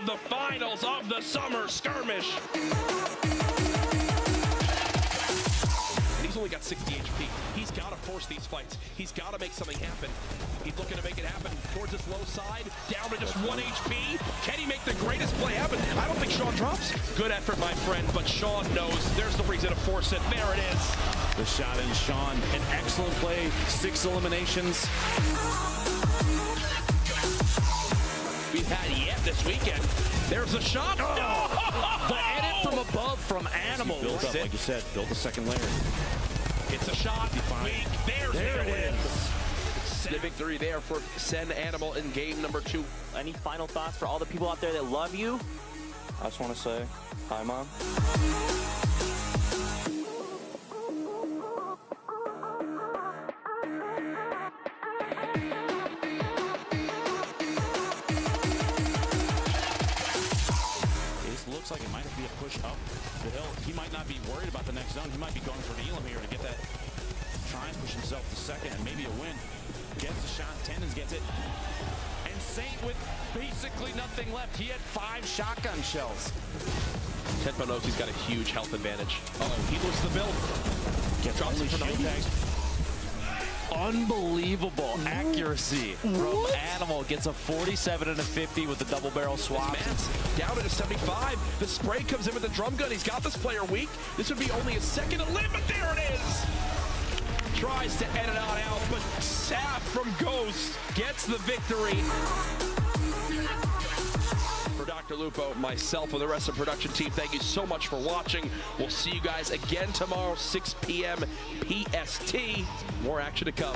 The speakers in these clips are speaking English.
the finals of the Summer Skirmish. He's only got 60 HP. He's got to force these fights. He's got to make something happen. He's looking to make it happen towards his low side, down to just 1 HP. Can he make the greatest play happen? I don't think Sean drops. Good effort, my friend, but Sean knows there's no reason to force it. There it is. The shot in Sean, an excellent play, 6 eliminations. We've had yet this weekend. There's a shot. Oh! The edit from above from Animal. Built up, like you said, built a second layer. It's a shot. Weak. There it is. The victory there for Sen Animal in game number 2. Any final thoughts for all the people out there that love you? I just want to say, hi, Mom. Looks like it might be a push up the hill. He might not be worried about the next zone. He might be going for an elim here to get that. Try and push himself to second and maybe a win. Gets the shot. Tendons gets it. And Saint with basically nothing left. He had 5 shotgun shells. Tenpo knows he's got a huge health advantage. Oh, he loses the build. Gets Drops only it for shield 90. tags. Unbelievable accuracy from Animal. Gets a 47 and a 50 with the double barrel swap. Mats down at a 75. The spray comes in with the drum gun. He's got this player weak. This would be only his second to live, but there it is. Tries to edit it out, but Saf from Ghost gets the victory. For Dr. Lupo, myself, and the rest of the production team, thank you so much for watching. We'll see you guys again tomorrow, 6 p.m. PST. More action to come.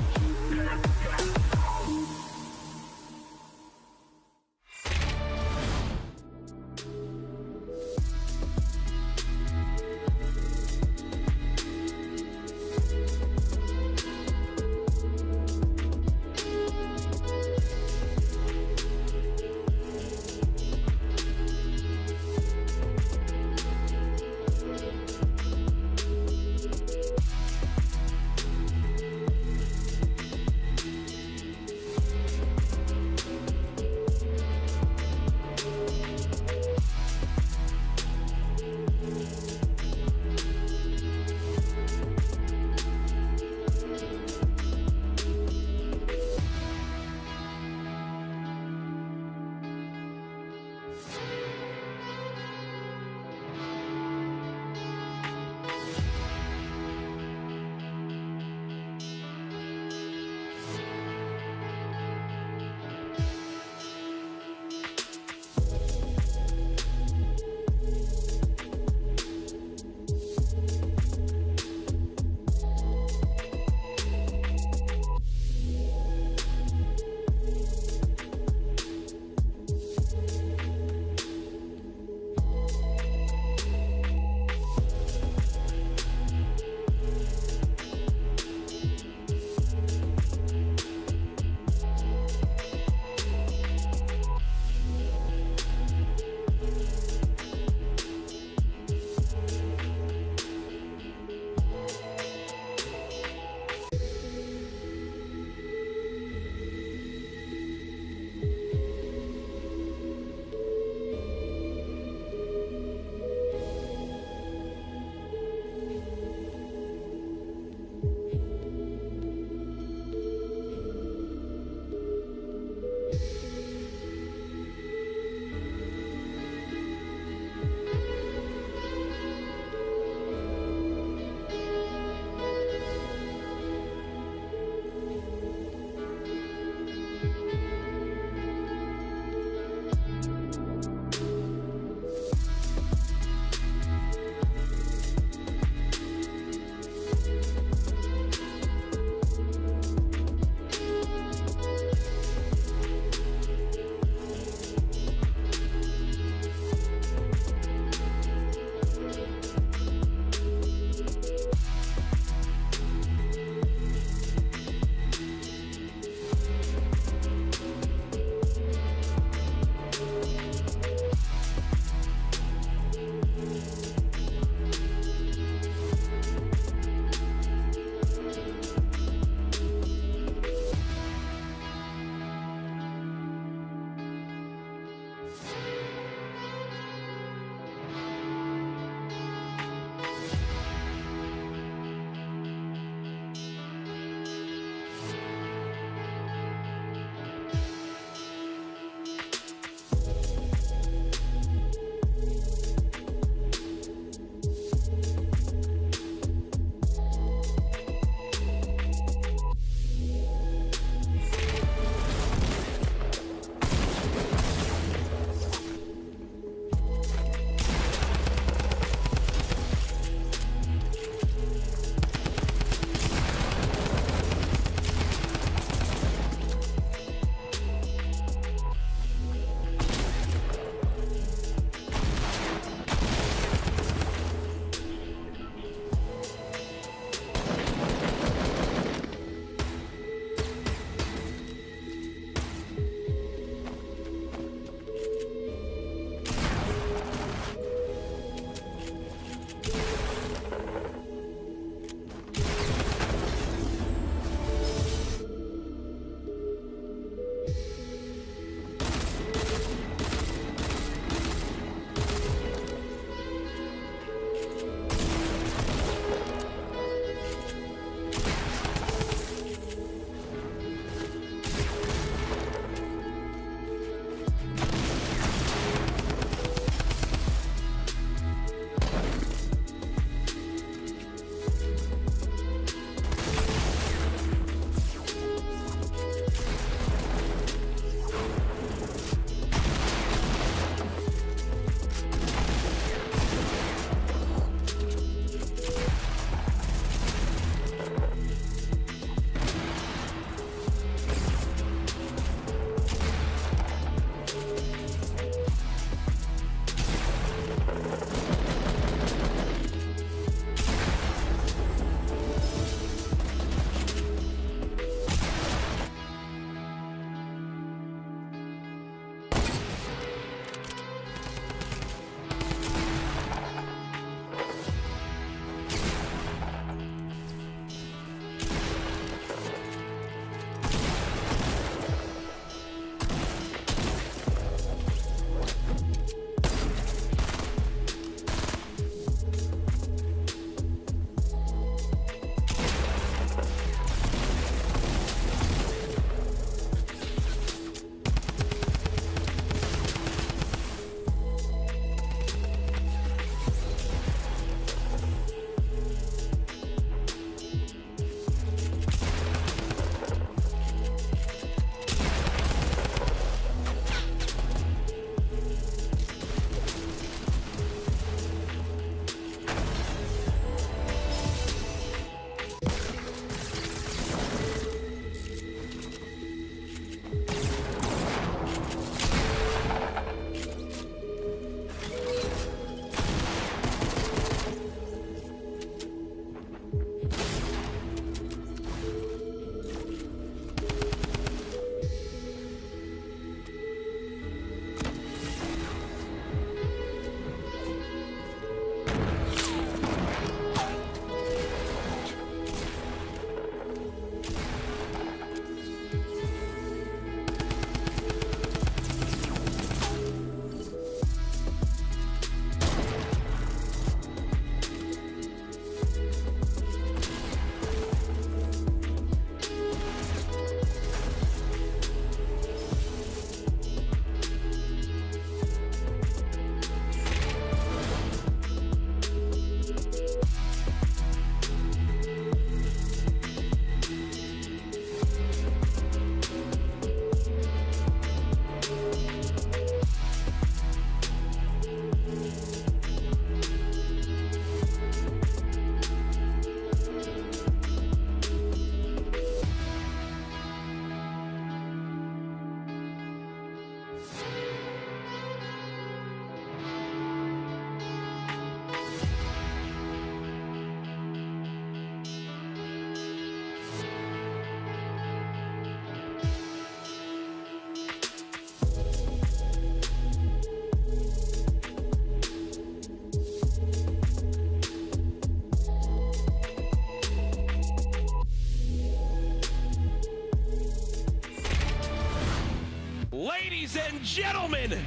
and gentlemen,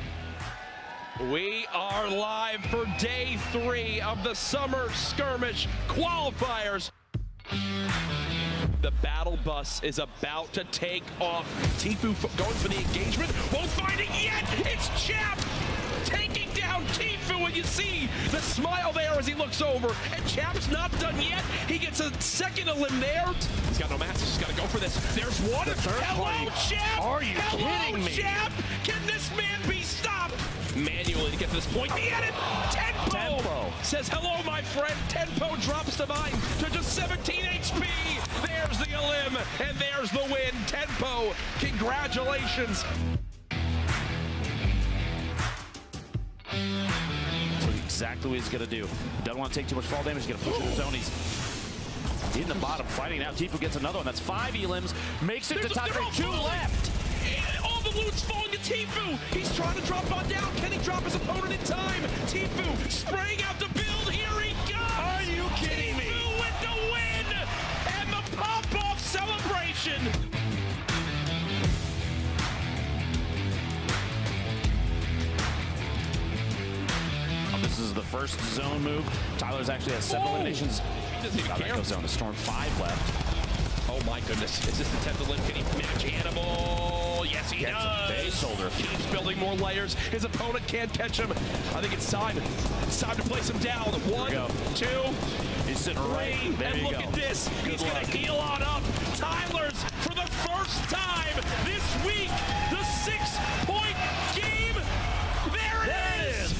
we are live for day 3 of the Summer Skirmish qualifiers. The battle bus is about to take off. Tfue going for the engagement, won't find it yet. It's Chap taking down Tfue, and you see the smile there as he looks over. And Chap's not done yet. He gets a second elim there. He's got no matches. He's got to go for this. There's one. Hello, Chap. Are you kidding me? Chap. Can this man be stopped? Manually to get to this point. He had it. Tempo says hello, my friend. Tempo drops the mine to just 17 HP. There's the elim, and there's the win. Tempo, congratulations. So exactly what he's going to do. Doesn't want to take too much fall damage. He's going to push in the zone. He's in the bottom fighting now. Tfue gets another one. That's 5 elims. Makes it to top 3. 2 left. All the loot's falling to Tfue. He's trying to drop on down. Can he drop his opponent in time? Tfue spraying out the build. Here he comes. Are you kidding me? Tfue with the win and the pop-off celebration. This is the first zone move. Tyler's actually has 7 eliminations. Doesn't even care. Zone. The Storm 5 left. Oh my goodness. Is this the 10th elim? Can he match Animal? Yes, he does. Base holder. Keeps building more layers. His opponent can't catch him. I think it's time. It's time to place him down. 1, 2, He's sitting right. There and you look go. at this. He's going to heal on up. Tyler's, for the first time this week, the 6-point game. There it is.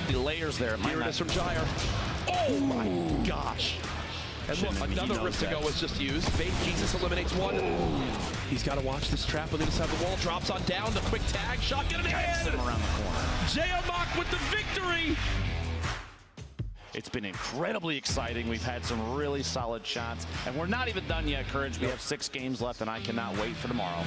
The layers there. Here it is from Gyre. Oh my gosh. And look, another Rift to go was just used. Babe Jesus eliminates one. He's got to watch this trap on the other side of the wall. Drops on down. The quick tag. Shotgun in the head. Around the corner. J-Amok with the victory. It's been incredibly exciting. We've had some really solid shots. And we're not even done yet, Courage. We have 6 games left, and I cannot wait for tomorrow.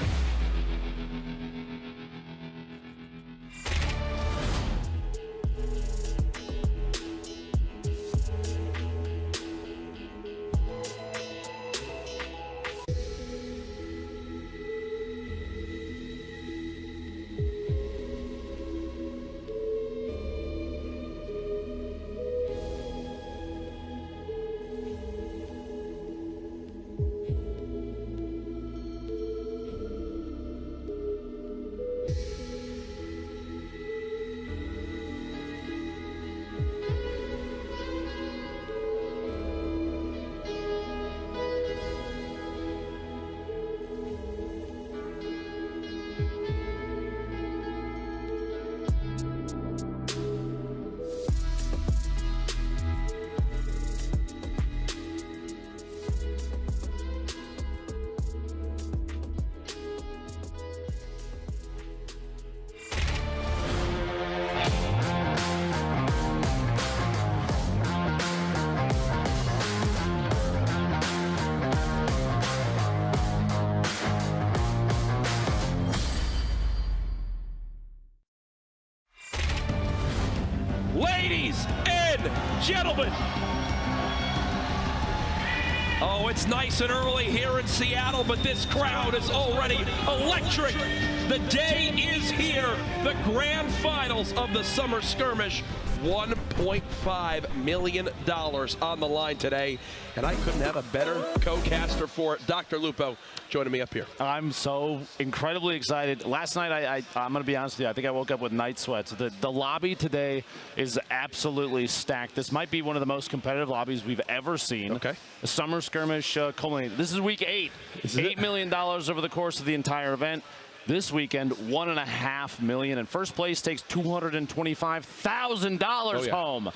Ladies and gentlemen. Oh, it's nice and early here in Seattle, but this crowd is already electric. The day is here. The grand finals of the Summer Skirmish. $1.5 million on the line today, and I couldn't have a better co-caster for it. Dr. Lupo joining me up here. I'm so incredibly excited. Last night, I'm going to be honest with you, I think I woke up with night sweats. The lobby today is absolutely stacked. This might be one of the most competitive lobbies we've ever seen. Okay. The Summer Skirmish culminated. This is week 8. $8 million over the course of the entire event. This weekend, $1.5 million, and first place takes $225,000 home.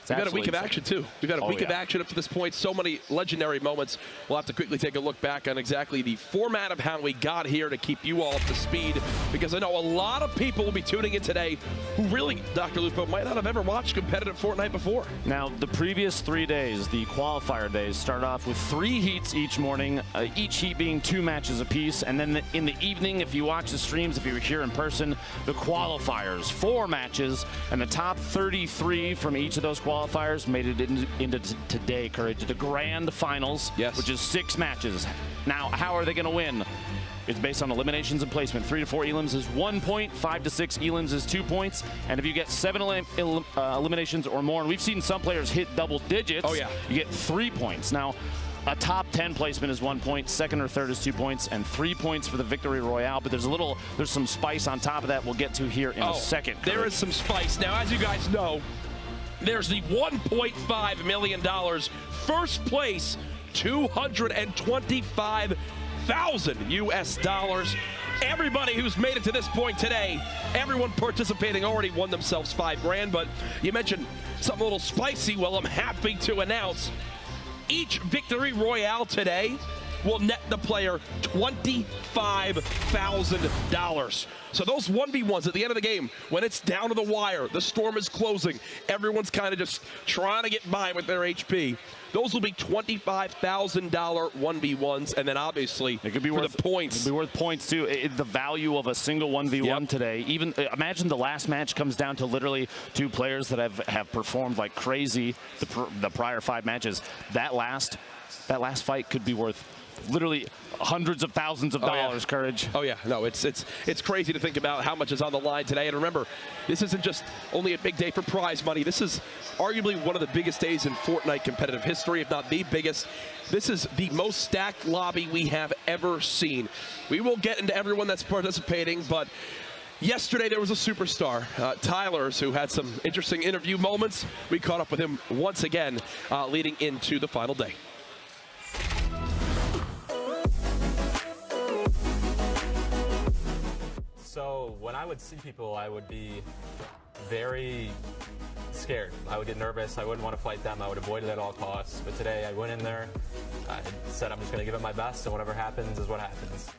We've had a week of action, too. We've had a week of action up to this point. So many legendary moments. We'll have to quickly take a look back on exactly the format of how we got here to keep you all up to speed, because I know a lot of people will be tuning in today who really, Dr. Lupo, might not have ever watched competitive Fortnite before. Now, the previous 3 days, the qualifier days, start off with 3 heats each morning, each heat being 2 matches apiece, and then in the evening, if you watch the streams, if you were here in person, the qualifiers, 4 matches, and the top 33 from each of those qualifiers made it into today, Courage, the grand finals, which is 6 matches. Now, how are they going to win? It's based on eliminations and placement. 3 to 4 elims is 1 point, 5 to 6 elims is 2 points, and if you get 7 eliminations or more, and we've seen some players hit double digits, you get 3 points. Now, a top 10 placement is 1 point, second or third is 2 points, and 3 points for the victory royale. But there's some spice on top of that we'll get to here in a second. There is some spice. Now, as you guys know, there's the $1.5 million. First place, $225,000 US. Everybody who's made it to this point today, everyone participating already won themselves $5 grand. But you mentioned something a little spicy. Well, I'm happy to announce each victory royale today will net the player $25,000. So those 1v1s at the end of the game, when it's down to the wire, the storm is closing, everyone's kind of just trying to get by with their HP. Those will be $25,000 1v1s, and then obviously it could be worth the points. It could be worth points too. The value of a single 1v1 today. Even imagine the last match comes down to literally 2 players that have performed like crazy the prior 5 matches. That last fight could be worth literally hundreds of thousands of dollars, Courage. Oh, yeah. No, it's crazy to think about how much is on the line today. And remember, this isn't just only a big day for prize money. This is arguably one of the biggest days in Fortnite competitive history, if not the biggest. This is the most stacked lobby we have ever seen. We will get into everyone that's participating, but yesterday there was a superstar, Tyler's, who had some interesting interview moments. We caught up with him once again leading into the final day. So when I would see people, I would be very scared. I would get nervous. I wouldn't want to fight them. I would avoid it at all costs. But today I went in there. I said I'm just going to give it my best, and whatever happens is what happens.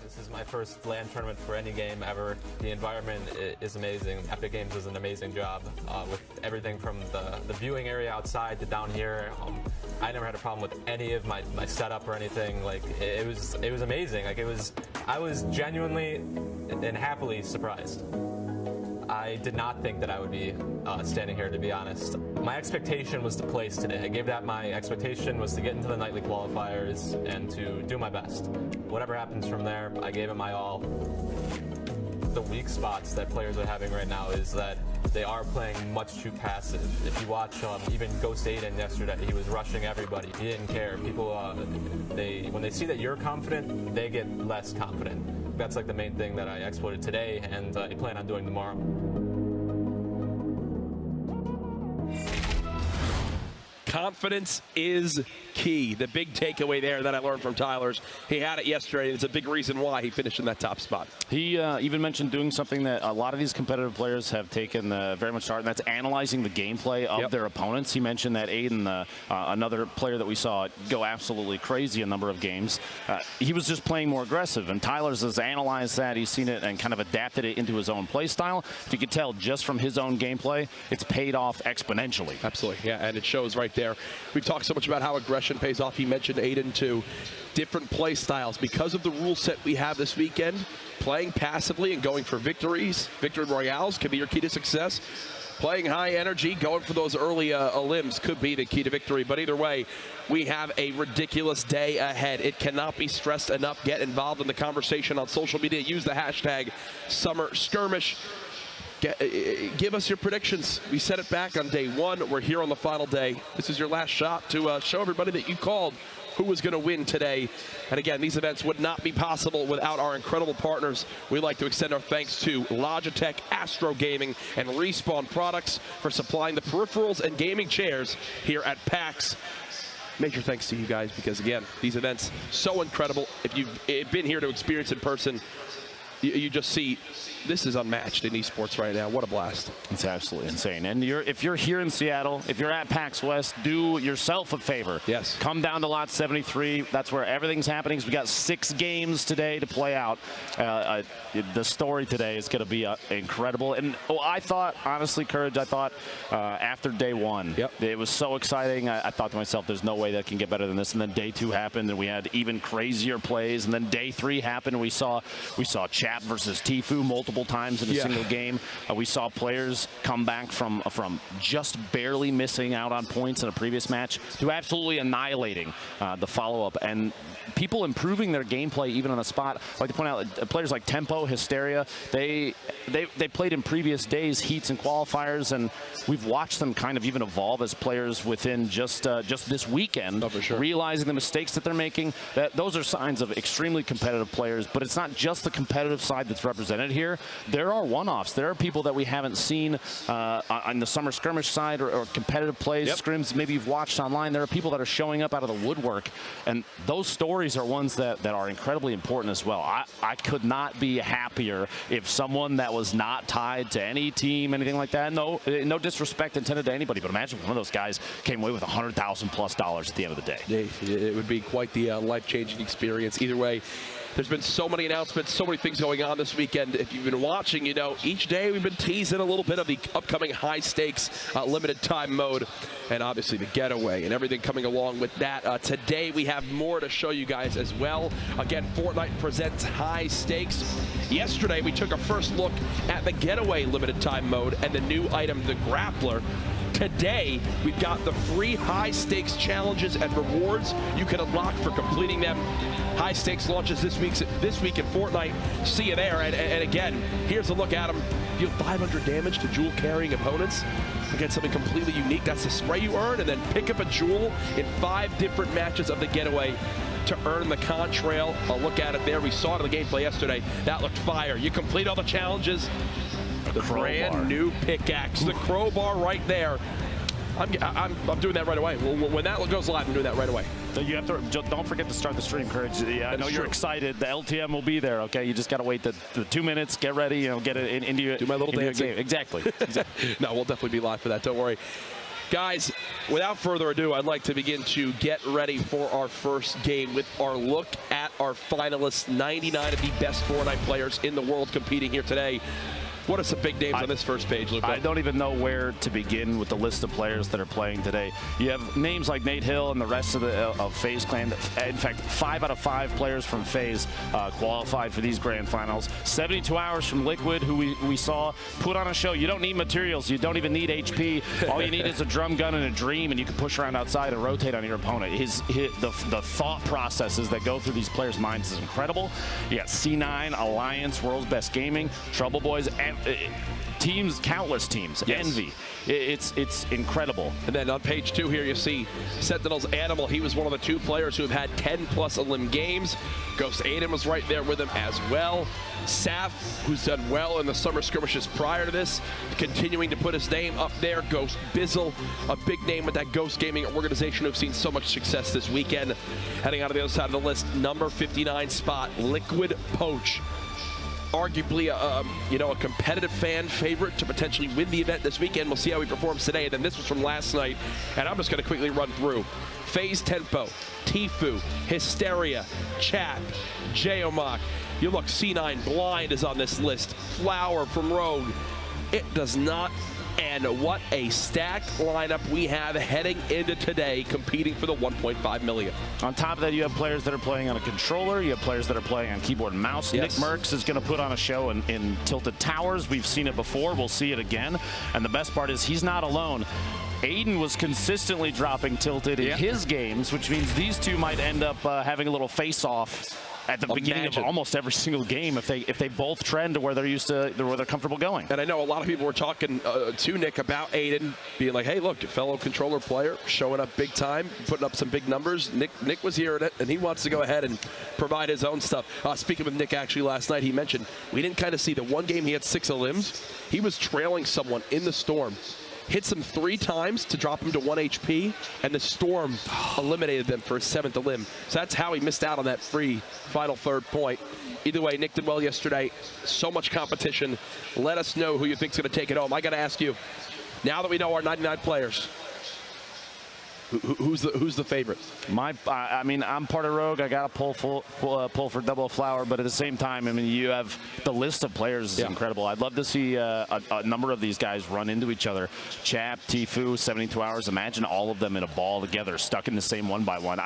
This is my first LAN tournament for any game ever. The environment is amazing. Epic Games does an amazing job with everything from the viewing area outside to down here. I never had a problem with any of my setup or anything. Like it was amazing. Like I was genuinely and happily surprised. I did not think that I would be standing here, to be honest. My expectation was to place today. I gave that my expectation was to get into the nightly qualifiers and to do my best. Whatever happens from there, I gave it my all. The weak spots that players are having right now is that they are playing much too passive. If you watch even Ghost Aiden yesterday, he was rushing everybody. He didn't care. People, when they see that you're confident, they get less confident. That's like the main thing that I exploited today, and I plan on doing tomorrow. Confidence is key. The big takeaway there that I learned from Tyler's, he had it yesterday, and it's a big reason why he finished in that top spot. He even mentioned doing something that a lot of these competitive players have taken very much to heart, and that's analyzing the gameplay of their opponents. He mentioned that Aiden, another player that we saw go absolutely crazy a number of games, he was just playing more aggressive, and Tyler's has analyzed that. He's seen it and kind of adapted it into his own play style. You can tell just from his own gameplay, it's paid off exponentially. Absolutely, yeah, and it shows right there. We've talked so much about how aggression pays off. He mentioned Aiden too. Different play styles. Because of the rule set we have this weekend, playing passively and going for victories, victory royales can be your key to success. Playing high energy, going for those early elims could be the key to victory. But either way, we have a ridiculous day ahead. It cannot be stressed enough. Get involved in the conversation on social media. Use the hashtag #SummerSkirmish. Give us your predictions. We set it back on day 1. We're here on the final day. This is your last shot to show everybody that you called who was going to win today. And again, these events would not be possible without our incredible partners. We'd like to extend our thanks to Logitech, Astro Gaming, and Respawn Products for supplying the peripherals and gaming chairs here at PAX. Major thanks to you guys because, again, these events so incredible. If you've been here to experience in person, you just see this is unmatched in esports right now. What a blast. It's absolutely insane. And if you're here in Seattle, if you're at PAX West, do yourself a favor. Yes. Come down to Lot 73. That's where everything's happening. We got 6 games today to play out. The story today is going to be incredible. And I thought, honestly, Courage, after day 1, it was so exciting. I thought to myself, there's no way that can get better than this. And then day 2 happened, and we had even crazier plays. And then day 3 happened, and we saw Chap versus Tfue multiple times in a single game. We saw players come back from just barely missing out on points in a previous match to absolutely annihilating the follow-up, and people improving their gameplay even on the spot. I'd like to point out players like Tempo, Hysteria, they played in previous days, heats and qualifiers, and we've watched them kind of even evolve as players within just this weekend, realizing the mistakes that they're making. Those are signs of extremely competitive players, but it's not just the competitive side that's represented here. There are one-offs. There are people that we haven't seen on the summer skirmish side or competitive plays, scrims maybe you've watched online. There are people that are showing up out of the woodwork, and those stories are ones that are incredibly important as well. I could not be happier if someone that was not tied to any team, anything like that, no disrespect intended to anybody, but imagine one of those guys came away with $100,000+ at the end of the day. It would be quite the life-changing experience. Either way, there's been so many announcements, so many things going on this weekend. If you've been watching, you know, each day we've been teasing a little bit of the upcoming high-stakes limited time mode, and obviously the getaway and everything coming along with that. Today we have more to show you guys as well. Again, Fortnite presents high stakes. Yesterday we took a first look at the getaway limited time mode and the new item, the Grappler. Today, we've got the free high-stakes challenges and rewards you can unlock for completing them. High-stakes launches this week in Fortnite. See you there. And again, here's a look at them. Deal 500 damage to jewel-carrying opponents. Again, something completely unique. That's the spray you earn, and then pick up a jewel in 5 different matches of the getaway to earn the contrail. I'll look at it there. We saw it in the gameplay yesterday. That looked fire. You complete all the challenges. The brand new pickaxe, the crowbar right there. I'm doing that right away. When that goes live, I'm doing that right away. So you have to, don't forget to start the stream, Courage. I know you're excited. The LTM will be there, okay? You just got to wait the 2 minutes, get ready, you know, get it into your, do my little dance game. Exactly. No, we'll definitely be live for that. Don't worry. Guys, without further ado, I'd like to begin to get ready for our first game with our look at our finalists, 99 of the best Fortnite players in the world competing here today. What are some big names on this first page, Luca? I don't even know where to begin with the list of players that are playing today. You have names like Nate Hill and the rest of the FaZe clan. In fact, 5 out of 5 players from FaZe qualified for these grand finals. 72 Hours from Liquid, who we saw put on a show. You don't need materials. You don't even need HP. All you need is a drum gun and a dream, and you can push around outside and rotate on your opponent. The thought processes that go through these players' minds is incredible. You got C9, Alliance, World's Best Gaming, Trouble Boys, and teams, countless teams. Envy. It's incredible. And then on page 2 here you see Sentinel's Animal. He was one of the 2 players who have had 10+ Elim games. Ghost Aiden was right there with him as well. Saf, who's done well in the summer skirmishes prior to this, continuing to put his name up there. Ghost Bizzle, a big name with that Ghost Gaming organization who've seen so much success this weekend. Heading out of the other side of the list, number 59 spot, Liquid Poach. Arguably a competitive fan favorite to potentially win the event this weekend. We'll see how he performs today. And then this was from last night, and I'm just going to quickly run through. FaZe Tempo, Tfue, Hysteria, Chap, J-Omok. You look, C9 Blind is on this list. Flower from Rogue. It does not. And what a stacked lineup we have heading into today, competing for the $1.5 million. On top of that, you have players that are playing on a controller. You have players that are playing on keyboard and mouse. Nick Merckx is going to put on a show in Tilted Towers. We've seen it before. We'll see it again. And the best part is he's not alone. Aiden was consistently dropping Tilted in his games, which means these two might end up having a little face-off at the beginning of almost every single game if they both trend to where they're used to, where they're comfortable going. And I know a lot of people were talking to Nick about Aiden, being like, hey, look, a fellow controller player showing up big time, putting up some big numbers. Nick was hearing it, and he wants to go ahead and provide his own stuff. Speaking with Nick actually last night, he mentioned we didn't kind of see the one game he had 6 Elims. He was trailing someone in the storm hits him 3 times to drop him to 1 HP, and the Storm eliminated them for his 7th elim. So that's how he missed out on that free final 3rd point. Either way, Nick did well yesterday. So much competition. Let us know who you think's going to take it home. I got to ask you, now that we know our 99 players, who's the favorite? I mean, I'm part of Rogue. I got to pull for Double Flower, but at the same time, I mean, you have the list of players is incredible. I'd love to see a number of these guys run into each other. Chap, Tfue, 72 Hours. Imagine all of them in a ball together, stuck in the same 1-by-1.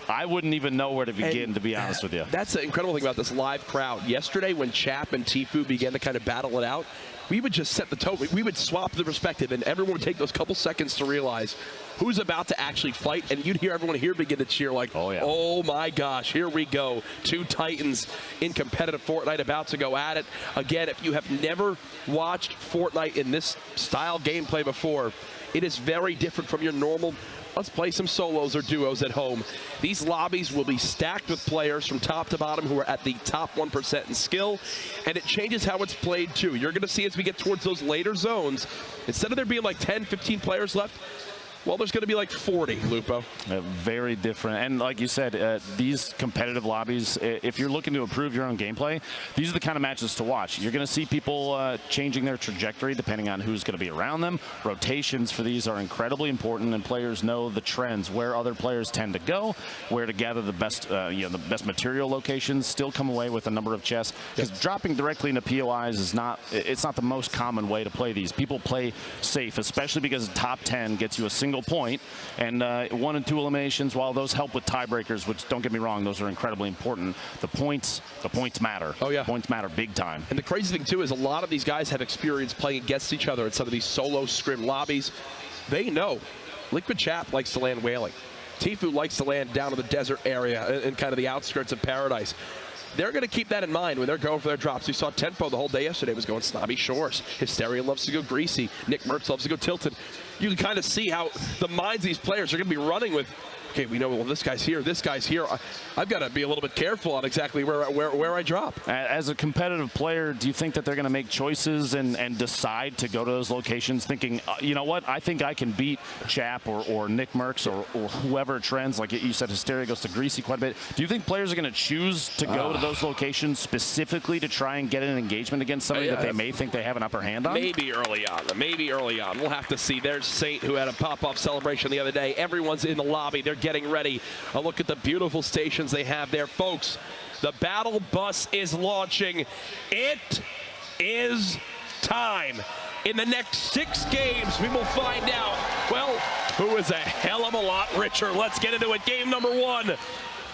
I wouldn't even know where to begin, to be honest with you. That's the incredible thing about this live crowd. Yesterday, when Chap and Tfue began to kind of battle it out, we would just set the tone. We would swap the perspective, and everyone would take those couple seconds to realize who's about to actually fight, and you'd hear everyone here begin to cheer like, oh my gosh, here we go. 2 Titans in competitive Fortnite about to go at it. Again, if you have never watched Fortnite in this style gameplay before, it is very different from your normal, let's play some solos or duos at home. These lobbies will be stacked with players from top to bottom who are at the top 1% in skill, and it changes how it's played too. You're going to see as we get towards those later zones, instead of there being like 10, 15 players left, well, there's going to be like 40, Lupo. Very different. And like you said, these competitive lobbies, if you're looking to improve your own gameplay, these are the kind of matches to watch. You're going to see people changing their trajectory depending on who's going to be around them. Rotations for these are incredibly important, and players know the trends, where other players tend to go, where to gather the best, the best material locations, still come away with a number of chests. Because dropping directly into POIs is not the most common way to play these. People play safe, especially because top 10 gets you a single point, and 1 and 2 eliminations, while those help with tiebreakers, which don't get me wrong, those are incredibly important, the points matter. Oh yeah, points matter big time. And the crazy thing too is a lot of these guys have experience playing against each other in some of these solo scrim lobbies. They know Liquid Chap likes to land whaling. Tfue likes to land down in the desert area in kind of the outskirts of Paradise. They're going to keep that in mind when they're going for their drops. We saw Tempo the whole day yesterday was going Snobby Shores. Hysteria loves to go Greasy. Nick Mertz loves to go Tilted. You can kind of see how the minds of these players are going to be running with, okay, we know, well, this guy's here, this guy's here. I've got to be a little bit careful on exactly where I drop. As a competitive player, do you think that they're going to make choices and decide to go to those locations thinking, you know what, I think I can beat Chap or Nick Merckx or whoever trends, like you said, Hysteria goes to Greasy quite a bit. Do you think players are going to choose to go to those locations specifically to try and get an engagement against somebody that they may think they have an upper hand on? Maybe early on. Maybe early on. We'll have to see. There's Saint, who had a pop-off celebration the other day. Everyone's in the lobby. They're getting ready. A look at the beautiful stations they have there. Folks, the battle bus is launching. It is time. In the next 6 games, we will find out, well, who is a hell of a lot richer. Let's get into it. Game number 1.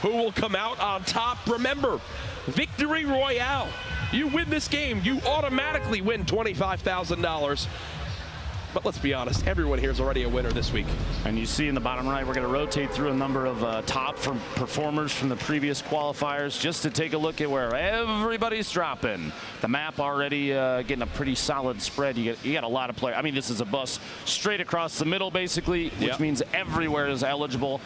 Who will come out on top? Remember, Victory Royale. You win this game, you automatically win $25,000. But let's be honest, everyone here is already a winner this week. And you see in the bottom right, we're going to rotate through a number of top performers from the previous qualifiers just to take a look at where everybody's dropping. The map already getting a pretty solid spread. You got a lot of players. I mean, this is a bus straight across the middle, basically, which means everywhere is eligible.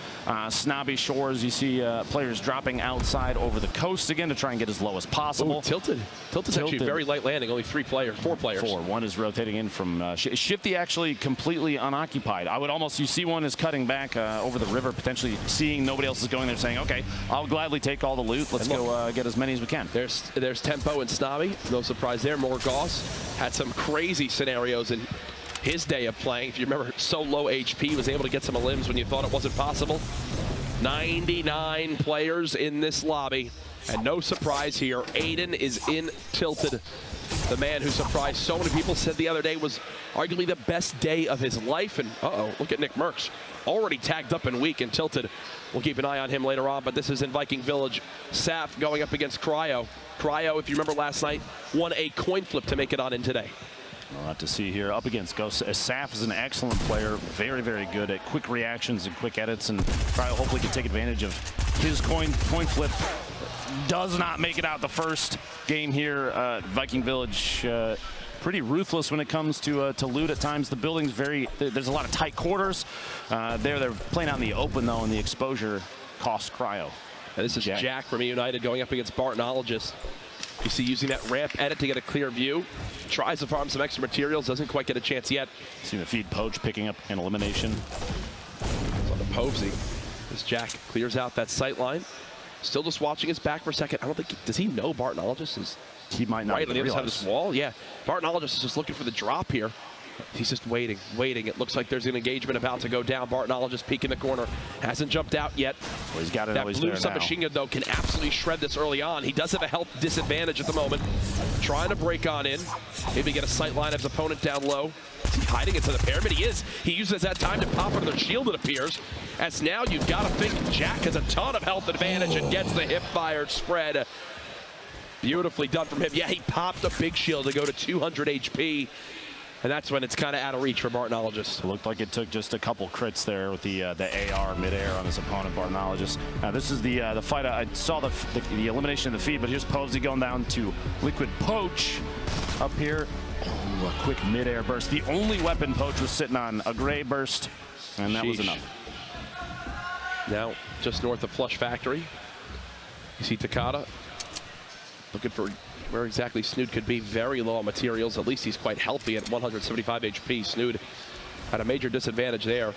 Snobby Shores, you see players dropping outside over the coast again to try and get as low as possible. Ooh, Tilted. Tilted's actually very light landing, only 4 players. 1 is rotating in from Shifty, actually completely unoccupied. I would almost, you see one is cutting back over the river, potentially seeing nobody else is going there, saying, okay, I'll gladly take all the loot. Let's go get as many as we can. There's Tempo and Snobby. No surprise there. Morgoss had some crazy scenarios in his day of playing. If you remember, so low HP, was able to get some limbs when you thought it wasn't possible. 99 players in this lobby. And no surprise here, Aiden is in Tilted. The man who surprised so many people, said the other day was arguably the best day of his life. And look at Nick Merckx, already tagged up and weak and Tilted. We'll keep an eye on him later on, but this is in Viking Village. Saf going up against Cryo. Cryo, if you remember last night, won a coin flip to make it on in today. A lot to see here up against Ghost. Saf is an excellent player, very, very good at quick reactions and quick edits, and Cryo hopefully can take advantage of his coin flip. Does not make it out the first game here. Viking Village pretty ruthless when it comes to loot at times. The building's there's a lot of tight quarters. They're playing out in the open though, and the exposure costs Cryo. This is Jack from United going up against Bartonologist. You see using that ramp edit to get a clear view. Tries to farm some extra materials, doesn't quite get a chance yet. See the feed poach picking up an elimination. It's on the Povsey. As Jack clears out that sight line. Still just watching his back for a second. I don't think, does he know Bartonologist is He might not right on the other side of this wall? Yeah, Bartonologist is just looking for the drop here. He's just waiting. It looks like there's an engagement about to go down. Bartonologist peeking the corner. Hasn't jumped out yet. Well, he's got it. That blue submachine gun, though, can absolutely shred this early on. He does have a health disadvantage at the moment. Trying to break on in. Maybe get a sight line of his opponent down low. Is he hiding into the pyramid? He is. He uses that time to pop under the shield, it appears. As now you've got to think Jack has a ton of health advantage and gets the hip-fired spread. Beautifully done from him. Yeah, he popped a big shield to go to 200 HP. And that's when it's kind of out of reach for Bartonologist. It looked like it took just a couple crits there with the AR midair on his opponent, Bartonologist. Now this is the fight. I saw the elimination of the feed, but here's Povsey going down to Liquid Poach up here. Ooh, a quick midair burst. The only weapon Poach was sitting on, a gray burst, and that was enough. Now just north of Flush Factory, you see Takada looking for where exactly Snood could be. Very low on materials. At least he's quite healthy at 175 HP. Snood at a major disadvantage there.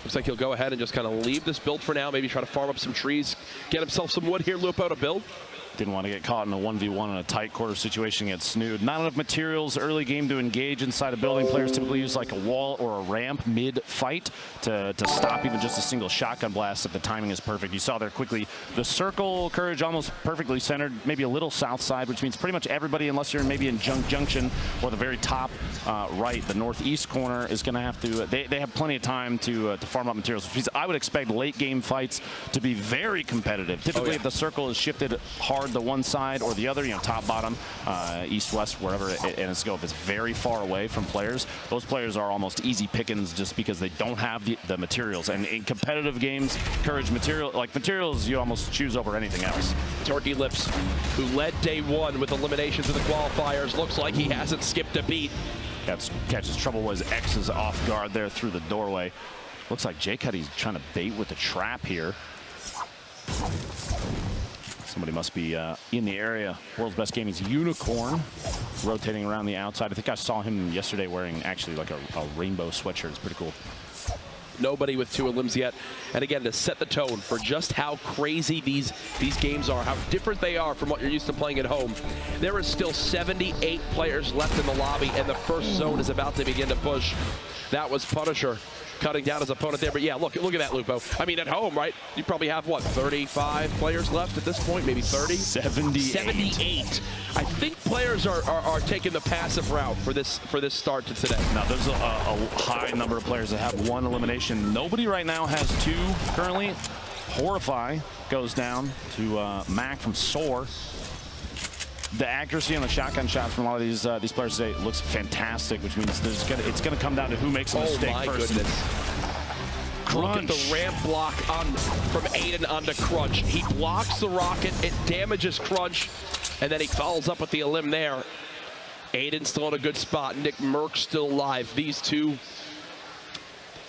Looks like he'll go ahead and just kind of leave this build for now. Maybe try to farm up some trees. Get himself some wood here, Lupo, to build. Didn't want to get caught in a 1v1 in a tight quarter situation against Snood. Not enough materials early game to engage inside a building. Players typically use like a wall or a ramp mid-fight to stop even just a single shotgun blast if the timing is perfect. You saw there quickly the circle, Courage almost perfectly centered, maybe a little south side, which means pretty much everybody, unless you're maybe in Junction or the very top right, the northeast corner is going to have to, they have plenty of time to farm up materials, which means I would expect late game fights to be very competitive. Typically if the circle is shifted hard the one side or the other, you know, top, bottom, east, west, wherever it's go. If it's very far away from players, those players are almost easy pickings just because they don't have the materials. And in competitive games, Courage materials you almost choose over anything else. Turkey Lips, who led day one with eliminations of the qualifiers, looks like he hasn't skipped a beat. Catches trouble was X is off guard there through the doorway. Looks like Jay Cuddy's trying to bait with the trap here. Somebody must be in the area. World's Best Gaming's Unicorn rotating around the outside. I think I saw him yesterday wearing actually like a rainbow sweatshirt. It's pretty cool. Nobody with 2 elims yet. And again, to set the tone for just how crazy these games are, how different they are from what you're used to playing at home. There is still 78 players left in the lobby, and the first zone is about to begin to push. That was Punisher cutting down his opponent there. But yeah, look at that, Lupo. I mean, at home, right? You probably have, what, 35 players left at this point? Maybe 30? 78. I think players are taking the passive route for this start to today. Now, there's a high number of players that have 1 elimination. Nobody right now has 2 currently. Horrify goes down to Mac from Soar. The accuracy on the shotgun shots from a lot of these players today looks fantastic, which means it's gonna come down to who makes a mistake first. Goodness. Look at the ramp block from Aiden onto Crunch. He blocks the rocket, it damages Crunch, and then he follows up with the elim there. Aiden still in a good spot. Nick Merck still alive. These two,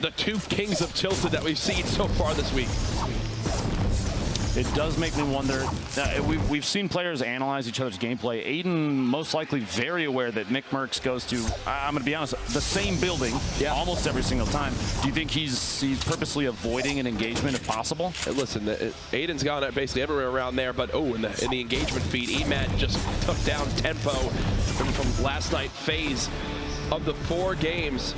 the 2 kings of Tilted that we've seen so far this week. It does make me wonder. We've seen players analyze each other's gameplay. Aiden most likely very aware that Nick Merckx goes to, I'm going to be honest, the same building almost every single time. Do you think he's purposely avoiding an engagement if possible? Listen, Aiden's gone basically everywhere around there, but in the engagement feed, Emat just took down tempo from last night phase of the 4 games.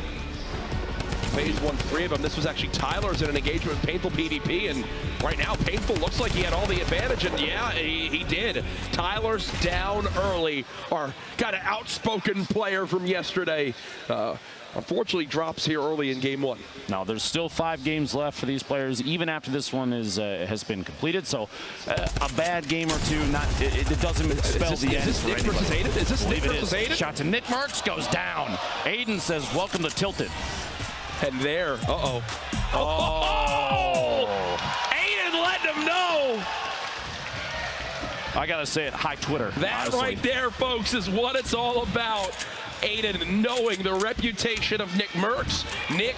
Phase 1, 3 of them. This was actually Tyler's in an engagement with Painful PvP, and right now Painful looks like he had all the advantage, and yeah, he did. Tyler's down early. Our kind of outspoken player from yesterday unfortunately drops here early in game 1. Now there's still 5 games left for these players, even after this one has been completed. So a bad game or 2, it doesn't spell the end. Is this Nick versus Aiden? Is this Nick versus Aiden? Shot to Nick Merckx goes down. Aiden says, "Welcome to Tilted." And there, oh, Aiden letting him know. I gotta say it, hi Twitter. That honestly. Right there, folks, is what it's all about. Aiden knowing the reputation of Nick Merckx. Nick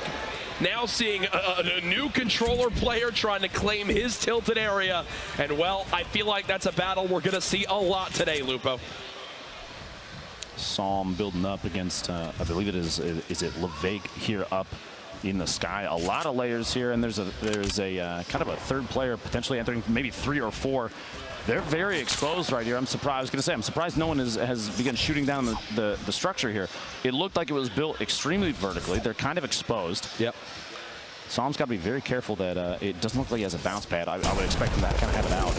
Now seeing a new controller player trying to claim his tilted area. And, well, I feel like that's a battle we're going to see a lot today, Lupo. Psalm building up against, I believe it is it Levake here up in the sky. A lot of layers here, and there's a kind of a third player potentially entering, maybe 3 or 4. They're very exposed right here. I'm surprised. I was going to say, I'm surprised no one has begun shooting down the structure here. It looked like it was built extremely vertically. They're kind of exposed. Yep. Psalm's got to be very careful that it doesn't look like he has a bounce pad. I would expect him to kind of have it out.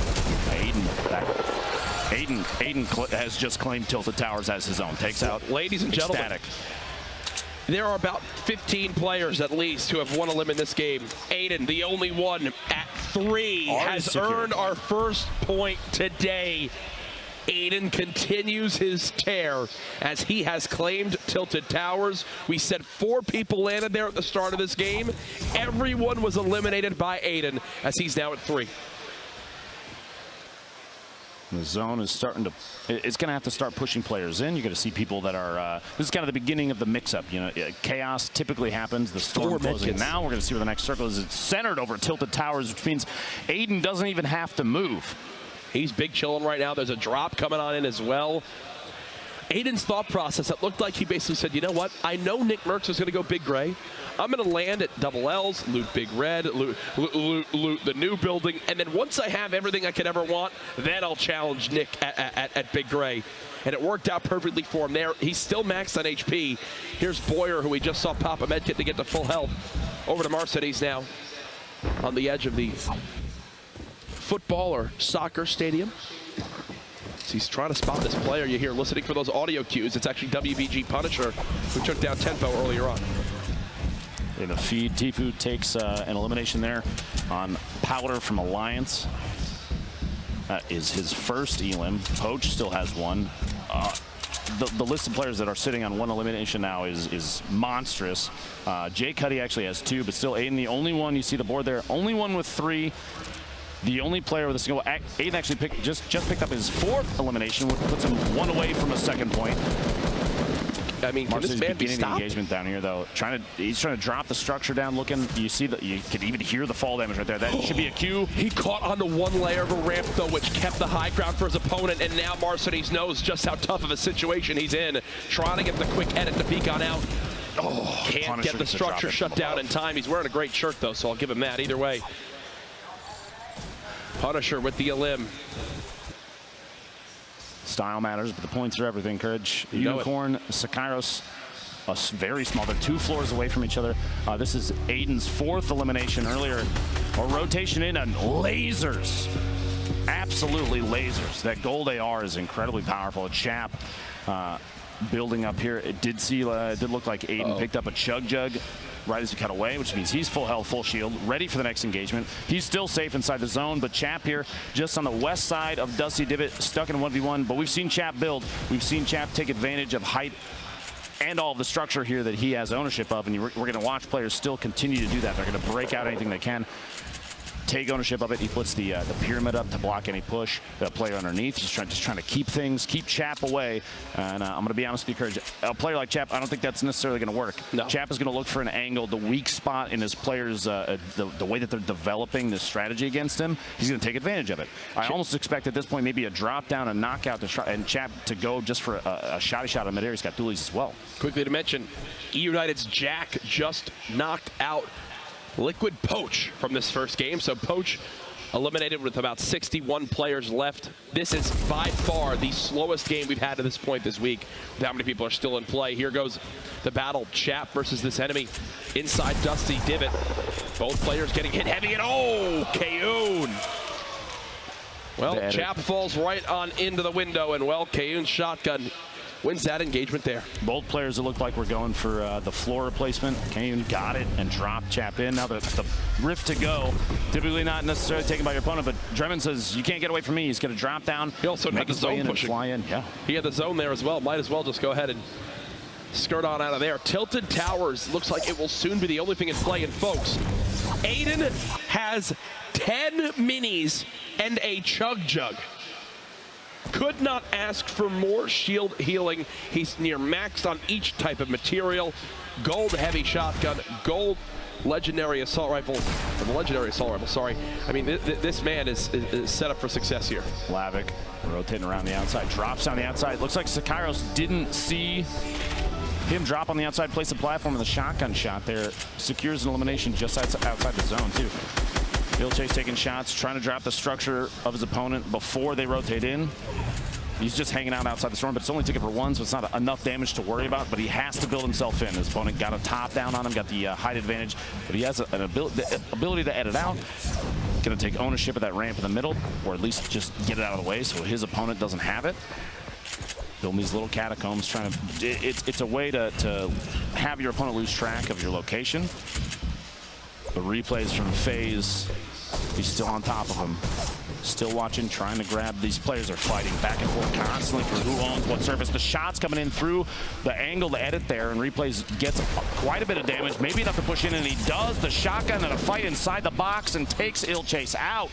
Aiden has just claimed Tilted Towers as his own. Takes out. Ladies and gentlemen, Ecstatic. There are about 15 players at least who have won a limb in this game. Aiden, the only one at 3, has earned our first point today. Aiden continues his tear as he has claimed Tilted Towers. We said 4 people landed there at the start of this game. Everyone was eliminated by Aiden as he's now at 3. The zone is starting to, it's going to have to start pushing players in. You're going to see people that are, this is kind of the beginning of the mix-up. You know, chaos typically happens. The storm closing now. We're going to see where the next circle is. It's centered over Tilted Towers, which means Aiden doesn't even have to move. He's big chilling right now. There's a drop coming on in as well. Aiden's thought process, it looked like he basically said, you know what? I know Nick Merckx is going to go big gray. I'm going to land at double L's, loot big red, loot the new building, and then once I have everything I could ever want, then I'll challenge Nick at big gray. And it worked out perfectly for him there. He's still maxed on HP. Here's Boyer, who we just saw pop a medkit to get to full health. Over to Mercedes now on the edge of the football or soccer stadium. So he's trying to spot this player. You hear listening for those audio cues. It's actually WVG Punisher who took down Tempo earlier on. In the feed, Tfue takes an elimination there on Powder from Alliance. That is his first elim. Poach still has one. The list of players that are sitting on 1 elimination now is monstrous. Jay Cuddy actually has 2, but still Aiden, the only one, you see the board there, only one with 3. The only player with a single, Aiden actually just picked up his 4th elimination, which puts him 1 away from a second point. I mean, can this man be stopped? Engagement down here, though. He's trying to drop the structure down. Looking, you see that you can even hear the fall damage right there. That should be a cue. He caught on the 1 layer of a ramp, though, which kept the high ground for his opponent. And now Mercedes knows just how tough of a situation he's in. Trying to get the quick edit to peek on out. Can't Punisher get the structure shut down in time. He's wearing a great shirt, though, so I'll give him that either way. Punisher with the elim. Style matters, but the points are everything, Courage. Unicorn, Sakairos, very small. They're 2 floors away from each other. This is Aiden's 4th elimination earlier. A rotation in and lasers. Absolutely lasers. That gold AR is incredibly powerful. A Chap building up here. It did look like Aiden picked up a Chug Jug right as he cut away, which means he's full health, full shield, ready for the next engagement. He's still safe inside the zone, but Chap here just on the west side of Dusty Divot, stuck in 1v1, but we've seen Chap build. We've seen Chap take advantage of height and all of the structure here that he has ownership of, and we're going to watch players still continue to do that. They're going to break out anything they can, take ownership of it. He puts the pyramid up to block any push. The player underneath, just trying to keep Chap away. And I'm going to be honest with you, Courage. A player like Chap, I don't think that's necessarily going to work. No. Chap is going to look for an angle, the weak spot in his players, the way that they're developing this strategy against him. He's going to take advantage of it. I almost expect at this point maybe a drop down, a knockout, and Chap to go just for a shotty shot in midair. He's got dualies as well. Quickly to mention, E-United's Jack just knocked out Liquid Poach from this first game. So Poach eliminated with about 61 players left. This is by far the slowest game we've had to this point this week with how many people are still in play. Here goes the battle. Chap versus this enemy inside Dusty Divot. Both players getting hit heavy, and Kayun. Well, Chap falls right on into the window, and well, Kayun's shotgun wins that engagement there. Both players, it looked like we're going for the floor replacement. Kayun got it and dropped Chap in. Now the rift to go. Typically not necessarily taken by your opponent, but Drummond says, you can't get away from me. He's going to drop down. He also had the zone pushing. Fly in. Yeah. He had the zone there as well. Might as well just go ahead and skirt on out of there. Tilted Towers looks like it will soon be the only thing in play. And folks, Aiden has 10 minis and a Chug Jug. Could not ask for more shield healing. He's near maxed on each type of material. Gold heavy shotgun, gold legendary assault rifle, sorry. I mean, this man is set up for success here. Lavic rotating around the outside, drops on the outside. Looks like Sakairos didn't see him drop on the outside, place the platform, and the shotgun shot there secures an elimination just outside the zone, too. Ilchase taking shots, trying to drop the structure of his opponent before they rotate in. He's just hanging out outside the storm, but it's only ticket for one, so it's not enough damage to worry about, but he has to build himself in. His opponent got a top down on him, got the height advantage, but he has an ability to edit out. Going to take ownership of that ramp in the middle, or at least just get it out of the way so his opponent doesn't have it. Building these little catacombs, trying to, it's a way to have your opponent lose track of your location. The replays from FaZe, he's still on top of him. Still watching, trying to grab. These players are fighting back and forth constantly for who owns what surface. The shots coming in through the angle to edit there, and Replays gets quite a bit of damage, maybe enough to push in, and he does. The shotgun and a fight inside the box and takes Ilchase out.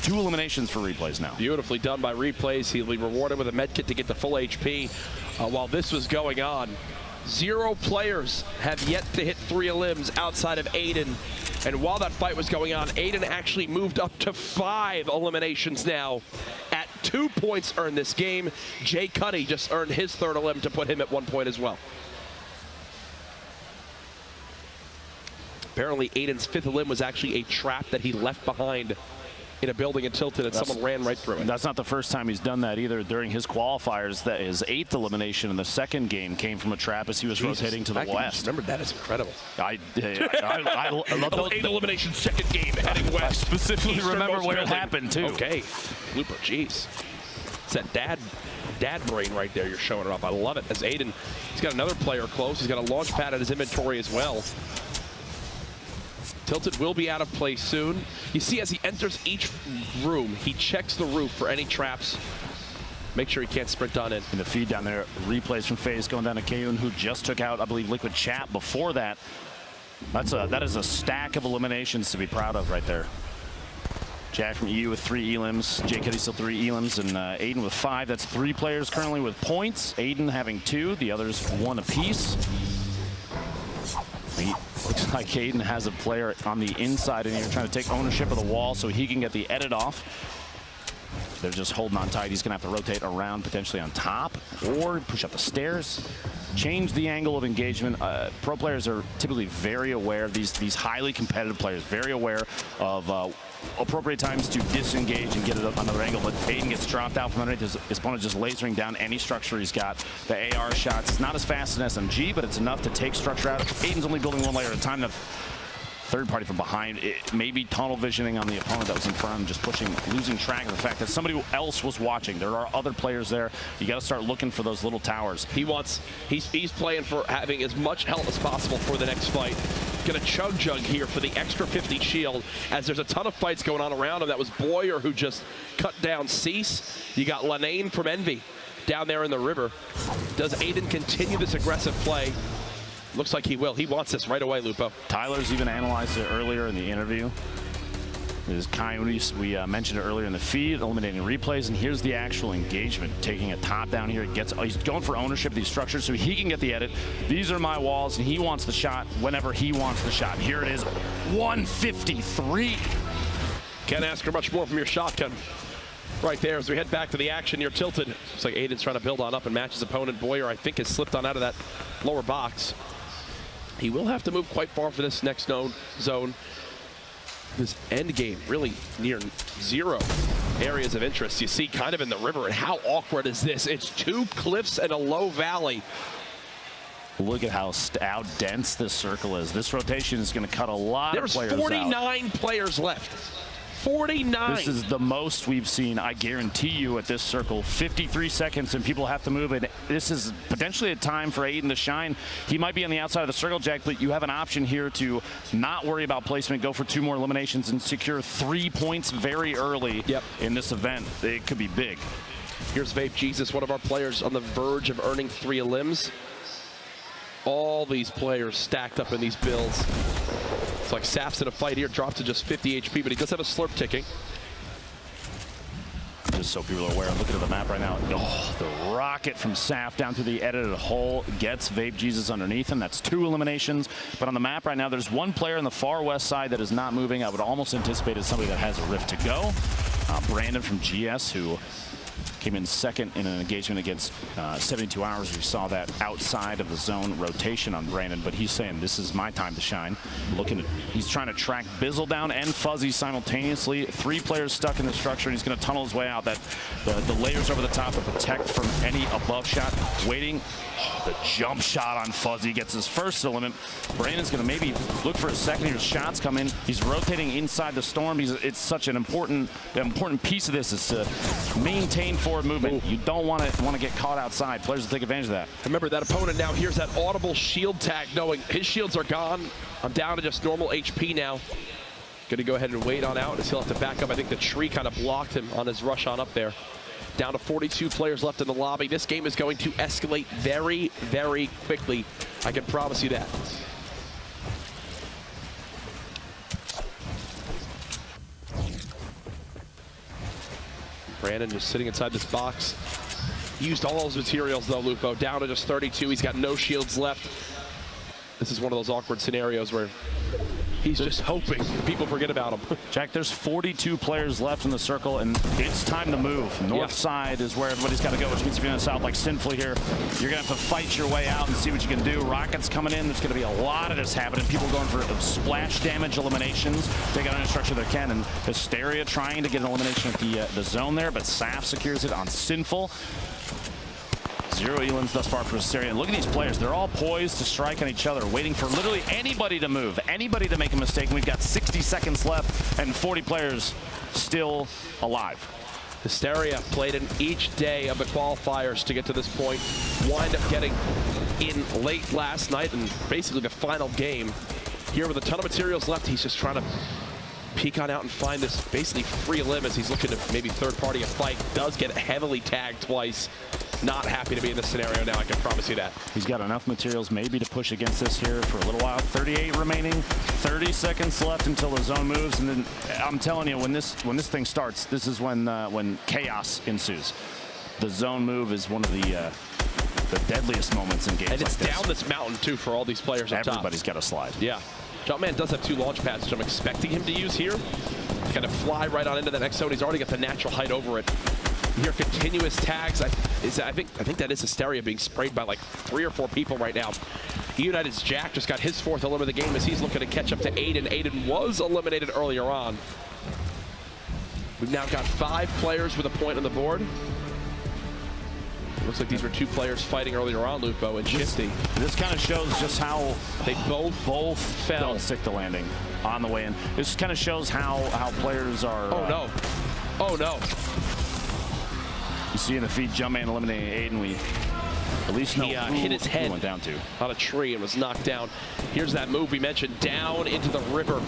2 eliminations for Replays now. Beautifully done by Replays. He'll be rewarded with a med kit to get the full HP. While this was going on, 0 players have yet to hit 3 elims outside of Aiden. And while that fight was going on, Aiden actually moved up to 5 eliminations now at 2 points earned this game. Jay Cuddy just earned his 3rd elim to put him at 1 point as well. Apparently Aiden's 5th elim was actually a trap that he left behind in a building in Tilted, and someone ran right through it. That's not the first time he's done that either. During his qualifiers, that his 8th elimination in the 2nd game came from a trap as he was rotating to the west. Remember, that is incredible. I love those. 8 elimination 2nd game heading west. I specifically remember where it building. happened too. Okay, Looper, jeez. It's that dad brain right there. You're showing it off. I love it. As Aiden, he's got another player close. He's got a launch pad at his inventory as well. Tilted will be out of play soon. You see, as he enters each room, he checks the roof for any traps. Make sure he can't sprint on in. In the feed down there, Replays from FaZe going down to Kayun, who just took out, I believe, Liquid Chat before that. That is a stack of eliminations to be proud of right there. Jack from EU with 3 elims, Jay Cuddy still 3 elims, and Aiden with 5. That's 3 players currently with points. Aiden having 2, the others 1 apiece. Looks like Aiden has a player on the inside and here trying to take ownership of the wall so he can get the edit off. They're just holding on tight. He's going to have to rotate around potentially on top or push up the stairs. Change the angle of engagement. Pro players are typically very aware, these highly competitive players, very aware of appropriate times to disengage and get it up another angle, but Aiden gets dropped out from underneath. His opponent just lasering down any structure he's got. The AR shots, it's not as fast as an SMG, but it's enough to take structure out. Aiden's only building 1 layer at a time. The third party from behind, maybe tunnel visioning on the opponent that was in front of him, just pushing, losing track of the fact that somebody else was watching. There are other players there. You got to start looking for those little towers. He's playing for having as much health as possible for the next fight. Gonna chug here for the extra 50 shield, as there's a ton of fights going on around him. That was Boyer who just cut down Cease. You got Lanane from Envy down there in the river. Does Aiden continue this aggressive play? Looks like he will. He wants this right away, Lupo. Tyler's even analyzed it earlier in the interview. There's Coyotes, we mentioned it earlier in the feed, eliminating Replays, and here's the actual engagement. Taking a top down here, he's going for ownership of these structures so he can get the edit. These are my walls, and he wants the shot whenever he wants the shot. Here it is, 153. Can't ask for much more from your shotgun. Right there, as we head back to the action, you're Tilted. Looks like Aiden's trying to build on up and match his opponent. Boyer, I think, has slipped on out of that lower box. He will have to move quite far for this next zone. This end game really near 0 areas of interest. You see kind of in the river, and how awkward is this? It's 2 cliffs and a low valley. Look at how dense this circle is. This rotation is going to cut a lot of players out. There's 49 players left. 49. This is the most we've seen, I guarantee you, at this circle. 53 seconds and people have to move it. This is potentially a time for Aiden to shine. He might be on the outside of the circle, Jack, but you have an option here to not worry about placement, go for 2 more eliminations and secure 3 points very early in this event. It could be big. Here's Vape Jesus, one of our players on the verge of earning 3 elims. All these players stacked up in these builds. It's like Saf's in a fight here, drops to just 50 HP, but he does have a slurp ticking. just so people are aware, looking at the map right now, oh, the rocket from Saf down through the edited hole gets Vape Jesus underneath him. That's 2 eliminations. But on the map right now, there's one player on the far west side that is not moving. I would almost anticipate it's somebody that has a rift to go. Brandon from GS, who came in second in an engagement against 72 Hours. We saw that outside of the zone rotation on Brandon, but he's saying this is my time to shine. He's trying to track Bizzle down and Fuzzy simultaneously. 3 players stuck in the structure, and he's going to tunnel his way out. The layers over the top to protect from any above shot. Waiting. The jump shot on Fuzzy gets his first element. Brandon's going to maybe look for a second. His shots come in. He's rotating inside the storm. It's such an important piece of this is to maintain forward movement. You don't want to get caught outside. Players will take advantage of that. Remember, that opponent now hears that audible shield tag, knowing his shields are gone. I'm down to just normal HP now. Going to go ahead and wait on out as he'll have to back up. I think the tree kind of blocked him on his rush on up there. Down to 42 players left in the lobby. This game is going to escalate very, very quickly. I can promise you that. Brandon just sitting inside this box. Used all his materials though, Lupo. Down to just 32. He's got no shields left. This is one of those awkward scenarios where he's just hoping people forget about him. Jack, there's 42 players left in the circle, and it's time to move. North side is where everybody's got to go, which means if you're in the south, like Sinfully here, you're going to have to fight your way out and see what you can do. Rockets coming in. There's going to be a lot of this happening. People going for splash damage eliminations. Take out any structure they can, and Hysteria trying to get an elimination at the zone there, but Saf secures it on Sinful. 0 elans thus far for Hysteria. And look at these players. They're all poised to strike on each other, waiting for literally anybody to move, anybody to make a mistake. We've got 60 seconds left and 40 players still alive. Hysteria played in each day of the qualifiers to get to this point. Wind up getting in late last night and basically the final game. Here with a ton of materials left, he's just trying to peek on out and find this basically free elim as he's looking to maybe third party a fight. Does get heavily tagged twice. Not happy to be in this scenario now, I can promise you that. He's got enough materials maybe to push against this here for a little while. 38 remaining, 30 seconds left until the zone moves, and then I'm telling you, when this thing starts, this is when chaos ensues. The zone move is one of the deadliest moments in games like this. And it's down this mountain too for all these players up top. Everybody's got to slide. Yeah. Jumpman does have 2 launch pads, which I'm expecting him to use here. He's going to fly right on into the next zone. He's already got the natural height over it. You hear continuous tags. I think that is Hysteria being sprayed by like 3 or 4 people right now. United's Jack just got his 4th elim of the game as he's looking to catch up to Aiden. Aiden was eliminated earlier on. We've now got 5 players with a point on the board. It looks like these were 2 players fighting earlier on, Lupo and Shifty. This kind of shows just how they both fell. Don't stick the landing on the way in. This kind of shows how players are. Oh no! Oh no! You see in the feed, Jumpman eliminating Aiden. We at least know who hit his head went down to on a tree and was knocked down. Here's that move we mentioned, down into the river.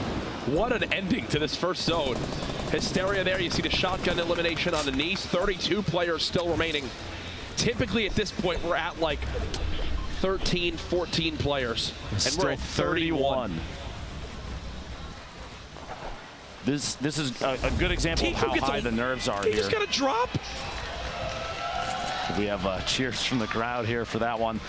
What an ending to this first zone. Hysteria there. You see the shotgun elimination on the knees. 32 players still remaining. Typically at this point we're at like 13, 14 players, and we're at 31. This is a good example of how high the nerves are here. He just got a drop. We have cheers from the crowd here for that one.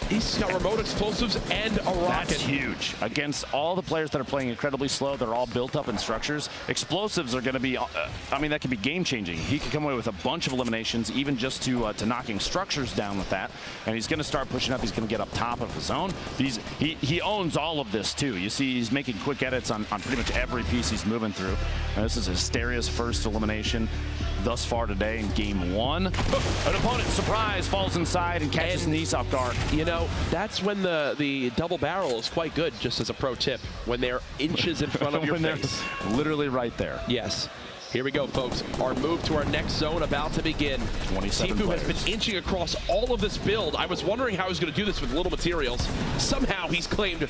He's got remote explosives and a rocket. That's huge. Against all the players that are playing incredibly slow, they're all built up in structures. Explosives are going to be, I mean, that could be game-changing. He could come away with a bunch of eliminations, even just to knocking structures down with that. And he's going to start pushing up. He's going to get up top of the zone. He owns all of this, too. You see he's making quick edits on pretty much every piece he's moving through. And this is Hysteria's first elimination thus far today in game 1. An opponent, surprise, falls inside and catches Nice off guard. You know, that's when the double barrel is quite good, just as a pro tip, when they're inches in front of your face. Literally right there. Yes. Here we go, folks. Our move to our next zone about to begin. 27 Tifu players. has been inching across all of this build. I was wondering how he was going to do this with little materials. Somehow he's claimed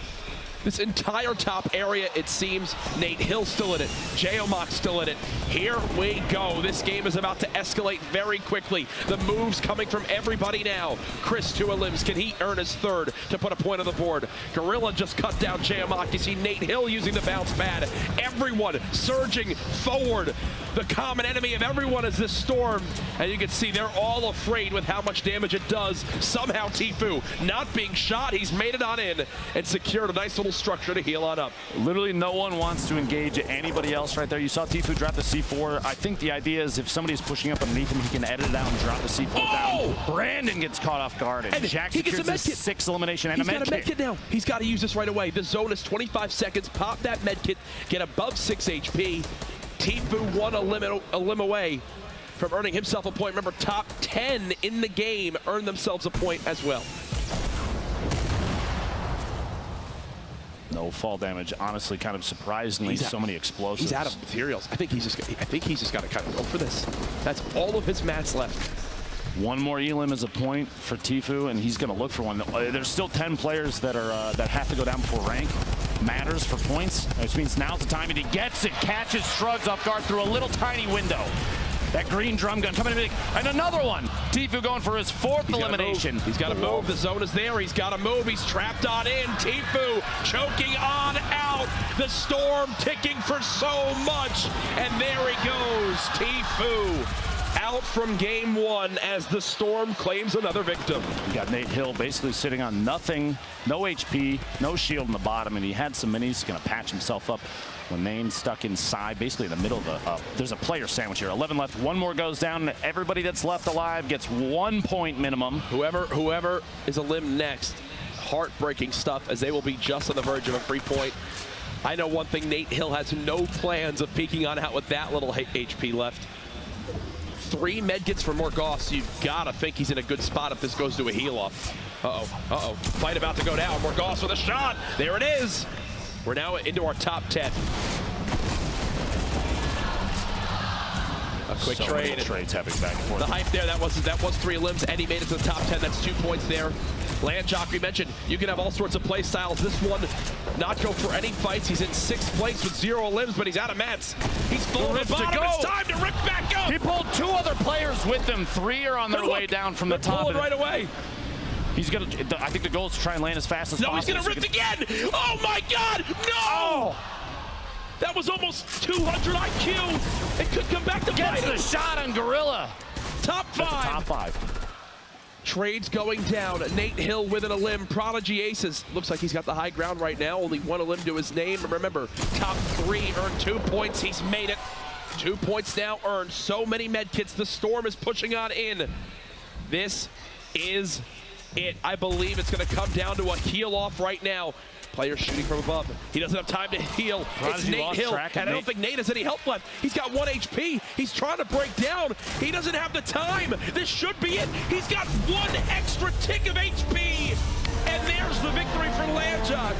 This entire top area, it seems. Nate Hill still in it. J-Omok still in it. Here we go. This game is about to escalate very quickly. The moves coming from everybody now. Chris, 2 limbs. Can he earn his third to put a point on the board? Gorilla just cut down J-Omok. You see Nate Hill using the bounce pad. Everyone surging forward. The common enemy of everyone is this storm. And you can see they're all afraid with how much damage it does. Somehow Tfue not being shot. He's made it on in and secured a nice little structure to heal on up. Literally no one wants to engage anybody else right there. You saw Tfue drop the C4. I think the idea is if somebody's pushing up underneath him, he can edit it out and drop the C4 down. Brandon gets caught off guard, and Jack secures his 6th elimination and He's got a med kit now. He's got to use this right away. The zone is 25 seconds. Pop that med kit. Get above 6 HP. Tfue 1 a limb away from earning himself a point. Remember, top 10 in the game earn themselves a point as well. No fall damage. Honestly, kind of surprisingly, so many explosives. He's out of materials. I think he's just got to kind of go for this. That's all of his mats left. One more elim is a point for Tfue, and he's going to look for one. There's still 10 players that are that have to go down before rank matters for points, which means now's the time, and he gets it, catches Shrugs off guard through a little tiny window. That green drum gun coming in big, and another one. Tfue going for his 4th elimination. He's got to move. The zone is there. He's got to move. He's trapped on in. Tfue choking on out. The storm ticking for so much, and there he goes. Tfue out from game 1 as the storm claims another victim. You got Nate Hill basically sitting on nothing, no HP, no shield in the bottom, and he had some minis. He's going to patch himself up when Nane's stuck inside, basically in the middle of the, there's a player sandwich here. 11 left, 1 more goes down. Everybody that's left alive gets 1 point minimum. Whoever is a limb next, heartbreaking stuff, as they will be just on the verge of a free point. I know one thing, Nate Hill has no plans of peeking on out with that little HP left. 3 medkits for Morgoth. You've got to think he's in a good spot if this goes to a heal-off. Uh-oh. Fight about to go down. Morgoth with a shot. There it is. We're now into our top 10. A quick trade. Trades happening back and forth. The hype there, that was 3 limbs, and he made it to the top 10. That's 2 points there. Landjock, we mentioned, you can have all sorts of play styles. This one, not go for any fights. He's in 6th place with 0 limbs, but he's out of mats. He's full of the bottom. It's time to rip back up. He pulled 2 other players with him. 3 are on their way down from the top. Pulling right away. He's gonna. I think the goal is to try and land as fast as possible. No, he's gonna rip again. Oh my God! No! Oh. That was almost 200 IQ. It could come back to bite him. Gets the shot on Gorilla. Top 5. Top 5. Trades going down. Nate Hill within a limb. Prodigy Aces. Looks like he's got the high ground right now. Only 1 limb to his name. Remember, top 3 earned 2 points. He's made it. 2 points now earned. So many medkits. The storm is pushing on in. This is it. I believe it's going to come down to a heal off right now. Player shooting from above. He doesn't have time to heal. It's Nate Hill, and I don't think Nate has any health left. He's got 1 HP. He's trying to break down. He doesn't have the time. This should be it. He's got 1 extra tick of HP. And there's the victory for Landjock.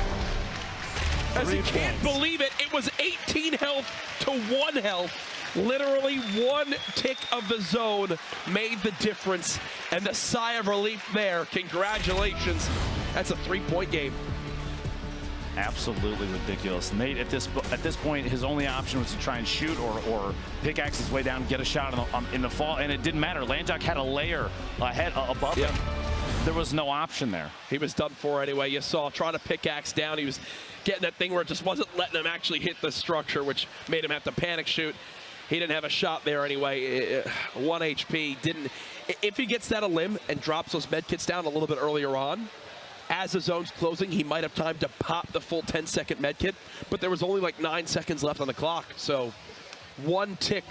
As he can't believe it, it was 18 health to 1 health. Literally 1 tick of the zone made the difference. And the sigh of relief there. Congratulations. That's a 3-point game. Absolutely ridiculous. Nate, at this point, his only option was to try and shoot or pickaxe his way down, get a shot in the fall, and it didn't matter. Landjock had a layer ahead above him. There was no option there. He was done for anyway. You saw trying to pickaxe down. He was getting that thing where it just wasn't letting him actually hit the structure, which made him have to panic shoot. He didn't have a shot there anyway. 1 HP. Didn't. If he gets that a limb and drops those medkits down a little bit earlier on, as the zone's closing, he might have time to pop the full 10-second medkit, but there was only like 9 seconds left on the clock. So 1 tick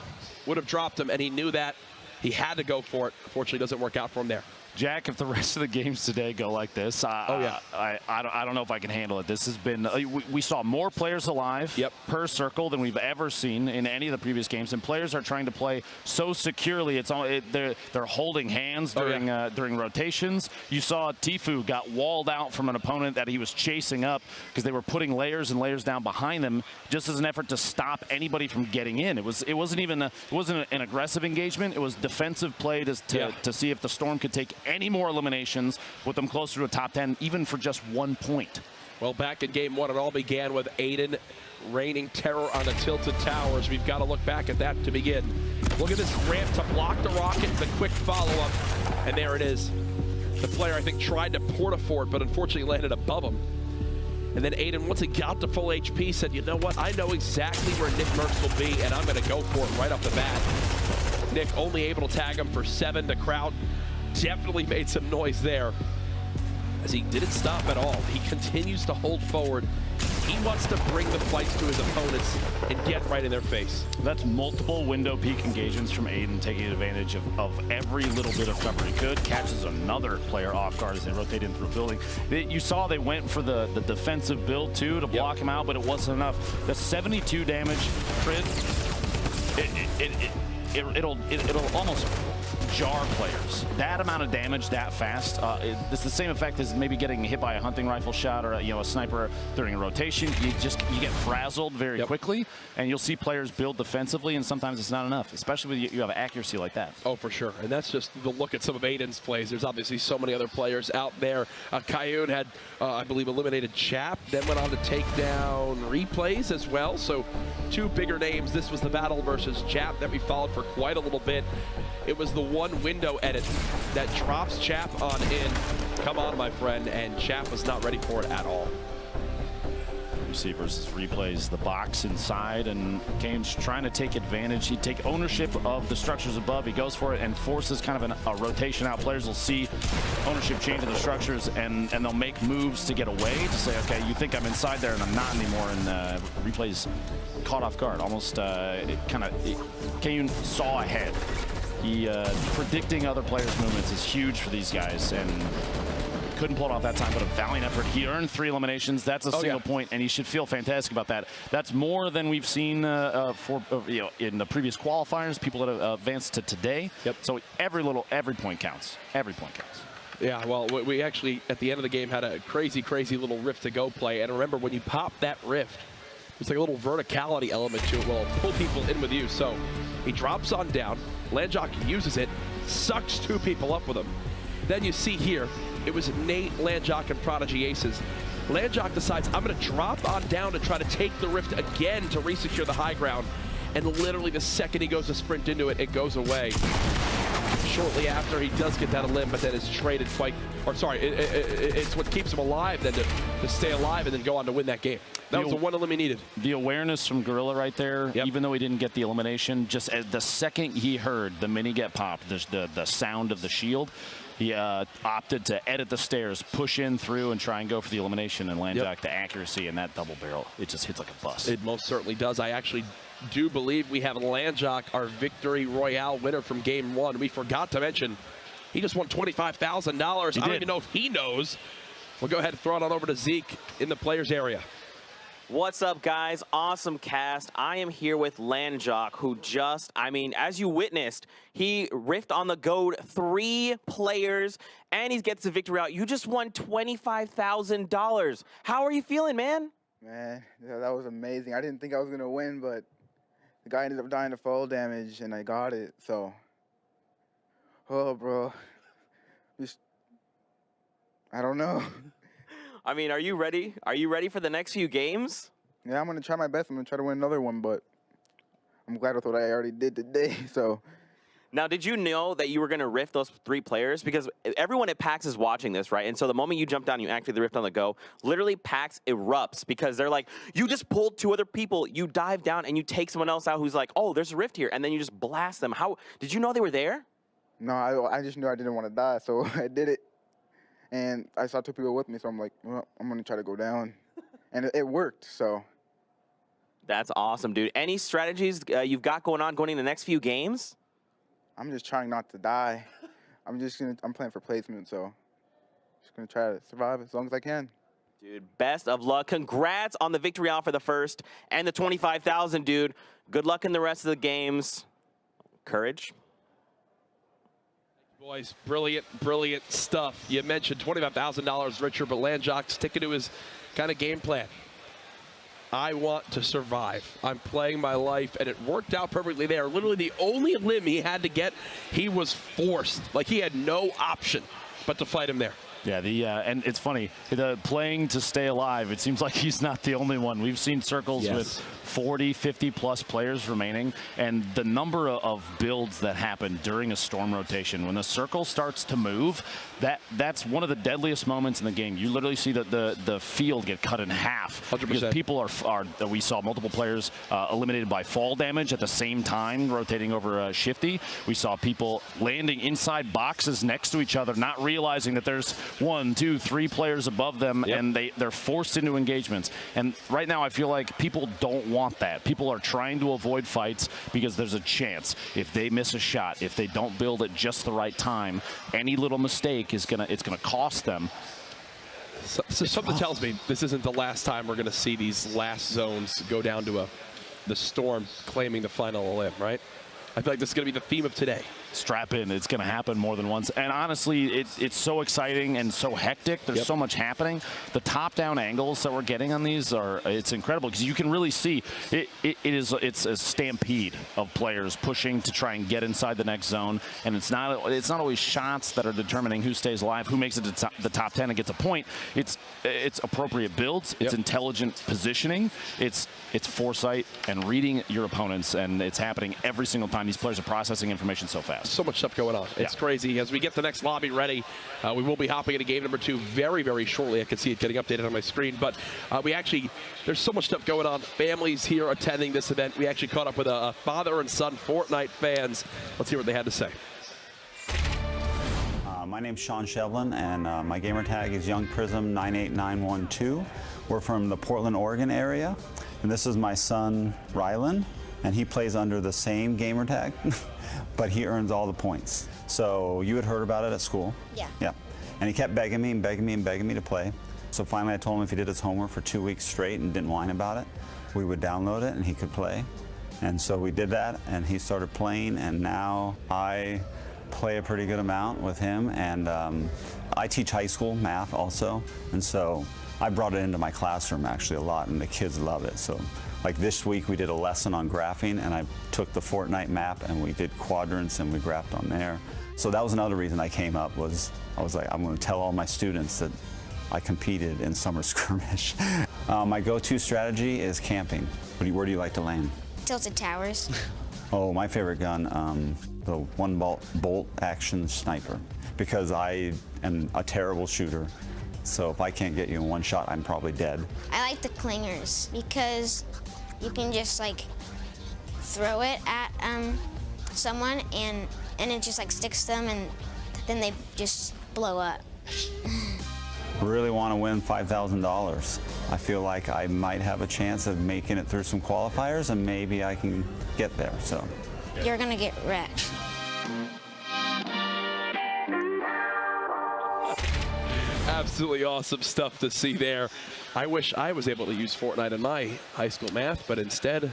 would have dropped him, and he knew that. He had to go for it. Unfortunately, it doesn't work out for him there. Jack, if the rest of the games today go like this, I don't know if I can handle it. This has been, we saw more players alive per circle than we've ever seen in any of the previous games, and players are trying to play so securely. They're holding hands during rotations. You saw Tfue got walled out from an opponent that he was chasing up because they were putting layers and layers down behind them just as an effort to stop anybody from getting in. It wasn't an aggressive engagement. It was defensive play to see if the Storm could take any more eliminations with them closer to a top 10, even for just 1 point. Well, back in game one, it all began with Aiden raining terror on the tilted towers. We've got to look back at that to begin. Look at this ramp to block the rocket, the quick follow-up, and there it is. The player, I think, tried to port-a-fort, but unfortunately landed above him. And then Aiden, once he got to full HP, said, you know what, I know exactly where Nick Merckx will be, and I'm going to go for it right off the bat. Nick only able to tag him for 7. The crowd definitely made some noise there, as he didn't stop at all. He continues to hold forward. He wants to bring the fights to his opponents and get right in their face. That's multiple window peak engagements from Aiden, taking advantage of every little bit of cover he could. Catches another player off guard as they rotate in through a building. You saw they went for the defensive build too to block him out, but it wasn't enough. The 72 damage crit, it'll almost jar players. That amount of damage that fast, it's the same effect as maybe getting hit by a hunting rifle shot or a sniper during a rotation. You get frazzled very quickly, and you'll see players build defensively, and sometimes it's not enough, especially when you have accuracy like that. Oh, for sure. And that's just the look at some of Aiden's plays. There's obviously so many other players out there. Kayun had, I believe, eliminated Chap, then went on to take down Replays as well. So 2 bigger names. This was the battle versus Chap that we followed for quite a little bit. It was the one window edit that drops Chap on in. Come on, my friend, and Chap was not ready for it at all. See versus Replays the box inside, and Kane's trying to take advantage. He'd take ownership of the structures above. He goes for it and forces kind of a rotation out. Players will see ownership change in the structures, and they'll make moves to get away, to say, okay, you think I'm inside there and I'm not anymore. And Replays caught off guard. Almost Kane saw ahead. He predicting other players' movements is huge for these guys, and couldn't pull it off that time, but a valiant effort. He earned 3 eliminations. That's a single point, and he should feel fantastic about that. That's more than we've seen in the previous qualifiers, people that have advanced to today. So every point counts. Every point counts. Yeah, well, we actually, at the end of the game, had a crazy, crazy little rift to go play. And remember, when you pop that rift, there's like a little verticality element to it. Well, it'll pull people in with you. So he drops on down. Landjock uses it, sucks 2 people up with him. Then you see here, it was Nate, Landjock, and Prodigy Aces. Landjock decides, I'm going to drop on down to try to take the rift again to resecure the high ground. And literally the second he goes to sprint into it, it goes away. Shortly after, he does get that elim, but then is traded fight, or sorry, it's what keeps him alive then to stay alive and then go on to win that game. That was the one elim he needed. The awareness from Gorilla right there, even though he didn't get the elimination, just as the second he heard the mini get popped, the sound of the shield, he opted to edit the stairs, push in through, and try and go for the elimination, and Landjock, the accuracy, and that double barrel, it just hits like a bus. It most certainly does. I actually do believe we have Landjock, our Victory Royale winner from Game 1. We forgot to mention, he just won $25,000. I don't even know if he knows. We'll go ahead and throw it on over to Zeke in the players area. What's up, guys? Awesome cast. I am here with Landjock, who just, as you witnessed, he riffed on the goat 3 players, and he gets the victory out. You just won $25,000. How are you feeling, man? Man, that was amazing. I didn't think I was going to win, but the guy ended up dying to fall damage, and I got it. So, oh, bro. I don't know. Are you ready? Are you ready for the next few games? Yeah, I'm going to try my best. I'm going to try to win another one, but I'm glad with what I already did today, so. Now, did you know that you were going to rift those 3 players? Because everyone at PAX is watching this, right? And so the moment you jump down, you activate the rift on the go, literally PAX erupts because they're like, you just pulled 2 other people, you dive down, and you take someone else out who's like, oh, there's a rift here, and then you just blast them. How did you know they were there? No, I just knew I didn't want to die, so I did it. And I saw 2 people with me, so I'm like, well, I'm going to try to go down. And it worked, so. That's awesome, dude. Any strategies you've got going into the next few games? I'm just trying not to die. I'm playing for placement, so just going to try to survive as long as I can. Dude, best of luck. Congrats on the victory out for the first and the $25,000, dude. Good luck in the rest of the games. Courage. Boys, brilliant, brilliant stuff. You mentioned $25,000 richer, but Landjock sticking to his kind of game plan. I want to survive. I'm playing my life, and it worked out perfectly there. Literally the only elim he had to get, he was forced. Like he had no option but to fight him there. Yeah, and it's funny, the playing to stay alive, it seems like he's not the only one. We've seen circles with 40, 50-plus players remaining, and the number of builds that happen during a storm rotation, when the circle starts to move, that's one of the deadliest moments in the game. You literally see the field get cut in half. 100%. Because people we saw multiple players eliminated by fall damage at the same time, rotating over Shifty. We saw people landing inside boxes next to each other, not realizing that there's 1, 2, 3 players above them, and they're forced into engagements. And right now I feel like people don't want that. People are trying to avoid fights because there's a chance if they miss a shot, if they don't build at just the right time, any little mistake is gonna cost them. So something tells me this isn't the last time we're going to see these last zones go down to the storm claiming the final limb, right? I feel like this is going to be the theme of today. Strap in. It's going to happen more than once. And honestly, it's so exciting and so hectic. There's so much happening. The top-down angles that we're getting on these it's incredible because you can really see it's a stampede of players pushing to try and get inside the next zone. And it's not always shots that are determining who stays alive, who makes it to the top 10 and gets a point. It's appropriate builds. It's intelligent positioning. It's foresight and reading your opponents, and it's happening every single time. These players are processing information so fast. So much stuff going on. It's crazy. As we get the next lobby ready, we will be hopping into game number 2 very, very shortly. I can see it getting updated on my screen. But there's so much stuff going on. Families here attending this event. We actually caught up with a father and son Fortnite fans. Let's hear what they had to say. My name's Sean Shevlin, and my gamer tag is YoungPrism98912. We're from the Portland, Oregon area, and this is my son, Rylan, and he plays under the same gamer tag, but he earns all the points. So you had heard about it at school? Yeah. Yeah. And he kept begging me and begging me and begging me to play. So finally I told him if he did his homework for 2 weeks straight and didn't whine about it, we would download it and he could play. And so we did that, and he started playing, and now I play a pretty good amount with him, and I teach high school math also, and so I brought it into my classroom actually a lot, and the kids love it. So like this week we did a lesson on graphing, and I took the Fortnite map and we did quadrants and we graphed on there. So that was another reason I came up, was I was like, I'm going to tell all my students that I competed in summer skirmish. My go-to strategy is camping. Where do you like to land? Tilted Towers. Oh, my favorite gun, the one-bolt action sniper, because I am a terrible shooter. So if I can't get you in one shot, I'm probably dead. I like the clingers because you can just like throw it at someone and it just like sticks them, and then they just blow up. Really want to win $5,000. I feel like I might have a chance of making it through some qualifiers, and maybe I can get there. So you're gonna get wrecked. Absolutely awesome stuff to see there. I wish I was able to use Fortnite in my high school math, but instead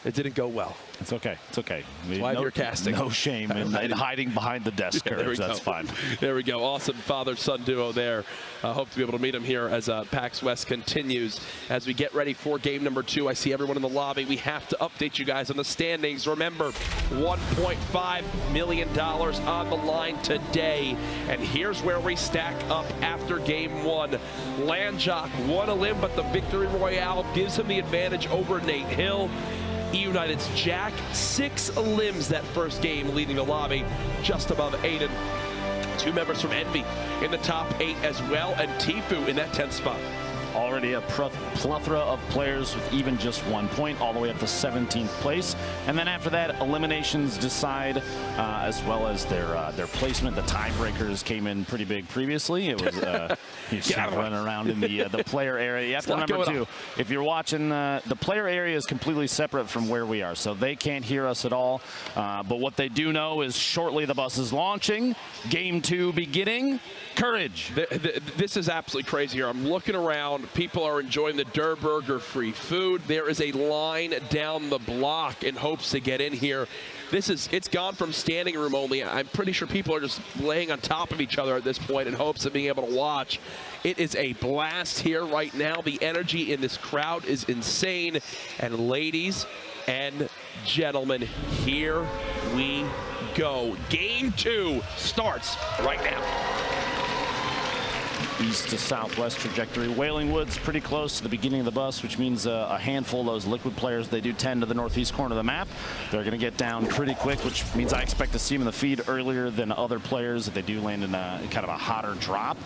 it didn't go well. It's okay. It's okay. Why you're casting. No shame in hiding behind the desk. Yeah, there we That's go. fine. There we go. Awesome father-son duo there. Hope to be able to meet him here as PAX West continues. As we get ready for game number 2, I see everyone in the lobby. We have to update you guys on the standings. Remember, $1.5 million on the line today. And here's where we stack up after game 1. Landjock won a limb, but the victory royale gives him the advantage over Nate Hill. United's Jack, 6 limbs that first game, leading the lobby just above Aiden. 2 members from Envy in the top 8 as well, and Tifu in that 10th spot. Already a plethora of players with even just 1 point, all the way up to 17th place. And then after that, eliminations decide, as well as their placement. The tiebreakers came in pretty big previously. It was running around in the player area. You have to remember, too, if you're watching, the player area is completely separate from where we are, so they can't hear us at all. But what they do know is shortly the bus is launching, game 2 beginning. Courage. This is absolutely crazy here. I'm looking around. People are enjoying the Der Burger free food. There is a line down the block in hopes to get in here. It's gone from standing room only. I'm pretty sure people are just laying on top of each other at this point in hopes of being able to watch. It is a blast here right now. The energy in this crowd is insane. And ladies and gentlemen, here we go. Game 2 starts right now. east to southwest trajectory. Wailing Woods pretty close to the beginning of the bus, which means a handful of those liquid players, they do tend to the northeast corner of the map. They're going to get down pretty quick, which means I expect to see them in the feed earlier than other players if they do land in a kind of a hotter drop.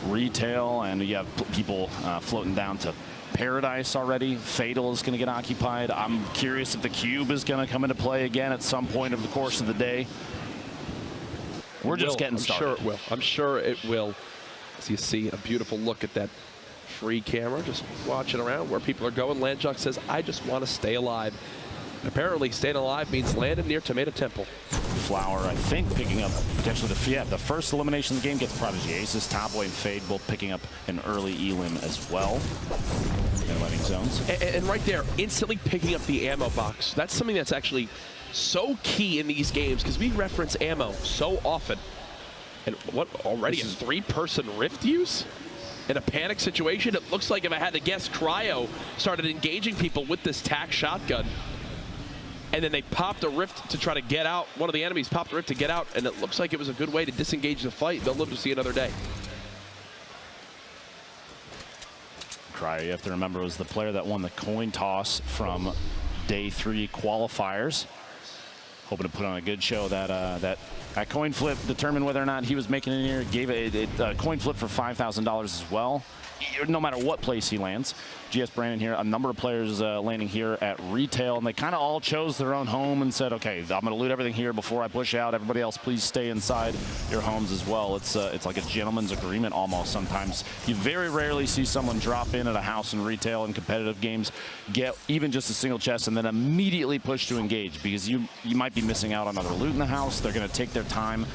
Retail, and you have people floating down to Paradise already. Fatal is going to get occupied. I'm curious if the Cube is going to come into play again at some point over the course of the day. We're just getting started. I'm sure it will. I'm sure it will. So you see a beautiful look at that free camera, just watching around where people are going. Landjock says, I just want to stay alive. And apparently staying alive means landing near Tomato Temple. Flower, I think, picking up potentially the first elimination of the game gets Prodigy Aces. Topboy and Fade both picking up an early elim as well. And landing zones. And right there, instantly picking up the ammo box. That's something that's actually so key in these games because we reference ammo so often. And what, already a three-person rift use? In a panic situation, it looks like, if I had to guess, Cryo started engaging people with this TAC shotgun. And then they popped a rift to try to get out. One of the enemies popped a rift to get out, and it looks like it was a good way to disengage the fight. They'll live to see another day. Cryo, you have to remember, was the player that won the coin toss from day 3 qualifiers. Hoping to put on a good show. That coin flip determined whether or not he was making it here. Gave a coin flip for $5,000 as well, no matter what place he lands. GS Brandon here, a number of players landing here at retail, and they kind of all chose their own home and said, okay, I'm going to loot everything here before I push out. Everybody else, please stay inside your homes as well. It's like a gentleman's agreement almost sometimes. You very rarely see someone drop in at a house in retail and competitive games, get even just a single chest, and then immediately push to engage, because you might be missing out on other loot in the house. They're going to take their time,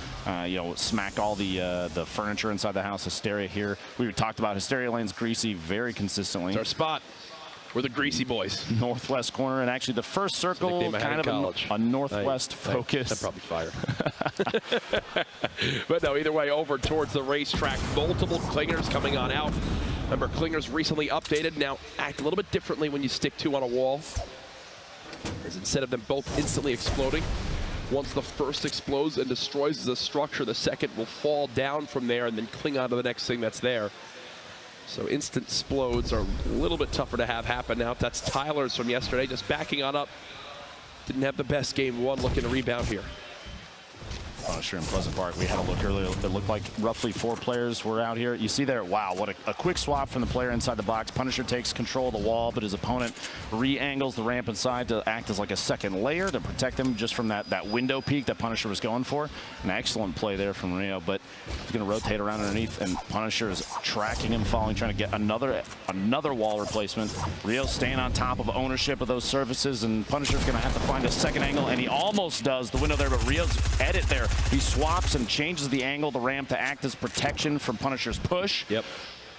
smack all the furniture inside the house. Hysteria here. We talked about Hysteria lanes greasy very consistently. It's our spot. We're the greasy boys. Northwest corner, and actually the first circle, kind of a northwest focus. That'd probably fire. But no, either way, over towards the racetrack. Multiple clingers coming on out. Remember, clingers recently updated. Now act a little bit differently when you stick 2 on a wall. As instead of them both instantly exploding, once the first explodes and destroys the structure, the second will fall down from there and then cling onto the next thing that's there. So instant explodes are a little bit tougher to have happen now. That's Tyler's from yesterday, just backing on up. Didn't have the best game 1, looking to rebound here. Punisher in Pleasant Park. We had a look earlier. It looked like roughly 4 players were out here. You see there, wow, what a quick swap from the player inside the box. Punisher takes control of the wall, but his opponent re-angles the ramp inside to act as like a second layer to protect him just from that window peek that Punisher was going for. An excellent play there from Rio, but he's going to rotate around underneath, and Punisher is tracking him, following, trying to get another wall replacement. Rio staying on top of ownership of those surfaces, and Punisher's going to have to find a second angle, and he almost does the window there, but Rio's edit there. He swaps and changes the angle of the ramp to act as protection from Punisher's push. Yep.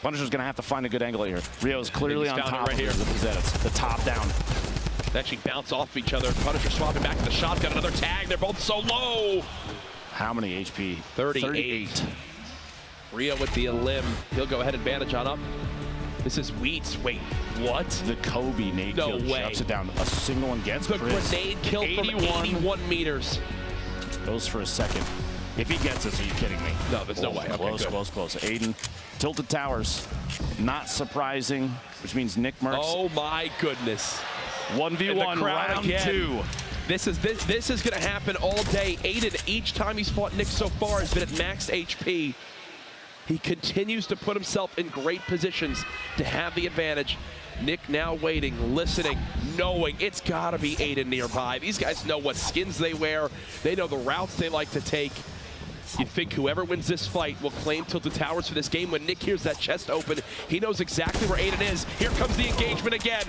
Punisher's going to have to find a good angle here. Rio's clearly on top right here. of his edits. The top down. They actually bounce off each other. Punisher swapping back to the shotgun. Another tag. They're both so low. How many HP? 38. Rio with the elim. He'll go ahead and bandage on up. This is Wheats. Wait, what? The Kobe nade kill. Shuts it down. A single one gets the Chris. Grenade kill from 81 meters. Goes for a second. If he gets this, are you kidding me? No, there's no way. Close, okay, close. Aiden, tilted towers. Not surprising, which means Nick Merckx. Oh my goodness. 1v1 round again. 2. This is going to happen all day. Aiden, each time he's fought Nick so far, has been at max HP. He continues to put himself in great positions to have the advantage. Nick now waiting, listening, knowing it's got to be Aiden nearby. These guys know what skins they wear. They know the routes they like to take. You'd think whoever wins this fight will claim Tilted Towers for this game. When Nick hears that chest open, he knows exactly where Aiden is. Here comes the engagement again.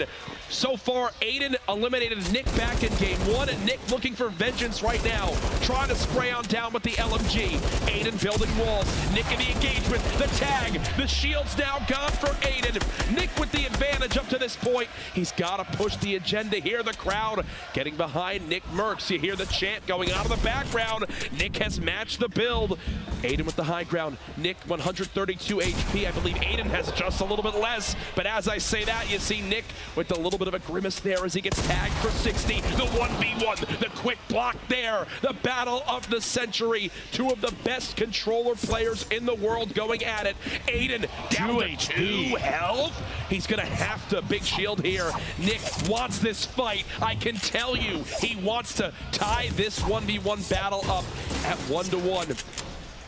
So far, Aiden eliminated Nick back in game 1, and Nick looking for vengeance right now, trying to spray on down with the LMG. Aiden building walls. Nick in the engagement. The tag. The shield's now gone for Aiden. Nick with the advantage up to this point. He's got to push the agenda here. The crowd getting behind Nick Merckx. You hear the chant going out of the background. Nick has matched the build. build. Aiden with the high ground. Nick 132 HP. I believe Aiden has just a little bit less. But as I say that, you see Nick with a little bit of a grimace there as he gets tagged for 60. The 1v1, the quick block there. The battle of the century. Two of the best controller players in the world going at it. Aiden down to 2 health. He's going to have to big shield here. Nick wants this fight. I can tell you, he wants to tie this 1v1 battle up at 1-1.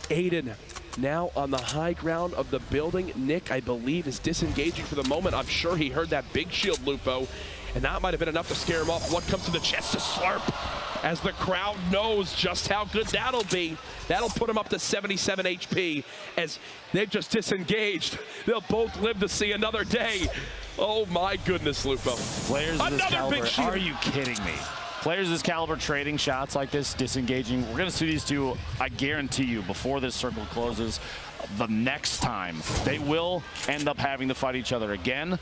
Aiden now on the high ground of the building. Nick, I believe, is disengaging for the moment. I'm sure he heard that big shield, Lupo, and that might have been enough to scare him off. What comes to the chest to slurp as the crowd knows just how good that'll be. That'll put him up to 77 HP as they've just disengaged. They'll both live to see another day. Oh my goodness, Lupo. Players of this caliber, are you kidding me? Players of this caliber trading shots like this, disengaging. We're going to see these two, I guarantee you, before this circle closes, the next time. They will end up having to fight each other again.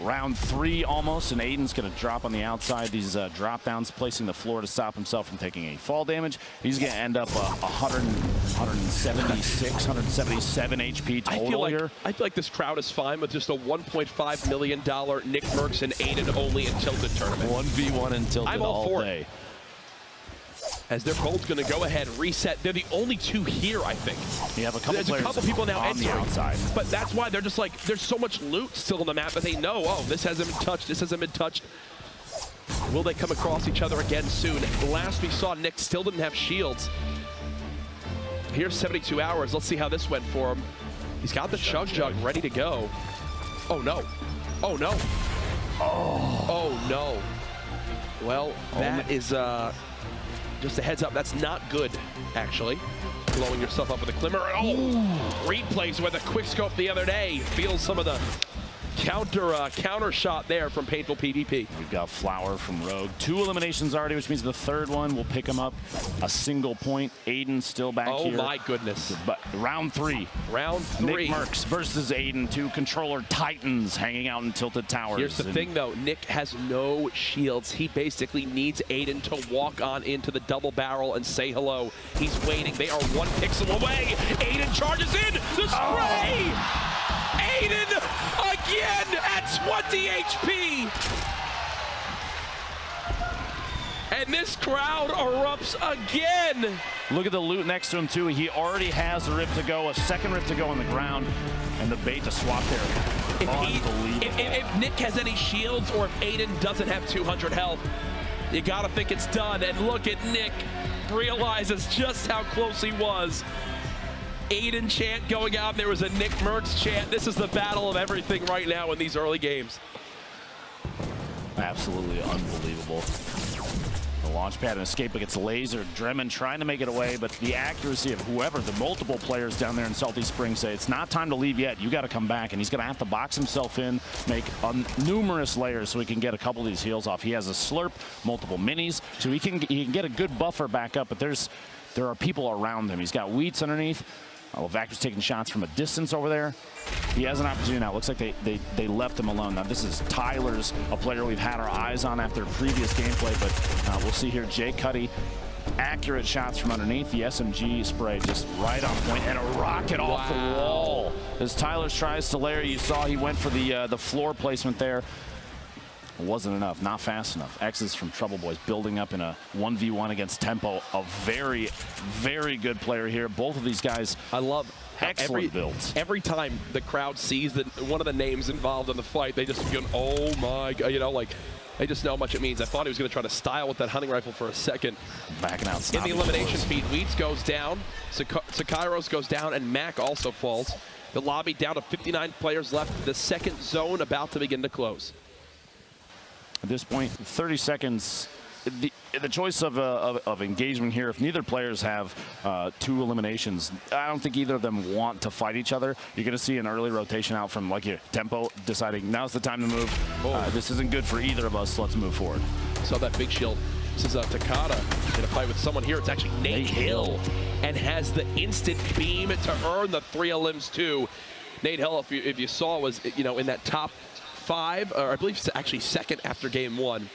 Round 3 almost, and Aiden's going to drop on the outside. These drop downs, placing the floor to stop himself from taking any fall damage. He's going to end up 176, 177 HP total here. I feel like this crowd is fine with just a $1.5 million Nick Mercs and Aiden only in Tilted tournament. 1v1 in Tilted I'm all for day. It. As they're both going to go ahead and reset. They're the only two here, I think. You have a couple There's players a couple people now on the outside. But that's why they're just like, there's so much loot still on the map that they know, oh, this hasn't been touched, this hasn't been touched. Will they come across each other again soon? Last we saw, Nick still didn't have shields. Here's 72 hours. Let's see how this went for him. He's got the Chug Jug ready to go. Oh, no. Oh, no. Oh, no. Well, that is... just a heads up, that's not good, actually. Blowing yourself up with a Glimmer. Oh, replays with a quick scope the other day. Feels some of the counter shot there from Painful PvP. We've got Flower from Rogue. 2 eliminations already, which means the third one will pick him up a single point. Aiden still back here. Oh my goodness. But round 3. Round 3. Nick Mercs versus Aiden, 2 controller titans hanging out in Tilted Towers. Here's the thing though, Nick has no shields. He basically needs Aiden to walk on into the double barrel and say hello. He's waiting. They are 1 pixel away. Aiden charges in. The spray! Aiden again at 20 HP. And this crowd erupts again. Look at the loot next to him too. He already has a rip to go, a second rip to go on the ground, and the bait to swap there. Unbelievable. If Nick has any shields or if Aiden doesn't have 200 health, you gotta think it's done. And look at Nick, realizes just how close he was. Aiden chant going out, there was a Nick Mercs chant. This is the battle of everything right now in these early games. Absolutely unbelievable. The launch pad and escape against Laser. Dremen trying to make it away, but the accuracy of whoever, the multiple players down there in Salty Springs say it's not time to leave yet. You got to come back, and he's going to have to box himself in, make numerous layers so he can get a couple of these heals off. He has a slurp, multiple minis, so he can get a good buffer back up, but there are people around him. He's got Wheats underneath. Vactor's taking shots from a distance over there. He has an opportunity now. Looks like they left him alone. Now, this is Tyler's, a player we've had our eyes on after previous gameplay, but we'll see here. Jay Cuddy, accurate shots from underneath. The SMG spray just right on point, and a rocket off the wall. As Tyler tries to layer, you saw he went for the floor placement there. Wasn't enough, not fast enough. X's from Trouble Boys building up in a 1v1 against Tempo. A very, very good player here. Both of these guys, I love excellent builds. Every time the crowd sees one of the names involved in the fight, they just go, oh my God, you know, like, they just know how much it means. I thought he was going to try to style with that hunting rifle for a second. Backing out. In the elimination feed, Weeds goes down, Sakairos goes down, and Mac also falls. The lobby down to 59 players left. The second zone about to begin to close. At this point, 30 seconds. The choice of engagement here, if neither players have 2 eliminations, I don't think either of them want to fight each other. You're going to see an early rotation out from like your Tempo deciding now's the time to move. This isn't good for either of us. Let's move forward. Saw that big shield. This is Takada in a fight with someone here. It's actually Nate Hill, and has the instant beam to earn the 3 elims too. Nate Hill, if you saw, was in that top 5, or I believe actually second after game 1,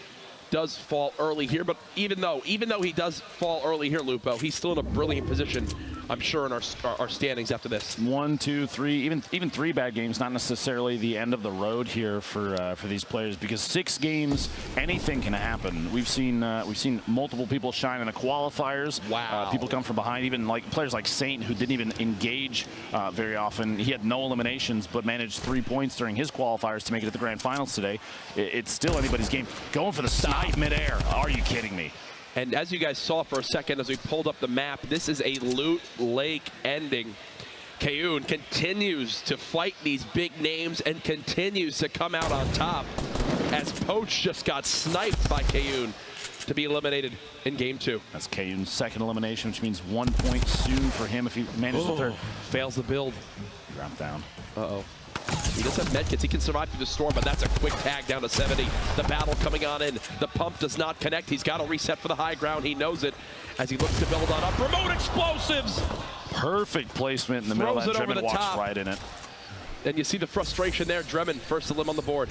does fall early here. But even though he does fall early here, Lupo, he's still in a brilliant position I'm sure, in our standings after this. 1, 2, 3, even 3 bad games, not necessarily the end of the road here for these players, because 6 games, anything can happen. We've seen multiple people shine in the qualifiers. Wow. People come from behind, even like players like Saint, who didn't even engage very often. He had no eliminations, but managed 3 points during his qualifiers to make it to the grand finals today. It's still anybody's game. Going for the snipe midair. Are you kidding me? And as you guys saw for a second as we pulled up the map, this is a Loot Lake ending. Kayun continues to fight these big names and continues to come out on top, as Poach just got sniped by Kayun to be eliminated in game 2. That's Kayun's second elimination, which means 1 point soon for him if he manages the third. Fails the build. Drop down. Uh-oh. He does have medkits. He can survive through the storm, but that's a quick tag down to 70. The battle coming on in. The pump does not connect. He's got to reset for the high ground. He knows it as he looks to build on up. Remote explosives! Perfect placement in the middle. Throws it over Dremin the walks top. right in it. And you see the frustration there. Dremin, first elim on the board.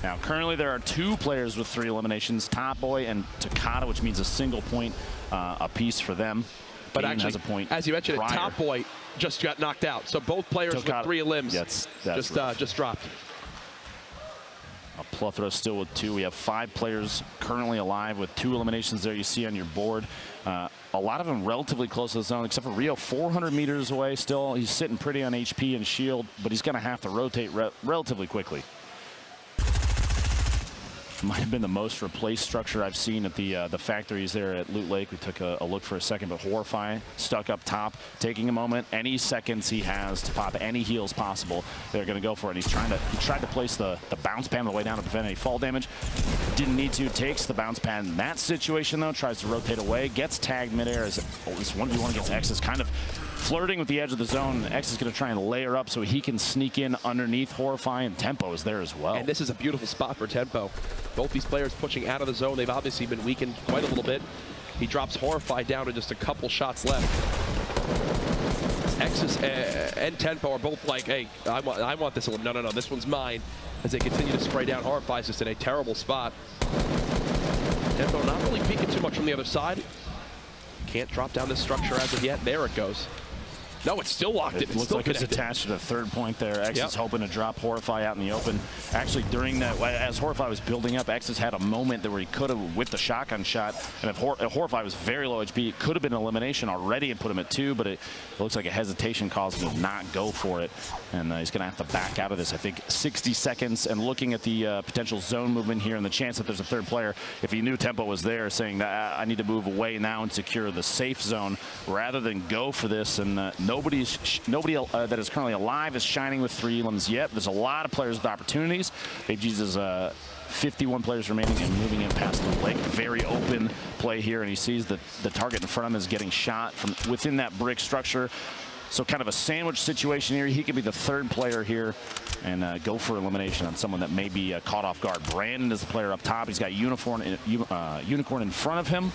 Now, currently there are 2 players with 3 eliminations, Top Boy and Takata, which means a single point apiece for them. But Kayun actually, has a point as you mentioned, prior. Top Boy just got knocked out. So both players with 3 elims just dropped. A plethora still with 2. We have 5 players currently alive with 2 eliminations there you see on your board. A lot of them relatively close to the zone, except for Rio, 400 meters away still. He's sitting pretty on HP and shield, but he's going to have to rotate relatively quickly. Might have been the most replaced structure I've seen at the factories there at Loot Lake. We took a look for a second, but Horrify stuck up top, taking a moment. Any seconds he has to pop any heals possible, they're going to go for it. And he tried to place the bounce pad on the way down to prevent any fall damage. Didn't need to. Takes the bounce pad in that situation though. Tries to rotate away. Gets tagged midair as this 1v1 against X is kind of flirting with the edge of the zone. X is going to try and layer up so he can sneak in underneath Horrify, and Tempo is there as well. And this is a beautiful spot for Tempo. Both these players pushing out of the zone. They've obviously been weakened quite a little bit. He drops Horrify down to just a couple shots left. X and Tempo are both like, hey, I want this one. No, this one's mine. As they continue to spray down, Horrify is just in a terrible spot. Tempo not really peeking too much from the other side. Can't drop down this structure as of yet. There it goes. No, it's still locked in. It looks like it's attached to the 3rd point there. X is hoping to drop Horrify out in the open. Actually, during that, as Horrify was building up, X has had a moment where he could have whipped a shotgun shot. And if Horrify was very low HP, it could have been an elimination already and put him at 2, but it looks like a hesitation caused him to not go for it. And he's going to have to back out of this, I think, 60 seconds. And looking at the potential zone movement here and the chance that there's a 3rd player, if he knew Tempo was there, saying that I need to move away now and secure the safe zone rather than go for this. And nobody that is currently alive is shining with 3 elims yet. There's a lot of players with opportunities. Babe's is 51 players remaining and moving in past the lake. Very open play here, and he sees the target in front of him is getting shot from within that brick structure. So kind of a sandwich situation here. He could be the 3rd player here and go for elimination on someone that may be caught off guard. Brandon is the player up top. He's got Unicorn in front of him.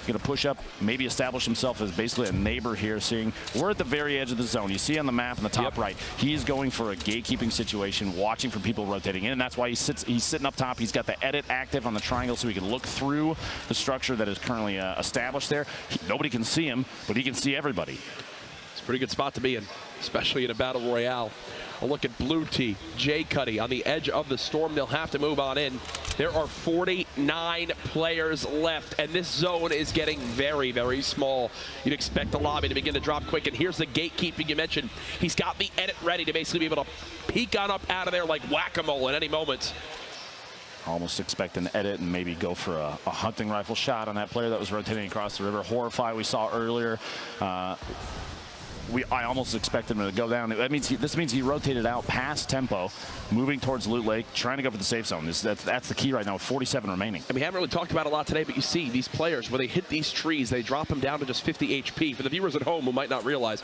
Going to push up, maybe establish himself as basically a neighbor here, seeing we're at the very edge of the zone. You see on the map in the top right, he's going for a gatekeeping situation, watching for people rotating in, and that's why he's sitting up top. He's got the edit active on the triangle so he can look through the structure that is currently established there. Nobody can see him, but he can see everybody. It's a pretty good spot to be in, especially in a battle royale. A look at Blue T, J Cuddy on the edge of the storm. They'll have to move on in. There are 49 players left, and this zone is getting very, very small. You'd expect the lobby to begin to drop quick, and here's the gatekeeping you mentioned. He's got the edit ready to basically be able to peek on up out of there like whack-a-mole at any moment. Almost expect an edit and maybe go for a hunting rifle shot on that player that was rotating across the river. Horrify we saw earlier. I almost expect him to go down. That means this means he rotated out past Tempo, moving towards Loot Lake, trying to go for the safe zone. That's the key right now with 47 remaining. And we haven't really talked about it a lot today, but you see these players, where they hit these trees, they drop them down to just 50 HP. For the viewers at home who might not realize,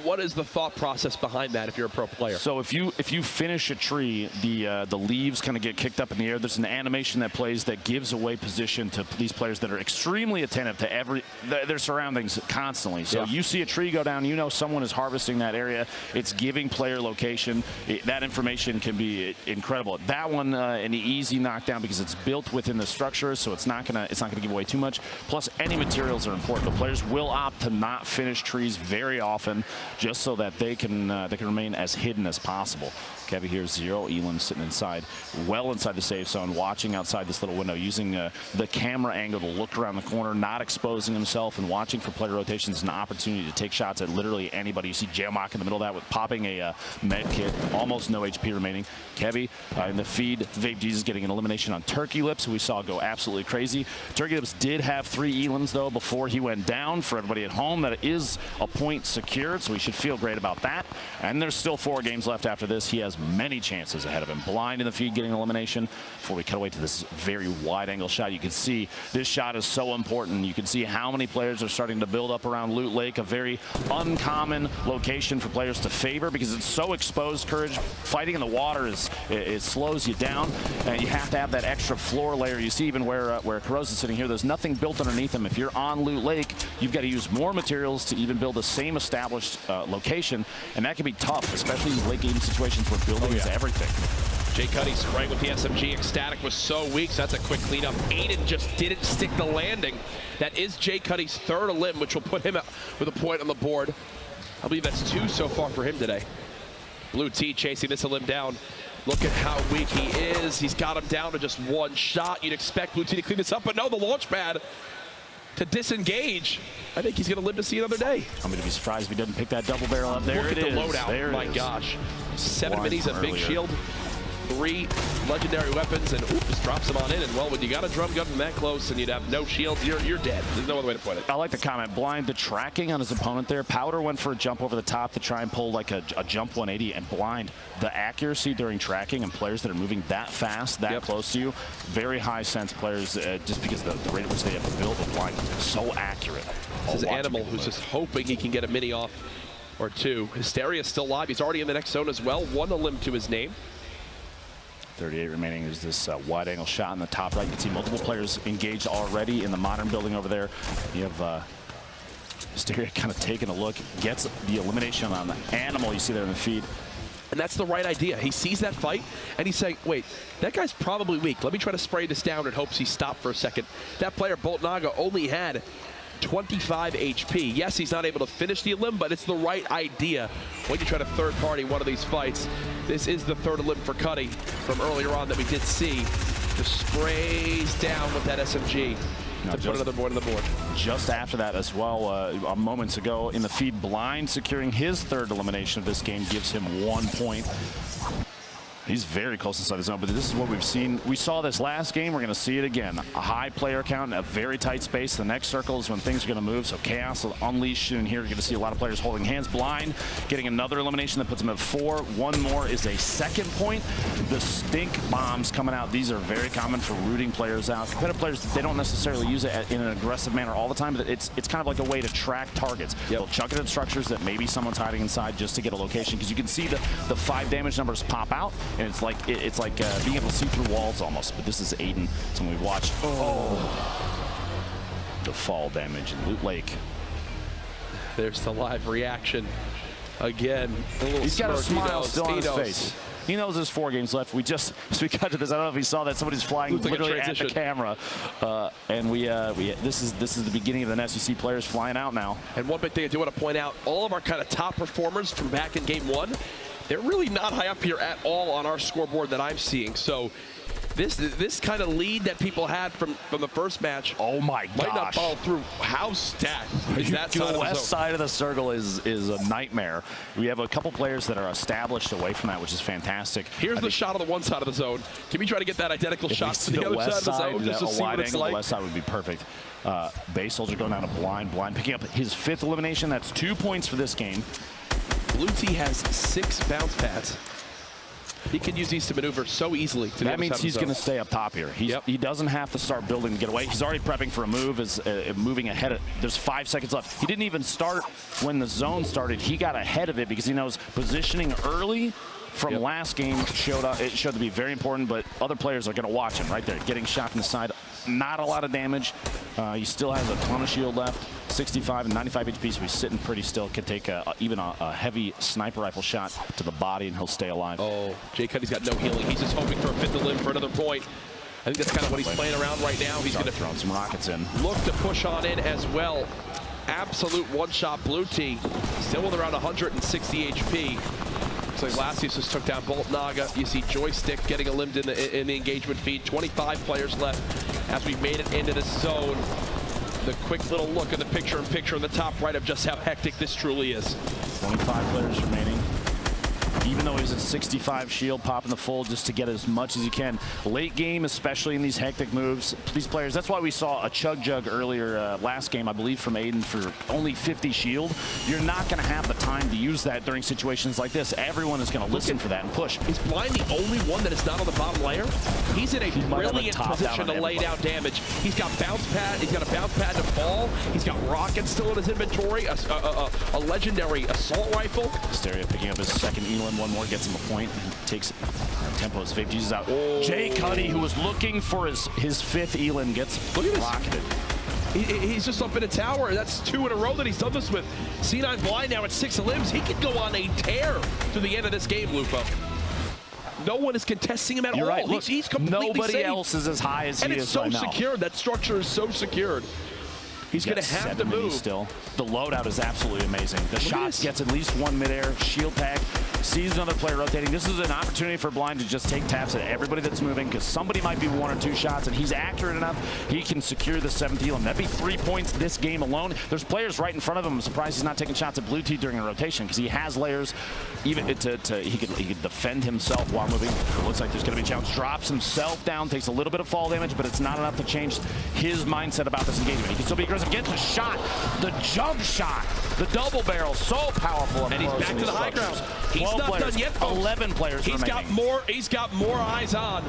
what is the thought process behind that if you're a pro player? So if you finish a tree, the leaves kind of get kicked up in the air. There's an animation that plays that gives away position to these players that are extremely attentive to their surroundings constantly. So you see a tree go down, you you know someone is harvesting that area, it's giving player location. That information can be incredible. That one, an easy knockdown because it's built within the structure, so it's not gonna give away too much. Plus, any materials are important. The players will opt to not finish trees very often, just so that they can remain as hidden as possible. Kevy here, 0 Elam sitting inside, well inside the safe zone, watching outside this little window, using the camera angle to look around the corner, not exposing himself, and watching for player rotations, an opportunity to take shots at literally anybody. You see Jamok in the middle of that with popping a med kit, almost no HP remaining. Kevy in the feed, Vape Jesus getting an elimination on Turkey Lips, who we saw go absolutely crazy. Turkey Lips did have 3 Elams though before he went down. For everybody at home, that is a point secured, so we should feel great about that. And there's still 4 games left after this. He has many chances ahead of him. Blind in the feed getting elimination. Before we cut away to this very wide angle shot, you can see this shot is so important. You can see how many players are starting to build up around Loot Lake, a very uncommon location for players to favor because it's so exposed. Courage, fighting in the water it slows you down, and you have to have that extra floor layer. You see even where Kuroz is sitting here, there's nothing built underneath him. If you're on Loot Lake, you've got to use more materials to even build the same established location, and that can be tough, especially in late game situations where building is everything. Jay Cuddy spraying with the SMG. Ecstatic was so weak, so that's a quick cleanup. Aiden just didn't stick the landing. That is Jay Cuddy's 3rd elim, which will put him with a point on the board. I believe that's 2 so far for him today. Blue T chasing this elim down. Look at how weak he is. He's got him down to just 1 shot. You'd expect Blue T to clean this up, but no, the launch pad to disengage. I think he's going to live to see another day. I'm going to be surprised if he doesn't pick that double barrel up. There Look it at is. the loadout. There My gosh. 7 minis, a big shield, 3 legendary weapons, and just drops them on in. And well, when you got a drum gun that close and you'd have no shields, you're dead. There's no other way to put it. I like the comment. Blind, the tracking on his opponent there. Powder went for a jump over the top to try and pull like a jump 180, and Blind, the accuracy during tracking and players that are moving that fast, that close to you, very high sense players, just because of the rate at which they have to build. The Blind so accurate. This is Animal, who's just hoping he can get a mini off or 2. Hysteria's still live. He's already in the next zone as well. 1 elim to his name. 38 remaining. There's this wide angle shot in the top right. You can see multiple players engaged already in the modern building over there. You have Hysteria kind of taking a look, gets the elimination on the Animal you see there in the feed. And that's the right idea. He sees that fight, and he's saying, wait, that guy's probably weak. Let me try to spray this down in hopes he stopped for a second. That player, Bolt Naga, only had 25 HP. Yes, he's not able to finish the elim, but it's the right idea when you try to third party one of these fights. This is the 3rd elim for Cuddy from earlier on that we did see. Just sprays down with that SMG to put another point on the board. Just after that as well, moments ago in the feed, Blind securing his 3rd elimination of this game gives him 1 point. He's very close inside the zone, but this is what we've seen. We saw this last game. We're going to see it again. A high player count, a very tight space. The next circle is when things are going to move, so Chaos will unleash in here. You're going to see a lot of players holding hands. Blind getting another elimination that puts him at 4. 1 more is a 2nd point. The stink bombs coming out. These are very common for rooting players out. Competitive players, they don't necessarily use it in an aggressive manner all the time, but it's kind of like a way to track targets. They'll chuck it at structures that maybe someone's hiding inside just to get a location, because you can see the 5 damage numbers pop out. And it's like being able to see through walls almost. But this is Aiden, someone we've watched. The fall damage in Loot Lake. There's the live reaction again. He's got a smile still on his face. He knows there's 4 games left. As we cut to this, I don't know if he saw that somebody's flying literally at the camera, and this is the beginning of the nest. You see players flying out now. And one big thing I do want to point out: all of our kind of top performers from back in game 1, they're really not high up here at all on our scoreboard that I'm seeing. So this kind of lead that people had from the first match, might not follow through. How stacked is that side of the west side of the circle is a nightmare. We have a couple players that are established away from that, which is fantastic. Here's the shot on the one side of the zone. Can we try to get that identical shot to the other side of the zone? Just to see what it's like? The west side would be perfect. Base Soldier going down to Blind. Blind picking up his 5th elimination. That's 2 points for this game. Blue T has 6 bounce pads. He can use these to maneuver so easily. That means he's going to stay up top here. He doesn't have to start building to get away. He's already prepping for a move, moving ahead. There's 5 seconds left. He didn't even start when the zone started. He got ahead of it because he knows positioning early from last game showed to be very important, but other players are going to watch him right there. Getting shot from the side. Not a lot of damage. He still has a ton of shield left, 65 and 95 HP, so he's sitting pretty still. Can take even a heavy sniper rifle shot to the body, and he'll stay alive. Oh, Jay Cuddy's got no healing. He's just hoping for a fifth of limb for another point. I think that's kind of what he's playing around right now. He's going to throw some rockets in. Look to push on in as well. Absolute one-shot blue tee. Still with around 160 HP. Looks like Lasius just took down Bolt Naga. You see Joystick getting eliminated in the engagement feed. 25 players left as we made it into this zone. The quick little look at the picture-in-picture in the top right of just how hectic this truly is. 25 players remaining. Even though he's at 65 shield, popping the full just to get as much as he can. Late game, especially in these hectic moves, these players, that's why we saw a Chug Jug earlier last game, I believe, from Aiden for only 50 shield. You're not going to have the time to use that during situations like this. Everyone is going to listen for that and push. Is Blind the only one that is not on the bottom layer? He's in a brilliant position to lay down damage. He's got bounce pad. He's got a bounce pad to fall. He's got rockets still in his inventory. A legendary assault rifle. Hysteria picking up his second Elam. One more gets him a point and takes tempo. His fake Jesus out. Oh. Jay Cuddy, who was looking for his fifth Elam, gets rocketed. He's just up in a tower. That's 2 in a row that he's done this with. C9 Blind now at 6 limbs. He could go on a tear to the end of this game, Lupo. No one is contesting him at all. You're right. Look, he's completely nobody safe. else is as high as and he it's is so right now. secured. That structure is so secured. He's going to have to move. Still, the loadout is absolutely amazing. The shots gets at least one midair shield tag. Sees another player rotating. This is an opportunity for Blind to just take taps at everybody that's moving, because somebody might be 1 or 2 shots, and he's accurate enough. He can secure the 7th Elam. That'd be 3 points this game alone. There's players right in front of him. I'm surprised he's not taking shots at blue tee during a rotation, because he has layers. Even he could defend himself while moving. It looks like there's going to be a challenge. Drops himself down, takes a little bit of fall damage, but it's not enough to change his mindset about this engagement. He can still be aggressive. Gets a shot, the jump shot, the double barrel, so powerful. And he's back to the high ground. He's not players, done yet, folks. 11 players remaining. He's got more eyes on.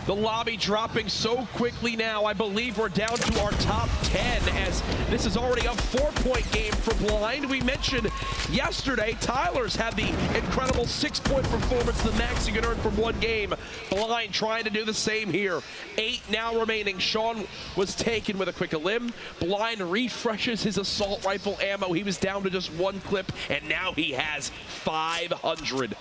The lobby dropping so quickly now. I believe we're down to our top 10 as this is already a 4-point game for Blind. We mentioned yesterday Tyler's had the incredible 6-point performance, the max you can earn from 1 game. Blind trying to do the same here. 8 now remaining. Sean was taken with a quick limb. Blind refreshes his assault rifle ammo. He was down to just 1 clip, and now he has 500.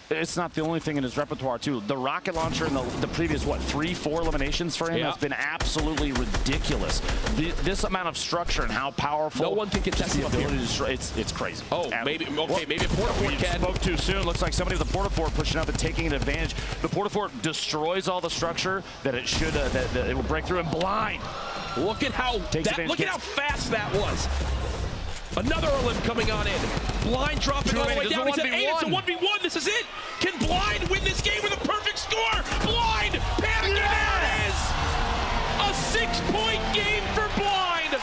It's not the only thing in his repertoire, too. The rocket launcher in the previous, 3-4 eliminations for him has been absolutely ridiculous. This amount of structure and how powerful. No one can contest him up here. It's crazy. Oh, maybe a Portafort can. Spoke too soon. Looks like somebody with the Portafort pushing up and taking an advantage. The Portafort destroys all the structure that it should, that it will break through. And Blind. Look at how fast that was. Another limb coming on in. Blind dropping all the way down. He's at 8. It's a 1v1. This is it. Can Blind win this game with a perfect score? Blind panicking. There it is. A 6-point game for Blind.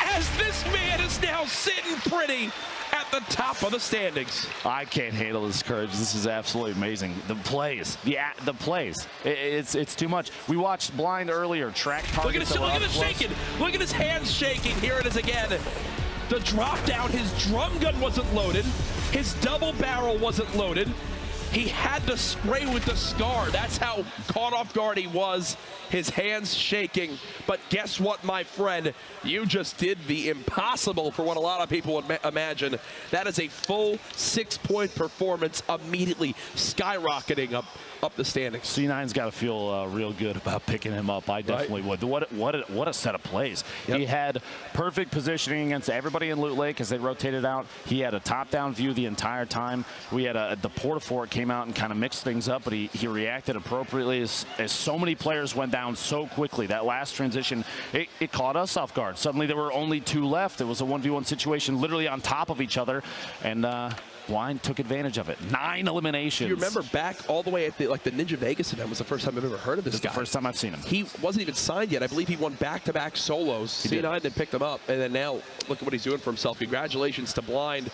As this man is now sitting pretty at the top of the standings. I can't handle this courage. This is absolutely amazing. The plays, the plays. It's too much. We watched Blind earlier. Track targets. Look at him shaking. Look at his hands shaking. Here it is again. The drop down. His drum gun wasn't loaded. His double barrel wasn't loaded. He had to spray with the Scar. That's how caught off guard he was. His hands shaking. But guess what, my friend? You just did the impossible for what a lot of people would imagine. That is a full 6-point performance, immediately skyrocketing up the standings. C9's got to feel real good about picking him up. I definitely would. What a set of plays. Yep. He had perfect positioning against everybody in Loot Lake as they rotated out. He had a top-down view the entire time. We had the Portafort came out and kind of mixed things up, but he reacted appropriately as so many players went down so quickly. That last transition, it caught us off guard. Suddenly there were only 2 left. It was a 1v1 situation literally on top of each other, and Blind took advantage of it. 9 eliminations. You remember back all the way at the Ninja Vegas event was the first time I've ever heard of this guy. The first time I've seen him. He wasn't even signed yet. I believe he won back-to-back solos. C9 then picked him up, and then now look at what he's doing for himself. Congratulations to Blind.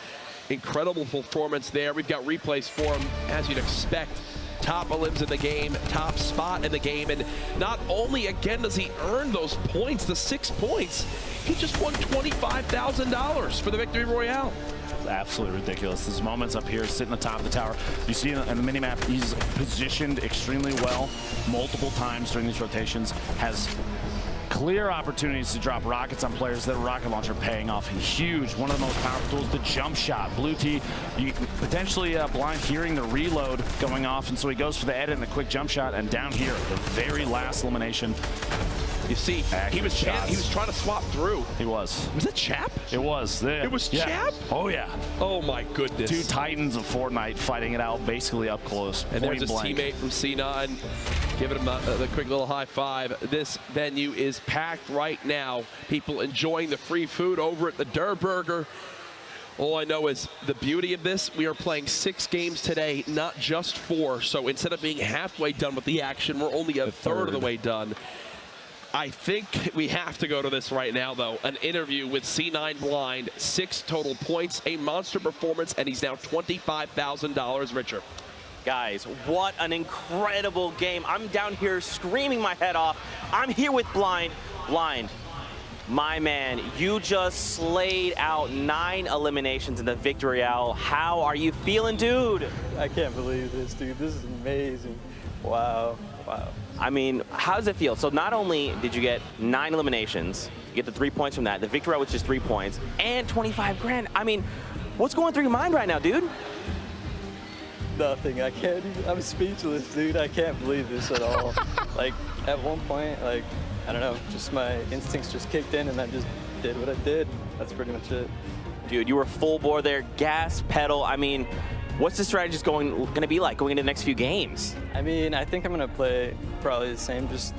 Incredible performance there. We've got replays for him, as you'd expect. Top limbs in the game, top spot in the game, and not only again does he earn those points, the 6 points, he just won $25,000 for the Victory Royale. It's absolutely ridiculous. There's moments up here, sitting at the top of the tower. You see in the minimap, he's positioned extremely well multiple times during these rotations, has clear opportunities to drop rockets on players. That rocket launcher paying off huge. One of the most powerful tools, the jump shot. Blue T, you potentially blind hearing the reload going off, and so he goes for the edit and the quick jump shot, and down here, the very last elimination. You see, he was trying to swap through. He was. Was it Chap? It was. It was Chap? Oh, yeah. Oh, my goodness. Two titans of Fortnite fighting it out basically up close. And there's his teammate from C9 giving him the quick little high five. This venue is packed right now. People enjoying the free food over at the Der Burger. All I know is the beauty of this, we are playing 6 games today, not just 4. So instead of being halfway done with the action, we're only a third of the way done. I think we have to go to this right now, though. An interview with C9 Blind, 6 total points, a monster performance, and he's now $25,000 richer. Guys, what an incredible game. I'm down here screaming my head off. I'm here with Blind. Blind, my man, you just slayed out 9 eliminations in the Victory Royale. How are you feeling, dude? I can't believe this, dude. This is amazing. Wow. Wow. I mean, how does it feel? So not only did you get 9 eliminations, you get the 3 points from that, the Victory Royale was just 3 points, and 25 grand. I mean, what's going through your mind right now, dude? Nothing. I can't even, I'm speechless, dude. I can't believe this at all. Like, at one point, like, I don't know, just my instincts just kicked in and I just did what I did. That's pretty much it. Dude, you were full bore there, gas pedal. I mean, what's the strategy going to be like going into the next few games? I mean, I think I'm going to play probably the same, just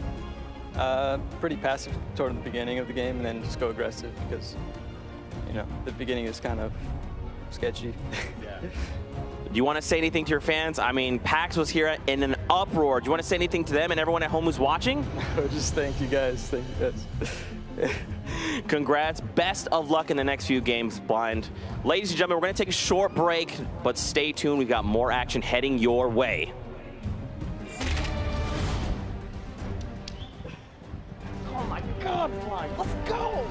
pretty passive toward the beginning of the game and then just go aggressive because, you know, the beginning is kind of sketchy. Yeah. Do you want to say anything to your fans? I mean, PAX was here in an uproar. Do you want to say anything to them and everyone at home who's watching? Just thank you guys. Thank you guys. Congrats. Best of luck in the next few games, Blind. Ladies and gentlemen, we're going to take a short break, but stay tuned. We've got more action heading your way. Oh my God, Blind, let's go!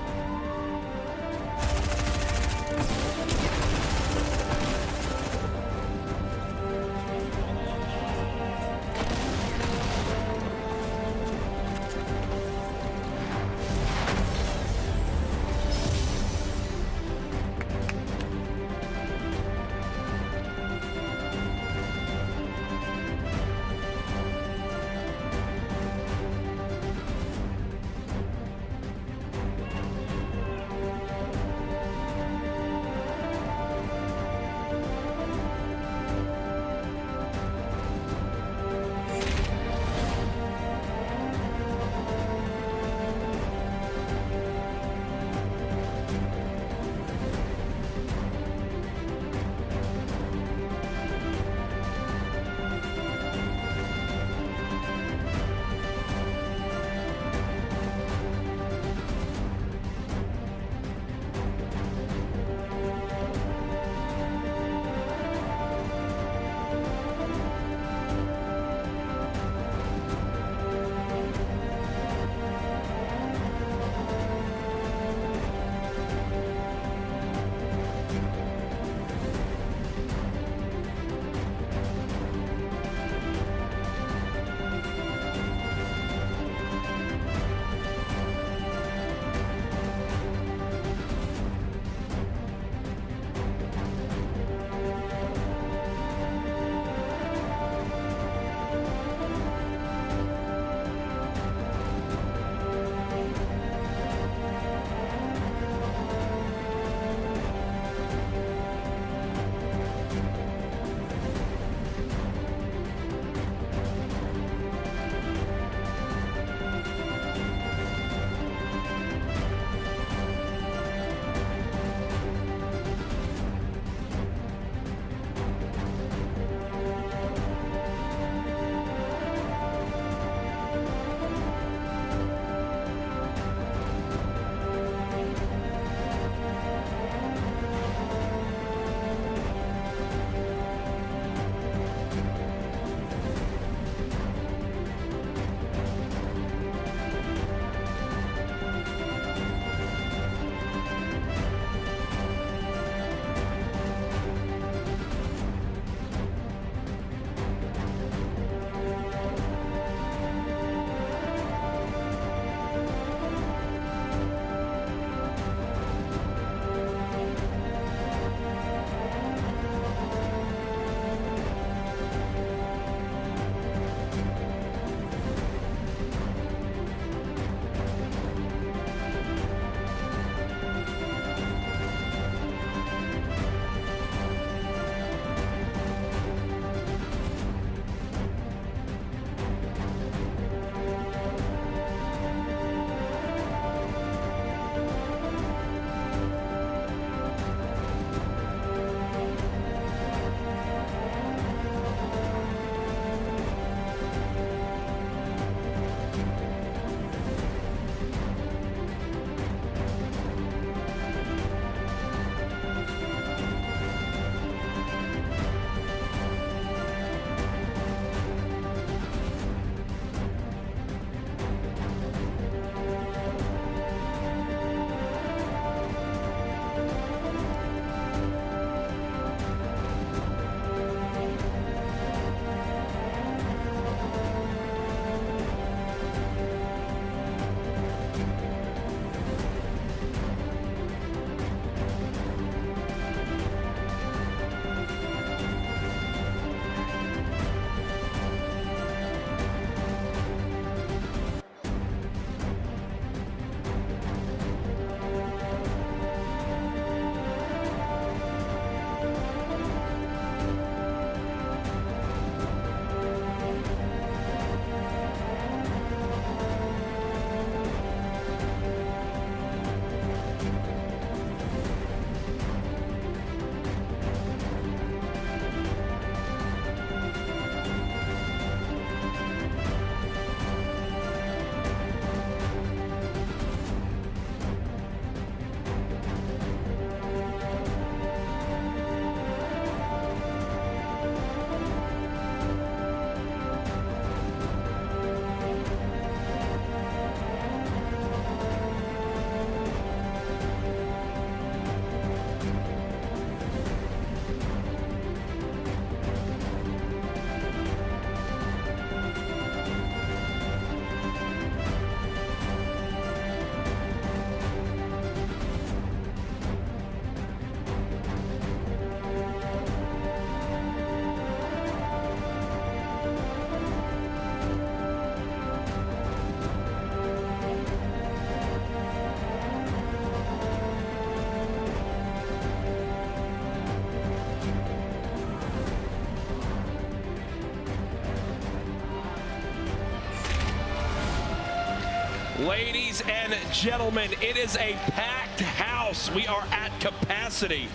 Ladies and gentlemen, it is a packed house. We are at capacity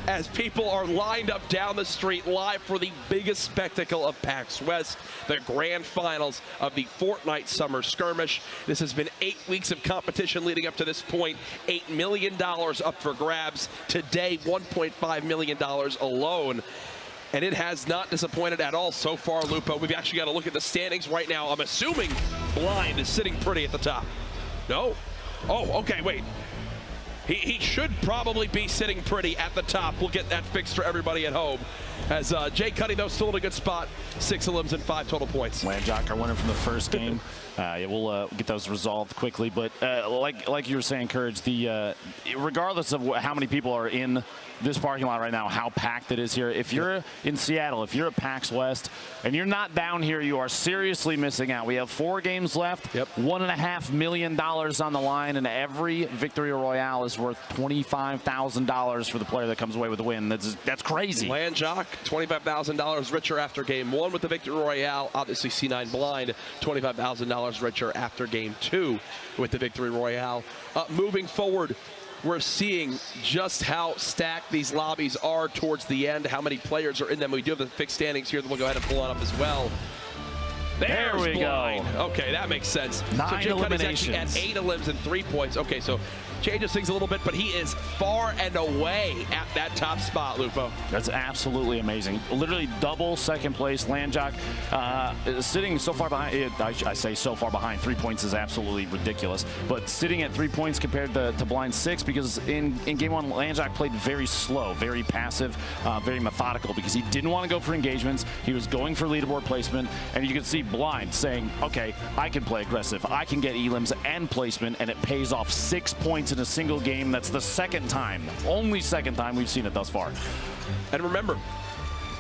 as people are lined up down the street live for the biggest spectacle of PAX West, the grand finals of the Fortnite Summer Skirmish. This has been 8 weeks of competition leading up to this point. $8 million up for grabs. Today, $1.5 million alone. And it has not disappointed at all so far, Lupo. We've actually got to look at the standings right now. I'm assuming Blind is sitting pretty at the top. No? Oh, okay, wait. He should probably be sitting pretty at the top. We'll get that fixed for everybody at home. As Jay Cuddy, though, still in a good spot. 6 elims and 5 total points. Landjock, our winner from the first game. Yeah, we'll get those resolved quickly. But like you were saying, Courage, regardless of how many people are in this parking lot right now, how packed it is here. If you're in Seattle, if you're at PAX West, and you're not down here, you are seriously missing out. We have 4 games left, $1.5 million on the line, and every Victory Royale is worth $25,000 for the player that comes away with the win. That's crazy. Landjock, $25,000 richer after game 1 with the Victory Royale. Obviously, C9 Blind, $25,000 richer after game 2 with the Victory Royale. Moving forward, we're seeing just how stacked these lobbies are towards the end, how many players are in them. We do have the fixed standings here that we'll go ahead and pull on up as well. There we Blind. go. Okay, that makes sense. 9 eliminations. At 8 elims and 3 points. Okay, so changes things a little bit, but he is far and away at that top spot, Lupo. That's absolutely amazing. Literally double second place. Landjock sitting so far behind. I say so far behind. 3 points is absolutely ridiculous. But sitting at 3 points compared to Blind 6, because in game 1, Landjock played very slow, very passive, very methodical, because he didn't want to go for engagements. He was going for leaderboard placement, and you can see Blind saying, okay, I can play aggressive. I can get elims and placement, and it pays off 6 points in a single game. That's the second time, only second time we've seen it thus far. And remember,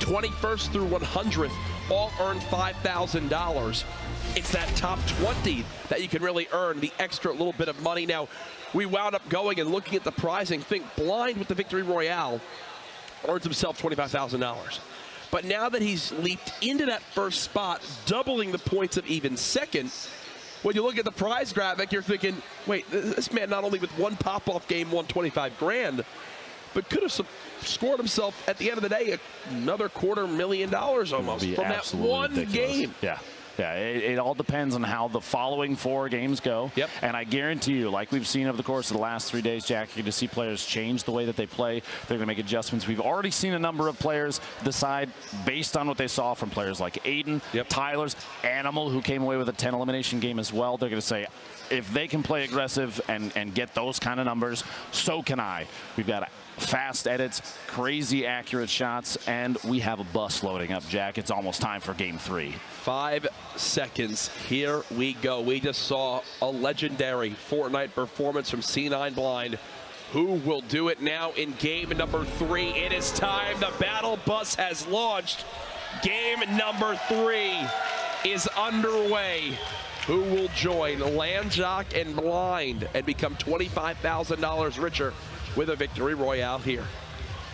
21st through 100th all earn $5,000. It's that top 20 that you can really earn the extra little bit of money. Now, we wound up going and looking at the pricing. Think Blind with the Victory Royale earns himself $25,000. But now that he's leaped into that first spot, doubling the points of even second, when you look at the prize graphic, you're thinking, wait, this man not only with one pop-off game won 25 grand, but could have scored himself at the end of the day another $250,000 almost from that one game. Yeah, it all depends on how the following 4 games go. And I guarantee you, like we've seen over the course of the last 3 days, Jack, you're going to see players change the way that they play. They're going to make adjustments. We've already seen a number of players decide based on what they saw from players like Aiden, Tyler's, Animal, who came away with a 10 elimination game as well. They're going to say, if they can play aggressive and get those kind of numbers, so can I. We've got fast edits, crazy accurate shots, and we have a bus loading up, Jack. It's almost time for game 3. 5 seconds. Here we go. We just saw a legendary Fortnite performance from C9 Blind. Who will do it now in game number 3? It is time. The battle bus has launched. Game number 3 is underway. Who will join Landjock and Blind and become $25,000 richer with a Victory Royale here?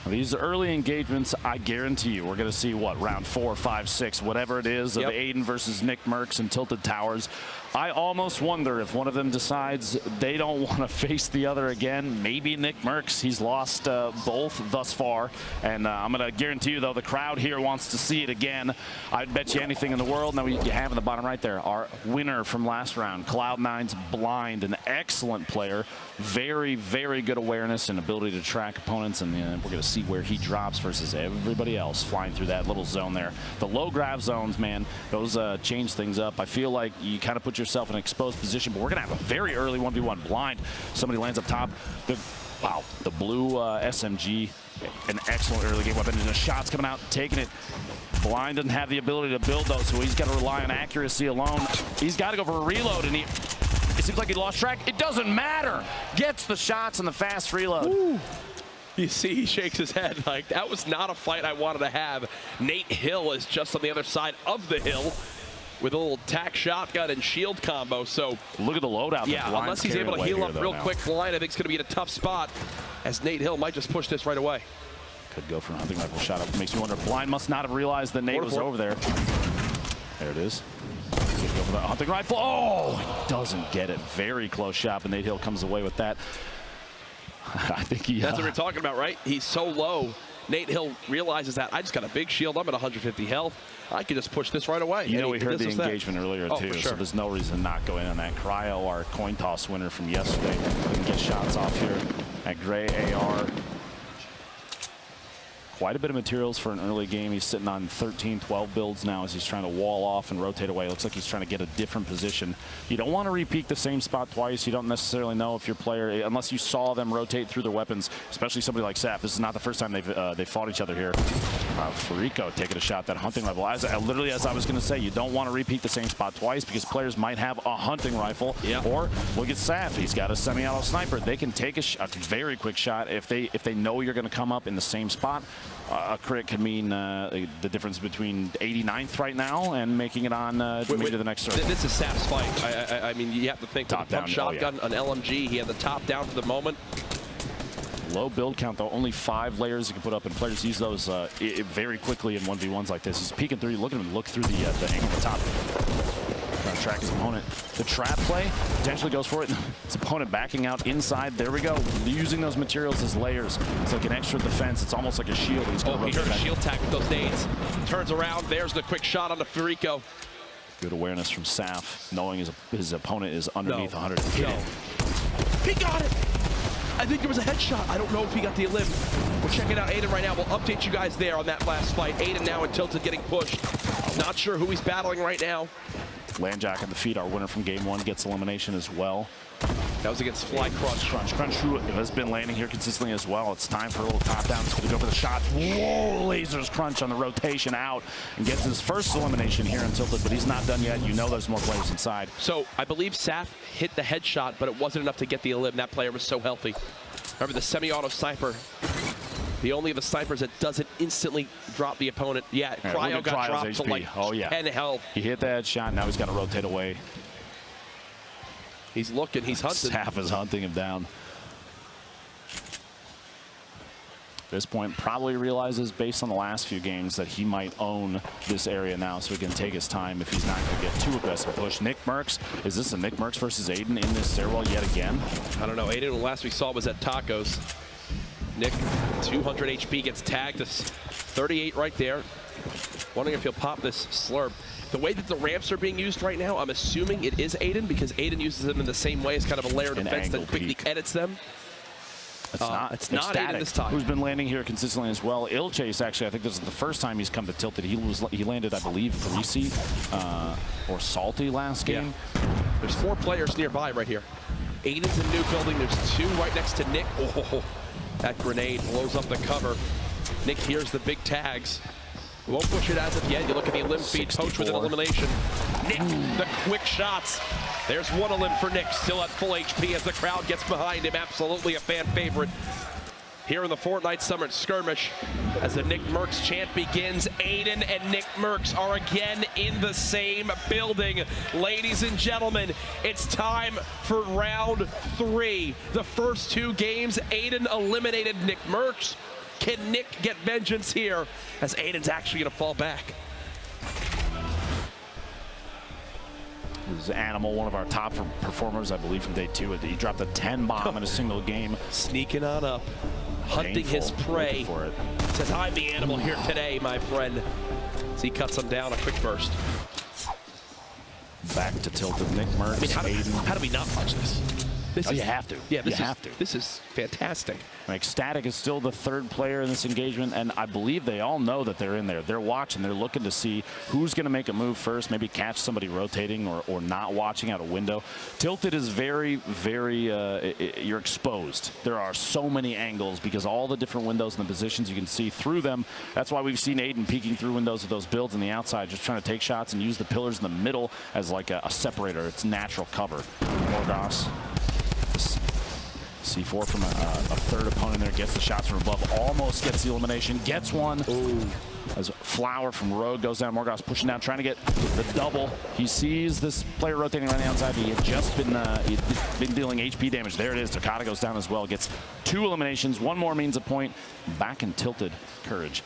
These early engagements, I guarantee you, we're going to see, what, round 4, 5, 6, whatever it is, of Aiden versus Nick Merckx and Tilted Towers. I almost wonder if one of them decides they don't want to face the other again. Maybe Nick Merckx. He's lost both thus far. And I'm going to guarantee you, though, the crowd here wants to see it again. I'd bet you anything in the world. Now, you have in the bottom right there our winner from last round, Cloud9's Blind, an excellent player. Very, very good awareness and ability to track opponents. And we're going to see where he drops versus everybody else flying through that little zone there. The low grav zones, man, those change things up. I feel like you kind of put yourself in an exposed position, but we're going to have a very early 1v1 Blind. Somebody lands up top. Wow, the blue SMG, an excellent early game weapon, and the shots coming out, taking it. Blind doesn't have the ability to build those, so he's got to rely on accuracy alone. He's got to go for a reload, and it seems like he lost track. It doesn't matter. Gets the shots and the fast reload. Ooh. You see, he shakes his head like, that was not a fight I wanted to have. Nate Hill is just on the other side of the hill with a little tack shotgun and shield combo. So look at the loadout. Yeah, unless he's able to heal up real quick, Blind, I think, is going to be in a tough spot, as Nate Hill might just push this right away. Could go for a hunting rifle shot. Makes me wonder. Blind must not have realized that Nate was over there. There it is. Could go for the hunting rifle. Oh, he doesn't get it. Very close shot, but Nate Hill comes away with that. I think he... That's what we're talking about, right? He's so low. Nate Hill realizes that I just got a big shield. I'm at 150 health. I can just push this right away. You know, we heard the engagement earlier, too, sure. so there's no reason to not go in on that. Cryo, our coin toss winner from yesterday, can get shots off here at Gray AR. Quite a bit of materials for an early game. He's sitting on 13, 12 builds now as he's trying to wall off and rotate away. Looks like he's trying to get a different position. You don't want to repeat the same spot twice. You don't necessarily know if your player, unless you saw them rotate through their weapons, especially somebody like Sap. This is not the first time they've fought each other here. Farico taking a shot, that hunting rifle. Literally, as I was going to say, you don't want to repeat the same spot twice because players might have a hunting rifle. Yep. Or look at Sap. He's got a semi-auto sniper. They can take a very quick shot if they know you're going to come up in the same spot. A crit could mean the difference between 89th right now and making it on maybe to the next circle. This is Sap's fight. I mean, you have to think top down shotgun, an LMG. He had the top down for the moment. Low build count, though. Only 5 layers you can put up, and players use those very quickly in 1v1s like this. He's peeking through. Look at him look through the angle at the top. Trying to track his opponent. The trap play potentially goes for it. His opponent backing out inside. There we go. Using those materials as layers. It's like an extra defense. It's almost like a shield. He's going to he heard a shield tag with those nades. Turns around. There's the quick shot on the Farico. Good awareness from Saf, knowing his opponent is underneath 100. He got it. I think it was a headshot. I don't know if he got the elim. We're checking out Aiden right now. We'll update you guys there on that last fight. Aiden now in Tilted getting pushed. Not sure who he's battling right now. Landjack on the feet, our winner from game 1, gets elimination as well. That was against Fly Crunch. Crunch, who has been landing here consistently as well. It's time for a little top down. He's going to go for the shot. Whoa, lasers Crunch on the rotation out and gets his first elimination here in Tilted, but he's not done yet. You know there's more players inside. So I believe Saf hit the headshot, but it wasn't enough to get the elim. That player was so healthy. Remember the semi-auto sniper. The only of the snipers that doesn't instantly drop the opponent. Yeah, Cryo got dropped to like 10 health. He hit that shot. Now he's got to rotate away. He's looking. He's hunting. Saf is hunting him down. At this point, probably realizes based on the last few games that he might own this area now, so he can take his time if he's not going to get too aggressive push. Nick Merckx, is this a Nick Merckx versus Aiden in this stairwell yet again? I don't know. Aiden, the last we saw was at Tacos. Nick, 200 HP, gets tagged. 38 right there. Wondering if he'll pop this slurp. The way that the ramps are being used right now, I'm assuming it is Aiden because Aiden uses them in the same way as kind of a layered defense that quickly edits them. It's not Aiden this time. Who's been landing here consistently as well. Illchase, actually, I think this is the first time he's come to Tilted. He landed, I believe, Greasy or Salty last game. Yeah. There's 4 players nearby right here. Aiden's in new building. There's 2 right next to Nick. Oh, that grenade blows up the cover. Nick hears the big tags. We won't push it as of yet. You look at the elim feed, Poach with an elimination. Nick, the quick shots. There's 1 elim for Nick, still at full HP as the crowd gets behind him. Absolutely a fan favorite. Here in the Fortnite Summer Skirmish, as the Nick Merckx chant begins, Aiden and Nick Merckx are again in the same building. Ladies and gentlemen, it's time for round 3. The first 2 games, Aiden eliminated Nick Merckx. Can Nick get vengeance here as Aiden's actually going to fall back? This is Animal, one of our top performers, I believe, from day 2. He dropped a 10 bomb in a single game. Sneaking on up, hunting his prey. For it. Says, I'm the animal here today, my friend. As he cuts him down, a quick burst. Back to Tilted, Nick Merckx. I mean, how do we not watch this? You have to. Yeah, you have to. This is fantastic. Like, Static is still the 3rd player in this engagement, and I believe they all know that they're in there. They're watching. They're looking to see who's going to make a move first, maybe catch somebody rotating or not watching out a window. Tilted is very, very, you're exposed. There are so many angles because all the different windows and the positions you can see through them. That's why we've seen Aiden peeking through windows with those builds on the outside, just trying to take shots and use the pillars in the middle as like a separator. It's natural cover. Morgoss. C4 from a 3rd opponent there, gets the shots from above, almost gets the elimination, gets one. Ooh. As Flower from Rogue goes down, Morgoss pushing down, trying to get the double. He sees this player rotating around the outside. He had just been dealing HP damage. There it is. Takata goes down as well, gets 2 eliminations. 1 more means a point. Back in Tilted, Courage.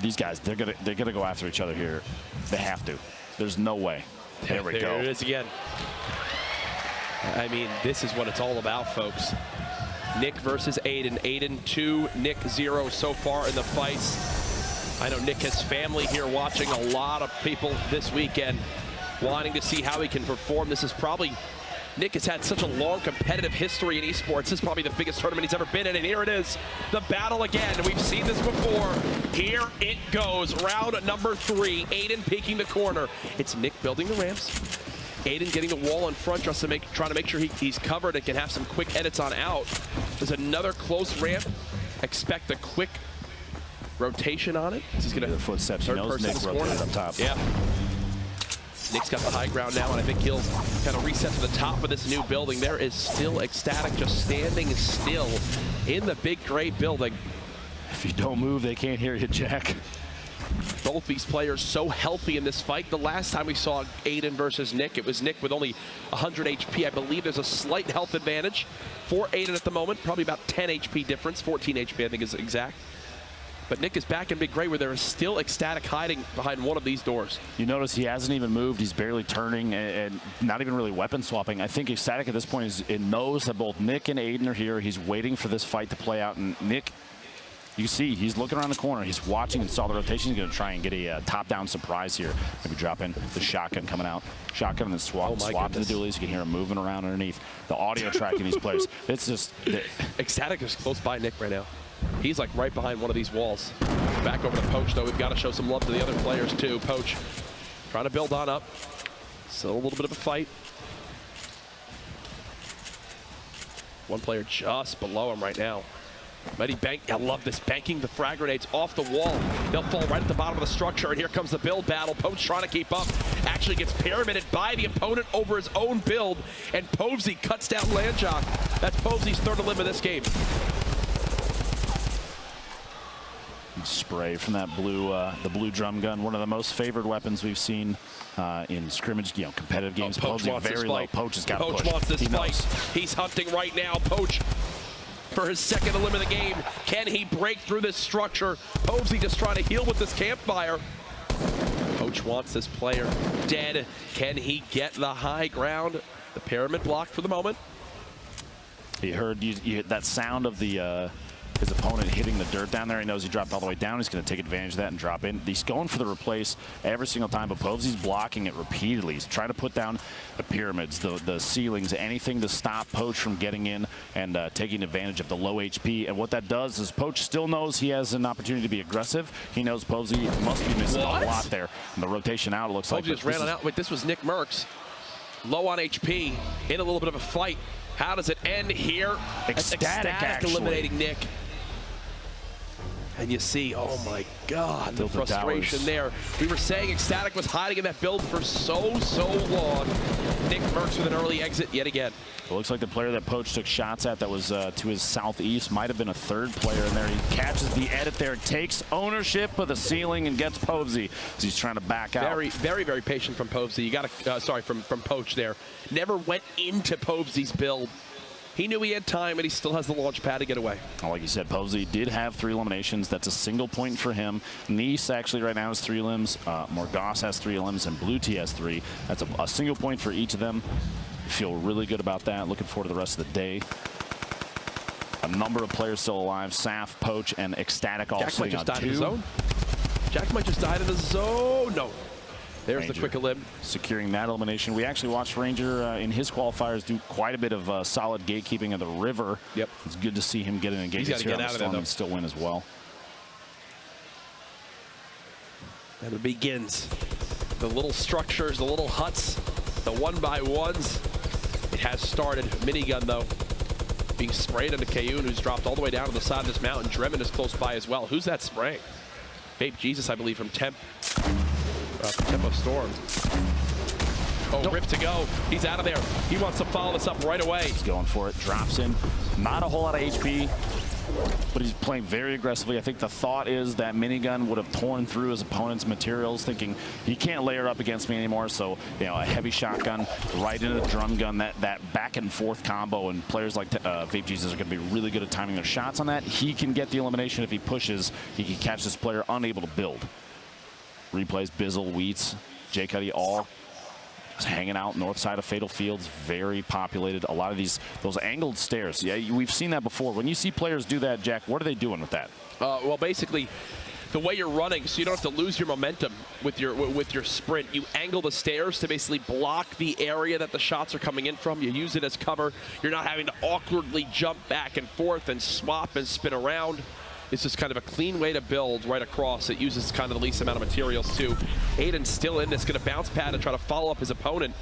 These guys, they're gonna go after each other here. They have to. There's no way. There we go. There it is again. I mean, this is what it's all about, folks. Nick versus Aiden. Aiden 2, Nick 0 so far in the fights. I know Nick has family here watching, a lot of people this weekend wanting to see how he can perform. This is probably, Nick has had such a long competitive history in esports. This is probably the biggest tournament he's ever been in, and here it is, the battle again. We've seen this before. Here it goes, round number 3. Aiden peeking the corner. It's Nick building the ramps. Aiden getting the wall in front, just to trying to make sure he's covered and can have some quick edits on out. There's another close ramp. Expect a quick rotation on it. He's going to the footsteps. He knows Nick rotated up top. Yeah. Nick's got the high ground now, and I think he'll kind of reset to the top of this new building. There is still Ecstatic just standing still in the big gray building. If you don't move, they can't hear you, Jack. Both these players so healthy in this fight. The last time we saw Aiden versus Nick, it was Nick with only 100 HP. I believe there's a slight health advantage for Aiden at the moment. Probably about 10 HP difference. 14 HP, I think, is exact. But Nick is back in big gray, where there is still Ecstatic hiding behind one of these doors. You notice he hasn't even moved. He's barely turning and not even really weapon swapping. I think Ecstatic at this point knows that both Nick and Aiden are here. He's waiting for this fight to play out. And Nick, you see, he's looking around the corner. He's watching and saw the rotation. He's going to try and get a top-down surprise here. Maybe drop in the shotgun coming out. Shotgun and then swap to the dualies. You can hear him moving around underneath. The audio tracking these players. It's just... Ecstatic is close by Nick right now. He's like right behind one of these walls. Back over to Poach, though. We've got to show some love to the other players, too. Poach trying to build on up. Still a little bit of a fight. One player just below him right now. Mighty bank. I love this. Banking the frag grenades off the wall. They'll fall right at the bottom of the structure, and here comes the build battle. Poach trying to keep up. Actually gets pyramided by the opponent over his own build, and Povsy cuts down Landjock. That's Povsy's third elim of this game. Spray from that the blue drum gun, one of the most favored weapons we've seen in scrimmage, competitive games. Poach wants very this low. fight. Poach has got to push. Poach wants this He fight. knows. He's hunting right now. Poach for his second elim of the game. Can he break through this structure? Povsy just trying to heal with this campfire. Poach wants this player dead. Can he get the high ground? The pyramid blocked for the moment. He heard that sound of his opponent hitting the dirt down there. He knows he dropped all the way down. He's going to take advantage of that and drop in. He's going for the replace every single time, but Povsy's blocking it repeatedly. He's trying to put down the pyramids, the ceilings, anything to stop Poach from getting in and taking advantage of the low HP. And what that does is Poach still knows he has an opportunity to be aggressive. He knows Povsy must be missing a lot there. And the rotation out, it looks like. Povsy just ran on out. Wait, this was Nick Merckx. Low on HP, in a little bit of a fight. How does it end here? Ecstatic eliminating Nick. And you see, oh my God, the frustration there. We were saying Ecstatic was hiding in that build for so long. Nick Merckx with an early exit yet again. It looks like the player that Poach took shots at that was to his southeast might have been a third player in there. He catches the edit there, takes ownership of the ceiling and gets Povsy as he's trying to back out. Very patient from Povsy. You got to, sorry, from Poach there. Never went into Povsy's build. He knew he had time, and he still has the launch pad to get away. Like you said, Povsy did have 3 eliminations. That's a single point for him. Nice actually right now has 3 elims. Morgas has 3 elims, and Blue T has 3. That's a single point for each of them. Feel really good about that. Looking forward to the rest of the day. A number of players still alive. Saf, Poach, and Ecstatic all Jack might sitting just on died in 2. the zone. Jack might just died in the zone. No. There's Ranger the quick elim. Securing that elimination. We actually watched Ranger in his qualifiers do quite a bit of solid gatekeeping of the river. Yep. It's good to see him get in and He's got to get out of there, though. And still win as well. And it begins. The little structures, the little huts, the 1x1s. It has started. Minigun, though, being sprayed into Kayun, who's dropped all the way down to the side of this mountain. Dremen is close by as well. Who's that spraying? Babe Jesus, I believe, from Tempo Storm. Oh, nope. Rip to go. He's out of there. He wants to follow this up right away. He's going for it. Drops in. Not a whole lot of HP, but he's playing very aggressively. I think the thought is that Minigun would have torn through his opponent's materials, thinking he can't layer up against me anymore. So, a heavy shotgun right into the drum gun, that back and forth combo, and players like Vape Jesus are going to be really good at timing their shots on that. He can get the elimination if he pushes. He can catch this player unable to build. Replays, Bizzle, Wheats, J. Cuddy all It's hanging out north side of Fatal Fields, very populated. A lot of those angled stairs. Yeah, we've seen that before. When you see players do that, Jack, what are they doing with that? Well, basically, the way you're running, so you don't have to lose your momentum with your sprint. You angle the stairs to basically block the area that the shots are coming in from. You use it as cover. You're not having to awkwardly jump back and forth and swap and spin around. It's just kind of a clean way to build right across. It uses kind of the least amount of materials too. Aiden's still in this, going to bounce pad and try to follow up his opponent.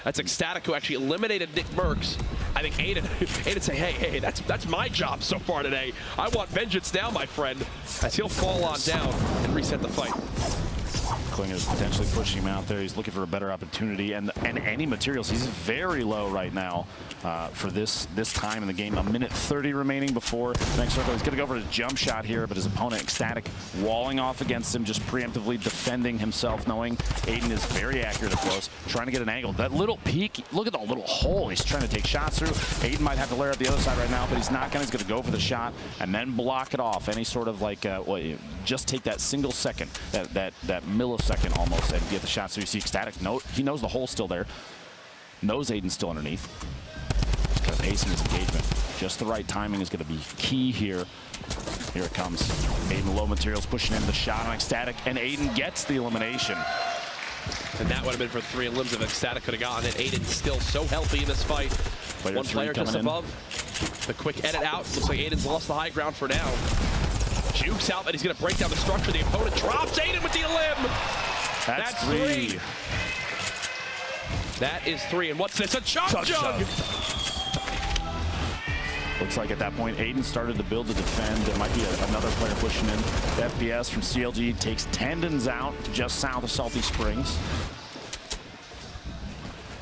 That's Ecstatic, who actually eliminated Nick Merckx. I think Aiden say, hey, that's my job so far today. I want vengeance now, my friend, as he'll fall on down and reset the fight. Klinger is potentially pushing him out there. He's looking for a better opportunity and any materials. He's very low right now for this time in the game. 1:30 remaining before the next circle. He's going to go for his jump shot here, but his opponent, Ecstatic, walling off against him, just preemptively defending himself, knowing Aiden is very accurate at close, trying to get an angle. That little peek, look at the little hole he's trying to take shots through. Aiden might have to layer up the other side right now, but he's not going to. He's going to go for the shot and then block it off. Any sort of like, just take that single second, that millisecond almost, and get the shot. So you see Ecstatic, he knows the hole's still there, knows Aiden's still underneath. Just kind of pacing his engagement. Just the right timing is going to be key here. Here it comes. Aiden low materials pushing in the shot on Ecstatic, and Aiden gets the elimination. And that would have been for 3 limbs if Ecstatic could have gotten it. Aiden's still so healthy in this fight. One player just above. The quick edit out. Looks like Aiden's lost the high ground for now. Jukes out that he's going to break down the structure. The opponent drops Aiden with the elim. That's 3. That is 3. And what's this? A chug jug. Looks like at that point, Aiden started to build to defend. There might be another player pushing in. The FPS from CLG takes Tendons out just south of Salty Springs.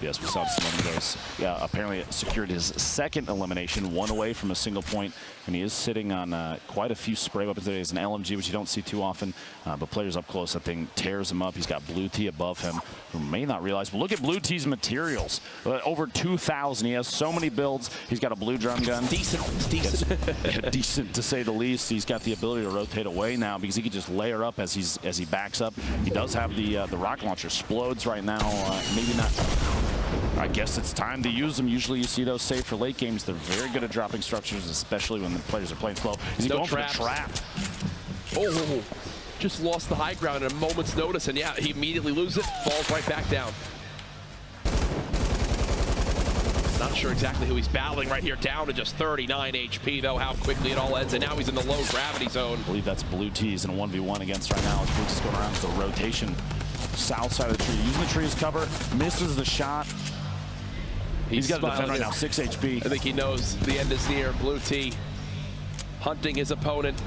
Yes, we saw this a moment ago. Yeah, apparently secured his second elimination, 1 away from a single point, and he is sitting on quite a few spray weapons. There is an LMG, which you don't see too often, but players up close, that thing tears him up. He's got Blue T above him, who may not realize, but look at Blue T's materials. Over 2,000. He has so many builds. He's got a blue drum gun. Decent. Decent, to say the least. He's got the ability to rotate away now because he can just layer up as he backs up. He does have the rocket launcher. Explodes right now. Maybe not. I guess it's time to use them. Usually you see those saved for late games. They're very good at dropping structures, especially when the players are playing slow. Is he going for the trap? Oh, just lost the high ground at a moment's notice, and yeah, he immediately loses it, falls right back down. Not sure exactly who he's battling right here, down to just 39 HP, though, how quickly it all ends, and now he's in the low gravity zone. I believe that's Blue T's in a 1v1 against right now. Blue T's going around with the rotation. South side of the tree, using the tree as cover, misses the shot. He's got to defend right now, 6 HP. I think he knows the end is near. Blue T hunting his opponent.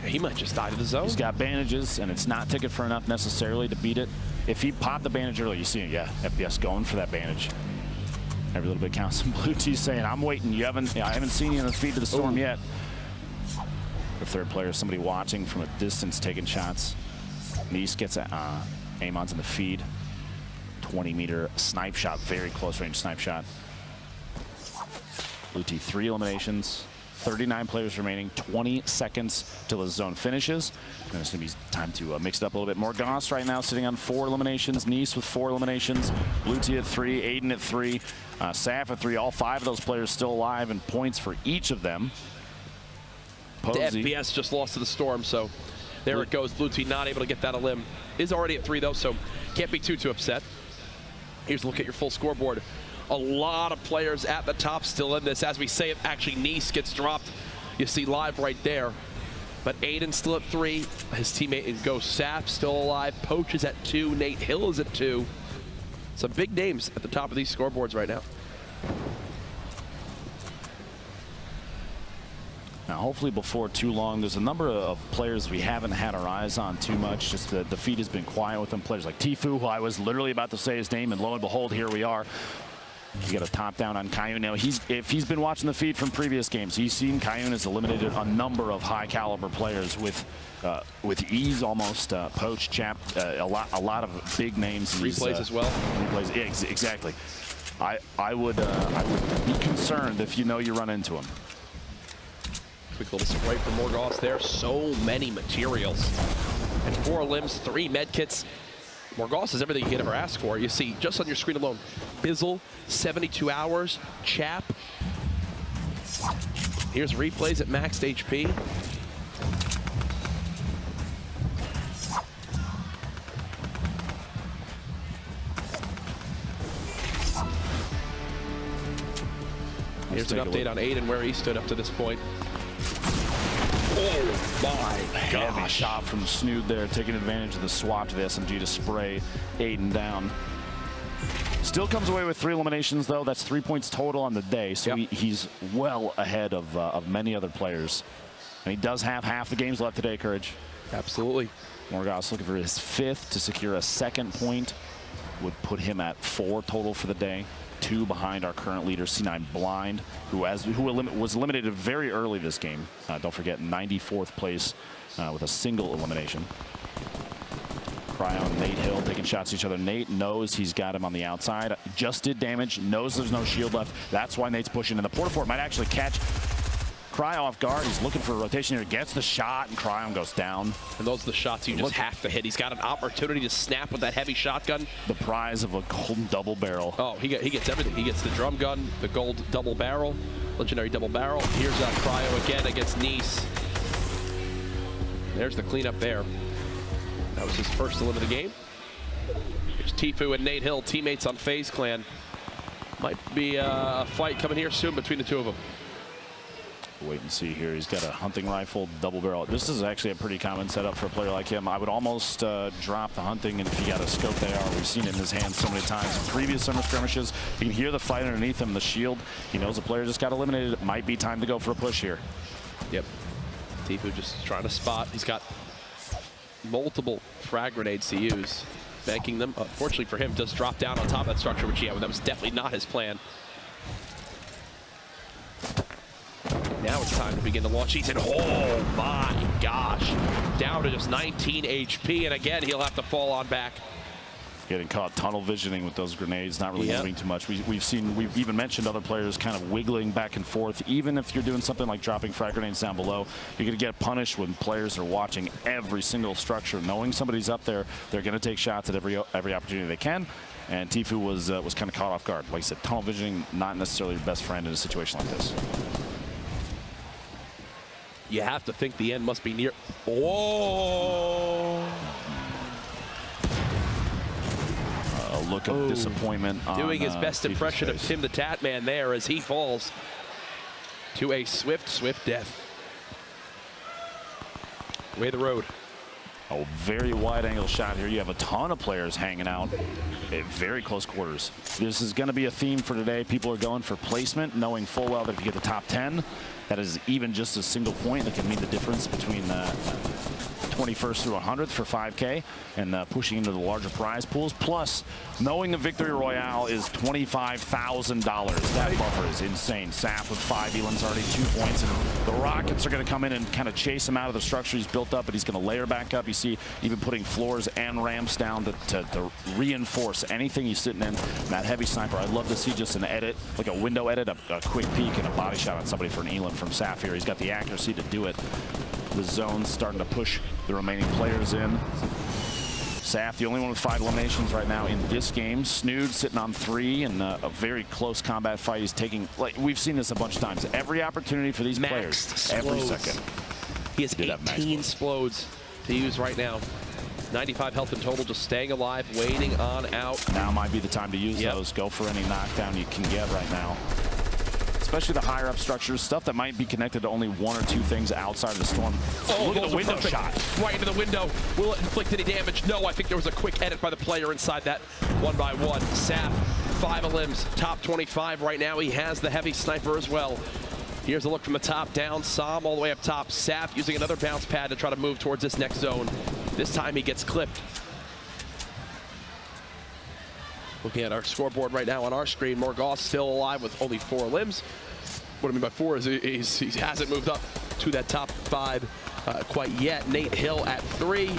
He might just die to the zone. He's got bandages, and it's not ticket for enough necessarily to beat it. If he popped the bandage early, you see it, yeah, FPS going for that bandage. Every little bit counts. Blue T saying, I'm waiting. I haven't seen you in the feed to the storm yet. The third player, somebody watching from a distance, taking shots. Nice gets Amon's in the feed. 20-meter snipe shot, very close range snipe shot. Blue T 3 eliminations, 39 players remaining, 20 seconds till the zone finishes. And it's going to be time to mix it up a little bit more. Goss right now sitting on 4 eliminations, Nice with 4 eliminations, Blue T at 3, Aiden at 3, Saf at 3. All 5 of those players still alive, and points for each of them. Posey. The FPS just lost to the storm, so there it goes. Blue T not able to get that elim. Is already at 3 though, so can't be too upset. Here's a look at your full scoreboard. A lot of players at the top still in this. As we say it, actually Nice gets dropped. You see live right there. But Aiden still at 3. His teammate is Saf still alive. Poach is at 2. Nate Hill is at 2. Some big names at the top of these scoreboards right now. Now, hopefully before too long, there's a number of players we haven't had our eyes on too much. Just the feed has been quiet with them. Players like Tifu, who I was literally about to say his name, and lo and behold, here we are. You got a top down on Kayun. Now, if he's been watching the feed from previous games, he's seen Kayun has eliminated a number of high caliber players with ease almost. Poach, Chap, a lot of big names. Replays as well. Replays, yeah, exactly. I would be concerned if you know you run into him. Quick little spray for Morgoth there. So many materials. And 4 limbs, 3 medkits. Morgos is everything you could ever ask for. You see, just on your screen alone, Bizzle, 72 hours, Chap. Here's replays at maxed HP. Here's an update on Aiden, where he stood up to this point. Oh my gosh. Heavy shot from Snood there, taking advantage of the swap to the SMG to spray Aiden down. Still comes away with 3 eliminations, though. That's 3 points total on the day, so he's well ahead of many other players. And he does have half the games left today, Courage. Absolutely. Morgos looking for his 5th to secure a 2nd point. Would put him at 4 total for the day. 2 behind our current leader, C9 Blind, who was eliminated very early this game. Don't forget, 94th place with a single elimination. Cryo and Nate Hill taking shots at each other. Nate knows he's got him on the outside. Just did damage, knows there's no shield left. That's why Nate's pushing. And the Portaport might actually catch Cryo off guard. He's looking for a rotation here. Gets the shot, and Cryo goes down. And those are the shots you just have to hit. He's got an opportunity to snap with that heavy shotgun. The prize of a golden double barrel. Oh, he gets everything. He gets the drum gun, the gold double barrel, legendary double barrel. Here's Cryo again against Nice. There's the cleanup there. That was his first elim of the game. Here's Tfue and Nate Hill, teammates on FaZe Clan. Might be a fight coming here soon between the two of them. Wait and see here. He's got a hunting rifle, double barrel. This is actually a pretty common setup for a player like him. I would almost drop the hunting, and if he got a scope AR, we've seen it in his hands so many times in previous summer skirmishes. You can hear the fight underneath him, the shield. He knows the player just got eliminated. It might be time to go for a push here. Yep. Tfue just trying to spot. He's got multiple frag grenades to use, banking them. Unfortunately for him, does drop down on top of that structure, which that was definitely not his plan. Now it's time to begin the launch. He's in, oh my gosh, down to just 19 HP, and again, he'll have to fall on back. Getting caught tunnel visioning with those grenades, not really moving too much. We've even mentioned other players kind of wiggling back and forth. Even if you're doing something like dropping frag grenades down below, you're going to get punished when players are watching every single structure. Knowing somebody's up there, they're going to take shots at every opportunity they can. And Tfue was kind of caught off guard. Like I said, tunnel visioning, not necessarily your best friend in a situation like this. You have to think the end must be near. Whoa! A look of disappointment. Doing his best impression of Tim the Tat Man there as he falls to a swift death. Way the road. A very wide angle shot here. You have a ton of players hanging out at very close quarters. This is going to be a theme for today. People are going for placement, knowing full well that if you get the top 10, that is even just a single point that can mean the difference between 21st through 100th for 5K and pushing into the larger prize pools. Plus, knowing the Victory Royale is $25,000. That buffer is insane. Saf with 5 elims, already 2 points, and the Rockets are going to come in and kind of chase him out of the structure he's built up, but he's going to layer back up. You see even putting floors and ramps down to reinforce anything he's sitting in. That heavy sniper, I'd love to see just an edit, like a window edit, a quick peek and a body shot on somebody for an elim from Saf here. He's got the accuracy to do it. The zone's starting to push the remaining players in. Saf, the only one with 5 eliminations right now in this game. Snood sitting on 3 in a very close combat fight. He's taking, like we've seen this a bunch of times, every opportunity for these players, every second. He has 18 explodes to use right now. 95 health in total, just staying alive, waiting on out. Now might be the time to use those. Go for any knockdown you can get right now. Especially the higher up structures, stuff that might be connected to only 1 or 2 things outside of the storm. Oh, look at the window shot. Right into the window. Will it inflict any damage? No, I think there was a quick edit by the player inside that 1-by-1. Saf, 5 elims, top 25 right now. He has the heavy sniper as well. Here's a look from the top down. Sam all the way up top. Saf using another bounce pad to try to move towards this next zone. This time he gets clipped. Looking at our scoreboard right now on our screen, Morgos still alive with only 4 limbs. What I mean by 4 is he hasn't moved up to that top 5 quite yet. Nate Hill at 3.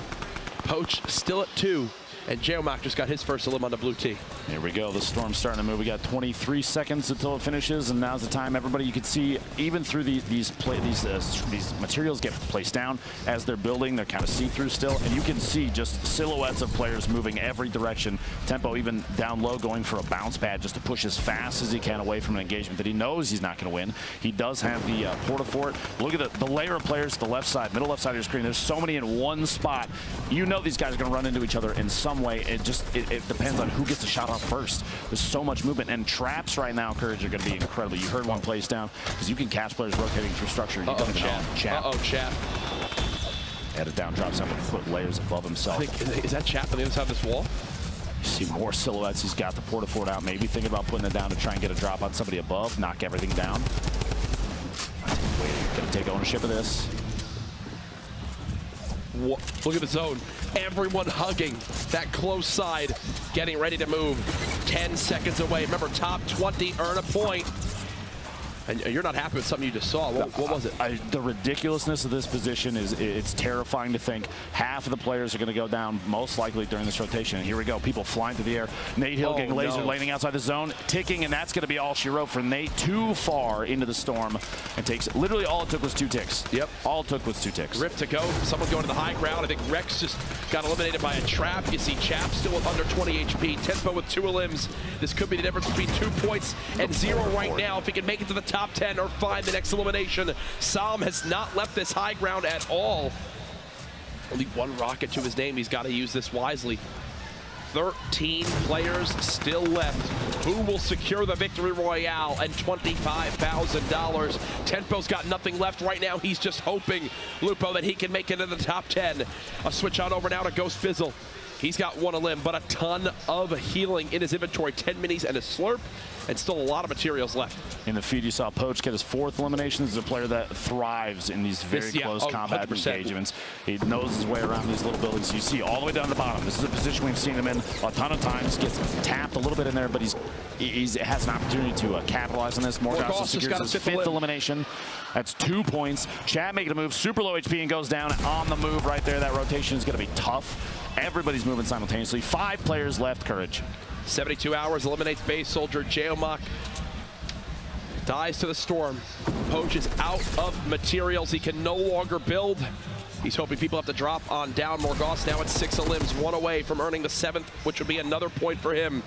Poach still at 2. And Geomac just got his first elim on the blue tee. Here we go. The storm's starting to move. We got 23 seconds until it finishes, and now's the time. Everybody, you can see even through these materials get placed down as they're building. They're kind of see-through still, and you can see just silhouettes of players moving every direction. Tempo even down low, going for a bounce pad just to push as fast as he can away from an engagement that he knows he's not going to win. He does have the porta fort. Look at the layer of players to the left side, middle left side of your screen. There's so many in one spot. You know these guys are going to run into each other in some way. It depends on who gets the shot off first. There's so much movement, and traps right now, Courage, are going to be incredible. You heard one place down because you can catch players rotating through structure. You don't even know. Chap. Chap. Had a down drop, someone put layers above himself. Is that Chap on the other side of this wall? You see more silhouettes. He's got the porta fort out, maybe thinking about putting it down to try and get a drop on somebody above, knock everything down. Gonna take ownership of this. Look at the zone. Everyone hugging that close side, getting ready to move. 10 seconds away. Remember, top 20 earn a point. And you're not happy with something you just saw. What was it? The ridiculousness of this position it's terrifying to think. Half of the players are going to go down, most likely during this rotation. And here we go. People flying through the air. Nate Hill getting laser, landing outside the zone, ticking, and that's going to be all she wrote for Nate. Too far into the storm, and takes literally all it took was 2 ticks. Yep. All it took was 2 ticks. Rip to go. Someone going to the high ground. I think Rex just got eliminated by a trap. You see Chap still with under 20 HP. Tempo with 2 elims. This could be the difference between 2 points and 0 right now. If he can make it to the top 10 or find the next elimination. Sam has not left this high ground at all. Only 1 rocket to his name. He's got to use this wisely. 13 players still left. Who will secure the victory royale and $25,000? Tempo's got nothing left right now. He's just hoping, Lupo, that he can make it in the top 10. A switch on over now to Ghost Fizzle. He's got 1 elim, but a ton of healing in his inventory. 10 minis and a slurp, and still a lot of materials left. In the feed, you saw Poach get his 4th elimination. This is a player that thrives in these very close combat 100%. Engagements. He knows his way around these little buildings. You see all the way down to the bottom. This is a position we've seen him in a ton of times. Gets tapped a little bit in there, but he has an opportunity to capitalize on this. Morgoth secures his 5th elimination. That's 2 points. Chad making a move, super low HP, and goes down on the move right there. That rotation is going to be tough. Everybody's moving simultaneously. 5 players left, Courage. 72 hours, eliminates base soldier. Geomac dies to the storm. Poach is out of materials. He can no longer build. He's hoping people have to drop on down. Morgoth now at 6 elims, 1 away from earning the 7th, which would be another point for him.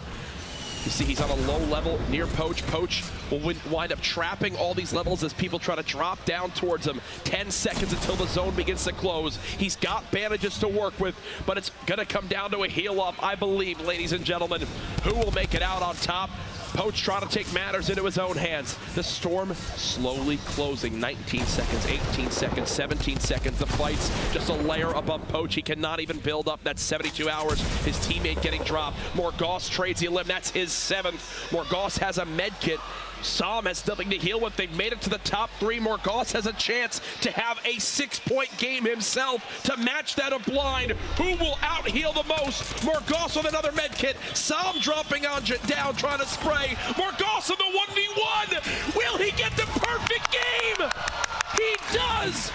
You see he's on a low level near Poach. Poach will wind up trapping all these levels as people try to drop down towards him. 10 seconds until the zone begins to close. He's got bandages to work with, but it's going to come down to a heal up, I believe, ladies and gentlemen. Who will make it out on top? Poach trying to take matters into his own hands. The storm slowly closing. 19 seconds, 18 seconds, 17 seconds. The fight's just a layer above Poach. He cannot even build up. That's 72 hours. His teammate getting dropped. Morgoth trades the elim. That's his 7th. Morgoth has a med kit. Sam has nothing to heal with. They've made it to the top 3. Morgoth has a chance to have a 6-point game himself to match that of Blind. Who will out-heal the most? Morgoth with another med kit. Sam dropping on down, trying to spray. Morgoth in the 1v1. Will he get the perfect game? He does.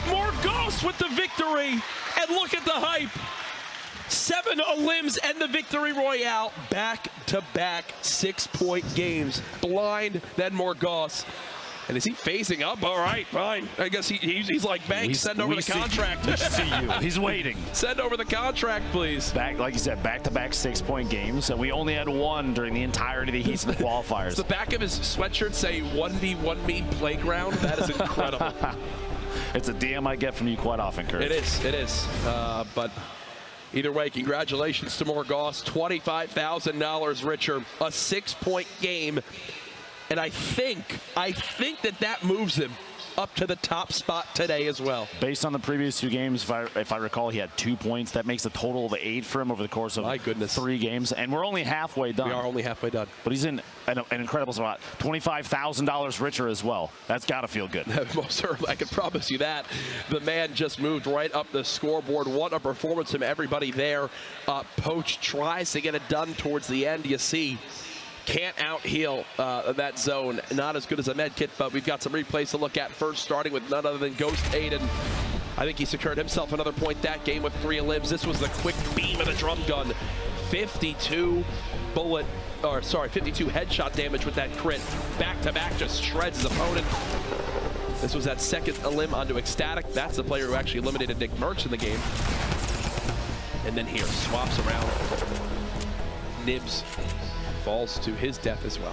Morgoth with the victory. And look at the hype. 7 elims and the victory royale. Back-to-back 6-point games. Blind, then Morgoth. And is he phasing up? All right, fine. I guess he's like, Banks, send over the contract. We see you. He's waiting. Send over the contract, please. Like you said, back-to-back 6-point games. So we only had 1 during the entirety of the heats of the qualifiers. Does the back of his sweatshirt say 1v1me playground? That is incredible. It's a DM I get from you quite often, Kurt. It is. But either way, congratulations to Morgoth. $25,000 richer. A 6-point game. And I think that moves him up to the top spot today as well. Based on the previous 2 games, if I recall, he had 2 points. That makes a total of 8 for him over the course of 3 games. And we're only halfway done. We are only halfway done. But he's in an incredible spot. $25,000 richer as well. That's got to feel good. Most certainly, I can promise you that. The man just moved right up the scoreboard. What a performance from everybody there. Poach tries to get it done towards the end. You see, can't out-heal that zone. Not as good as a med kit, but we've got some replays to look at first, starting with none other than Ghost Aiden. I think he secured himself another point that game with 3 limbs. This was the quick beam of the drum gun. 52 headshot damage with that crit. Back-to-back, just shreds his opponent. This was that second limb onto Ecstatic. That's the player who actually eliminated Nick Merckx in the game. And then here, swaps around. Nibs falls to his death as well.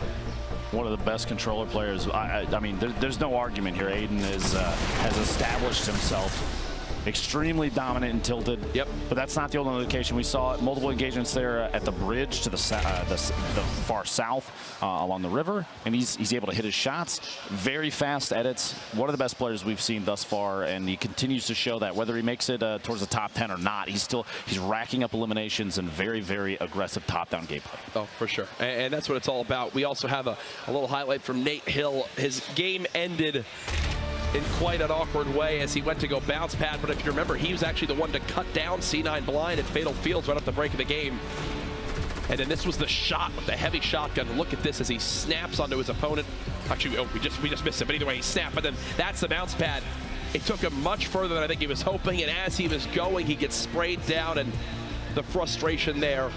One of the best controller players. I mean, there's no argument here. Aiden has established himself. Extremely dominant and tilted. Yep. But that's not the only indication. We saw multiple engagements there at the bridge to the far south along the river, and he's able to hit his shots. Very fast edits. One of the best players we've seen thus far, and he continues to show that whether he makes it towards the top 10 or not, he's racking up eliminations and very, very aggressive top-down gameplay. Oh, for sure. And that's what it's all about. We also have a little highlight from Nate Hill. His game ended in quite an awkward way as he went to go bounce pad, but if you remember, he was actually the one to cut down C9 Blind at Fatal Fields right up the break of the game. And then this was the shot with the heavy shotgun. Look at this as he snaps onto his opponent. Actually, oh, we just missed it, but either way, he snapped, but then that's the bounce pad. It took him much further than I think he was hoping, and as he was going, he gets sprayed down, and the frustration there.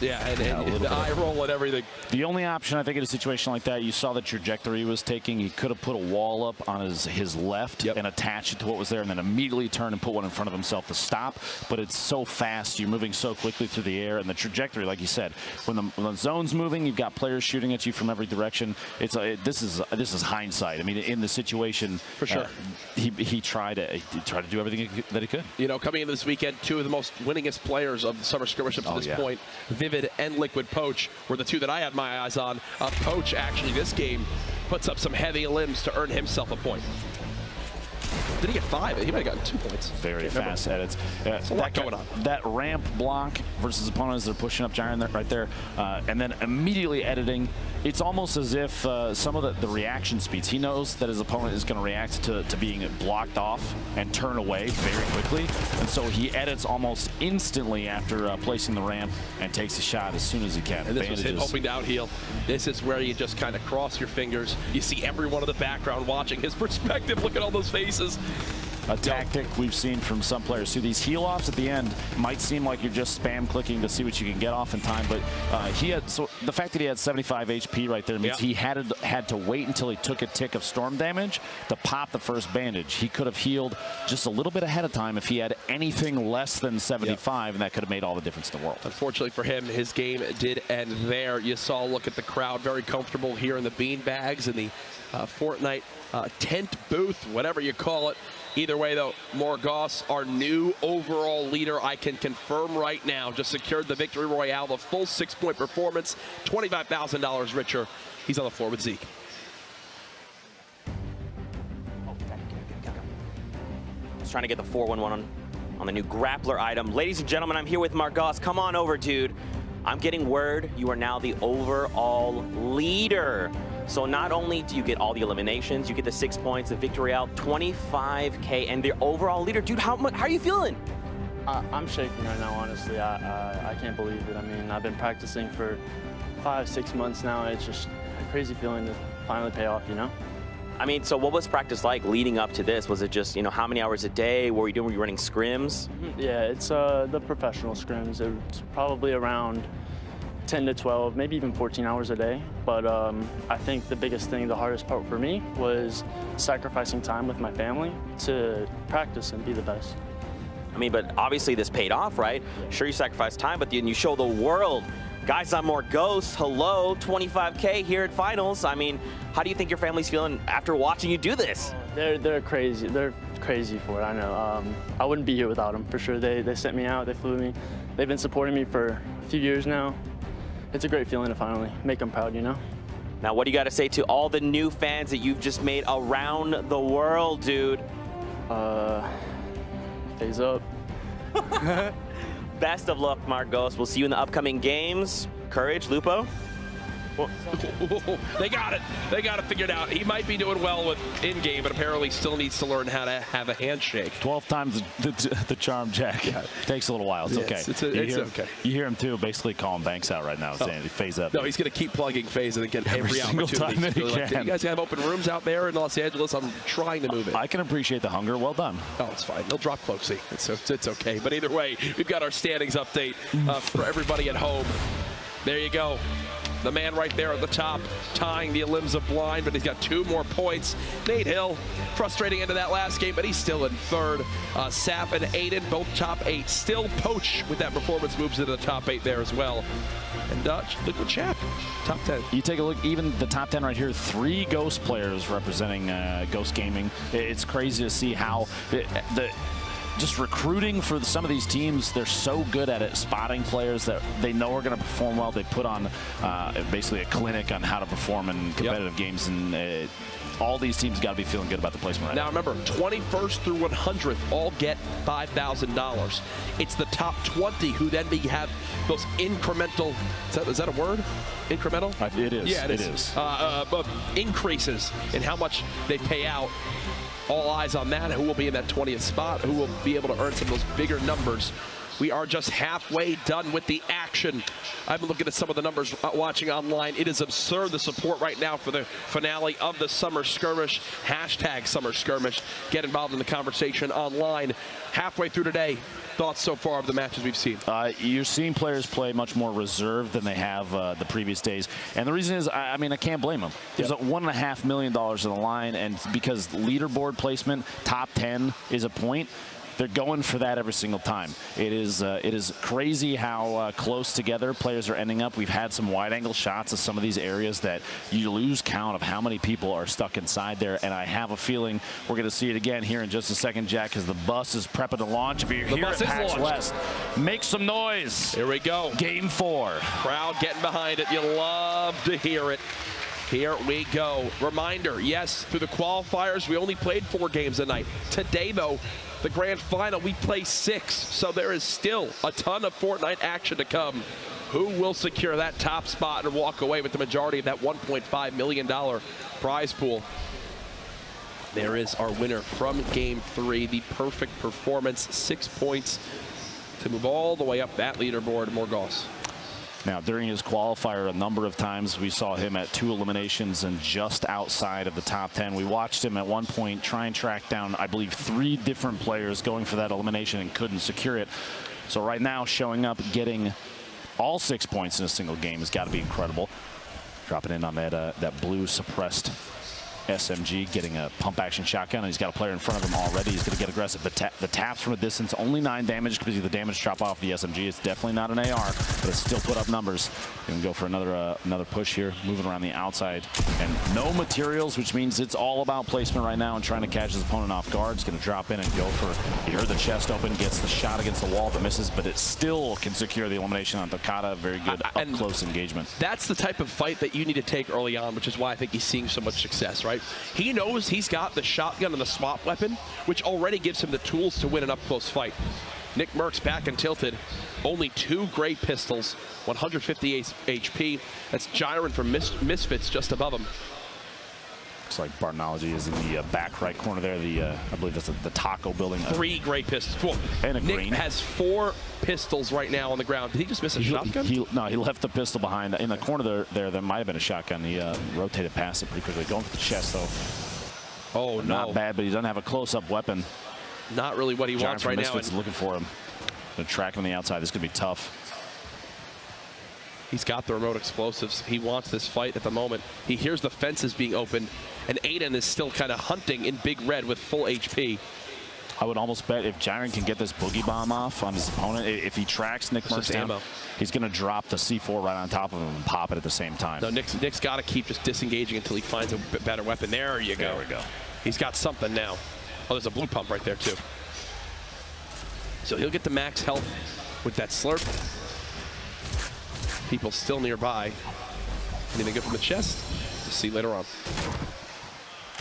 Yeah, and the eye roll and everything. The only option, I think, in a situation like that, you saw the trajectory he was taking. He could have put a wall up on his left and attached it to what was there, and then immediately turn and put one in front of himself to stop. But it's so fast. You're moving so quickly through the air, and the trajectory, like you said, when the zone's moving, you've got players shooting at you from every direction. It's this is hindsight. I mean, in the situation, for sure, he tried to do everything that he could. You know, coming into this weekend, 2 of the most winningest players of the Summer Skirmish up to this point, Vivid and Liquid Poach, were the 2 that I had my eyes on. Poach actually this game puts up some heavy limbs to earn himself a point. Did he get 5? He might have gotten 2 points. Very fast edits. There's a lot going on. That ramp block versus opponents that are pushing up Giant right there, and then immediately editing. It's almost as if some of the reaction speeds, he knows that his opponent is going to react to being blocked off and turn away very quickly. And so he edits almost instantly after placing the ramp and takes a shot as soon as he can. And this was him hoping to out-heal. This is where you just kind of cross your fingers. You see everyone in the background watching his perspective. Look at all those faces. A tactic we've seen from some players too. These heal-offs at the end might seem like you're just spam clicking to see what you can get off in time, but the fact that he had 75 HP right there means he had to wait until he took a tick of storm damage to pop the first bandage. He could have healed just a little bit ahead of time if he had anything less than 75, and that could have made all the difference in the world. Unfortunately for him, his game did end there. You saw, look at the crowd, very comfortable here in the beanbags in the Fortnite tent booth, whatever you call it. Either way, though, Morgoss, our new overall leader, I can confirm right now, just secured the Victory Royale, the full 6-point performance, $25,000 richer. He's on the floor with Zeke. He's trying to get the 4-1-1 on the new grappler item. Ladies and gentlemen, I'm here with Morgoss. Come on over, dude. I'm getting word you are now the overall leader. So not only do you get all the eliminations, you get the 6 points, the victory out, 25K, and the overall leader. Dude, how are you feeling? I'm shaking right now, honestly. I can't believe it. I mean, I've been practicing for 5-6 months now, and it's just a crazy feeling to finally pay off, you know? I mean, so what was practice like leading up to this? Was it just, you know, how many hours a day? What were you doing? Were you running scrims? Yeah, it's the professional scrims. It's probably around 10 to 12, maybe even 14 hours a day. But I think the biggest thing, the hardest part for me was sacrificing time with my family to practice and be the best. I mean, but obviously this paid off, right? Sure, you sacrificed time, but then you show the world, guys, I'm Morgoss. Hello, 25K here at finals. I mean, how do you think your family's feeling after watching you do this? They're crazy. They're crazy for it, I know. I wouldn't be here without them, for sure. They sent me out, they flew me. They've been supporting me for a few years now. It's a great feeling to finally make them proud, you know? Now, what do you got to say to all the new fans that you've just made around the world, dude? Phase up. Best of luck, Morgoss. We'll see you in the upcoming games. Courage, Lupo? They got it. They got it figured out. He might be doing well with in-game, but apparently still needs to learn how to have a handshake. 12 times the charm, Jack. Yeah. Takes a little while. It's okay. It's okay. You hear him, too, basically calling Banks out right now, saying phase up. No, he's going to keep plugging phase and get every opportunity. Time that he can. You guys have open rooms out there in Los Angeles. I'm trying to move it. I can appreciate the hunger. Well done. Oh, it's fine. They'll drop Cloaksy. It's okay. But either way, we've got our standings update for everybody at home. There you go. The man right there at the top, tying the Alimza blind, but he's got 2 more points. Nate Hill, frustrating into that last game, but he's still in third. Sap and Aiden, both top 8. Still Poach with that performance moves into the top 8 there as well. And Liquid Chap, top 10. You take a look, even the top 10 right here, 3 Ghost players representing Ghost Gaming. It's crazy to see how just recruiting for some of these teams, they're so good at it, spotting players that they know are going to perform well. They put on basically a clinic on how to perform in competitive games, and all these teams got to be feeling good about the placement right now. Now remember, 21st through 100th all get $5,000. It's the top 20 who then have those incremental, is that a word? Incremental? It is. Yeah, it is. Increases in how much they pay out. All eyes on that. Who will be in that 20th spot? Who will be able to earn some of those bigger numbers? We are just halfway done with the action. I've been looking at some of the numbers watching online. It is absurd, the support right now for the finale of the Summer Skirmish. Hashtag Summer Skirmish. Get involved in the conversation online. Halfway through today, thoughts so far of the matches we've seen? You're seeing players play much more reserved than they have the previous days. And the reason is, I mean, I can't blame them. There's $1.5 million in the line, and because leaderboard placement, top 10 is a point, they're going for that every single time. It is crazy how close together players are ending up. We've had some wide-angle shots of some of these areas that you lose count of how many people are stuck inside there, and I have a feeling we're going to see it again here in just a second, Jack, because the bus is prepping to launch. If you're here at PAX West, make some noise. Here we go. Game 4. Crowd getting behind it. You love to hear it. Here we go. Reminder, yes, through the qualifiers, we only played 4 games a night. Today, though, the grand final, we play 6. So there is still a ton of Fortnite action to come. Who will secure that top spot and walk away with the majority of that $1.5 million prize pool? There is our winner from Game 3. The perfect performance, 6 points to move all the way up that leaderboard. Morgos. Now, during his qualifier, a number of times we saw him at 2 eliminations and just outside of the top 10. We watched him at one point try and track down, I believe, 3 different players going for that elimination and couldn't secure it. So right now, showing up, getting all 6 points in a single game has got to be incredible. Dropping in on that blue suppressed SMG, getting a pump action shotgun, and he's got a player in front of him already. He's going to get aggressive. The taps from a distance, only 9 damage because of the damage drop off the SMG. It's definitely not an AR, but it's still put up numbers. Going to go for another push here, moving around the outside, and no materials, which means it's all about placement right now and trying to catch his opponent off guard. He's going to drop in and go for, you heard the chest open, gets the shot against the wall, but misses, but it still can secure the elimination on Takata. Very good up-close engagement. That's the type of fight that you need to take early on, which is why I think he's seeing so much success, right? He knows he's got the shotgun and the swap weapon, which already gives him the tools to win an up-close fight. Nick Merckx back and tilted. Only 2 great pistols, 158 HP. That's Gyron from Misfits just above him. Looks like Barnology is in the back right corner there. I believe that's the taco building. 3 great pistols. Cool. And a Nick green. Has 4 pistols right now on the ground. Did he just miss a shotgun? No, he left the pistol behind. In the corner there might have been a shotgun. He rotated past it pretty quickly. Going for the chest, though. Oh, no. Not bad, but he doesn't have a close-up weapon. Not really what he wants right now. Misfits looking for him. Going to track him on the outside. This is going to be tough. He's got the remote explosives. He wants this fight at the moment. He hears the fences being opened, and Aiden is still kind of hunting in Big Red with full HP. I would almost bet if Gyron can get this boogie bomb off on his opponent, if he tracks Nick Merckx down, he's going to drop the C4 right on top of him and pop it at the same time. No, Nick's got to keep just disengaging until he finds a better weapon. There you go. There we go. He's got something now. Oh, there's a blue pump right there, too. So he'll get the max health with that slurp. People still nearby. Anything good from the chest? We'll see later on.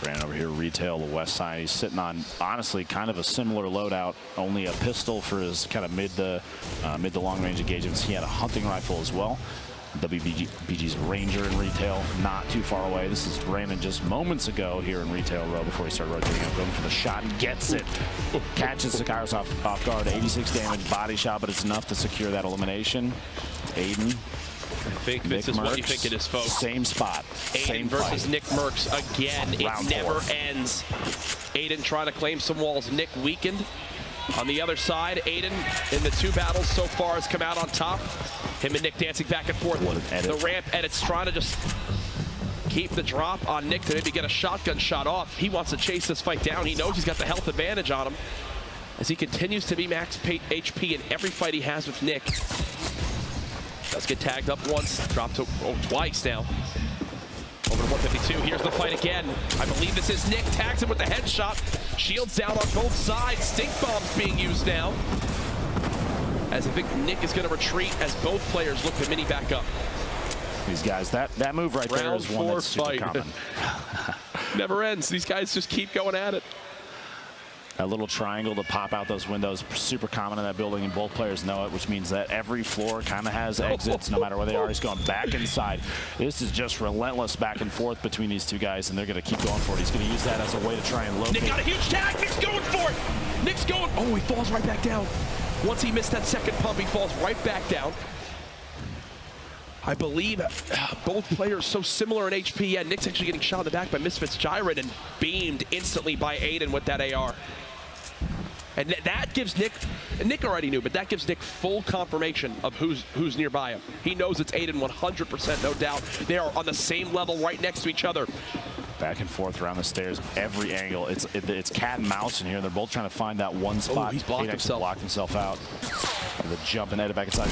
Ran over here, retail, the west side. He's sitting on, honestly, kind of a similar loadout. Only a pistol for his kind of mid to long range engagements. He had a hunting rifle as well. WBG's Ranger in retail, not too far away. This is Brandon just moments ago here in retail row before he started rotating up, going for the shot and gets it. Catches Skirmish off guard, 86 damage, body shot, but it's enough to secure that elimination. Aiden. I think this is what you think it is, folks. Same spot. Aiden versus Nick Merckx again. It never ends. Aiden trying to claim some walls. Nick weakened. On the other side, Aiden in the 2 battles so far has come out on top. Him and Nick dancing back and forth. The ramp edits trying to just keep the drop on Nick to maybe get a shotgun shot off. He wants to chase this fight down. He knows he's got the health advantage on him as he continues to be max HP in every fight he has with Nick. Does get tagged up once, dropped to twice now. Over to 152, here's the fight again. I believe this is Nick, tags him with the headshot. Shields down on both sides, stink bombs being used now. As I think Nick is gonna retreat as both players look to mini back up. These guys, that move right there is one that's super common. Never ends, these guys just keep going at it. A little triangle to pop out those windows, super common in that building, and both players know it, which means that every floor kind of has exits, no matter where they are. He's going back inside. This is just relentless back and forth between these two guys, and they're going to keep going for it. He's going to use that as a way to try and locate. Nick got a huge tag. Nick's going for it. Nick's going. Oh, he falls right back down. Once he missed that second pump, he falls right back down. I believe both players so similar in HP. Yeah, Nick's actually getting shot in the back by Misfits Gyron and beamed instantly by Aiden with that AR. And that gives Nick, and Nick already knew, but that gives Nick full confirmation of who's nearby him. He knows it's Aiden 100%, no doubt. They are on the same level right next to each other. Back and forth around the stairs, every angle. It's cat and mouse in here. They're both trying to find that one spot. Oh, he's blocked himself. Blocked himself out. The jump and edit back inside.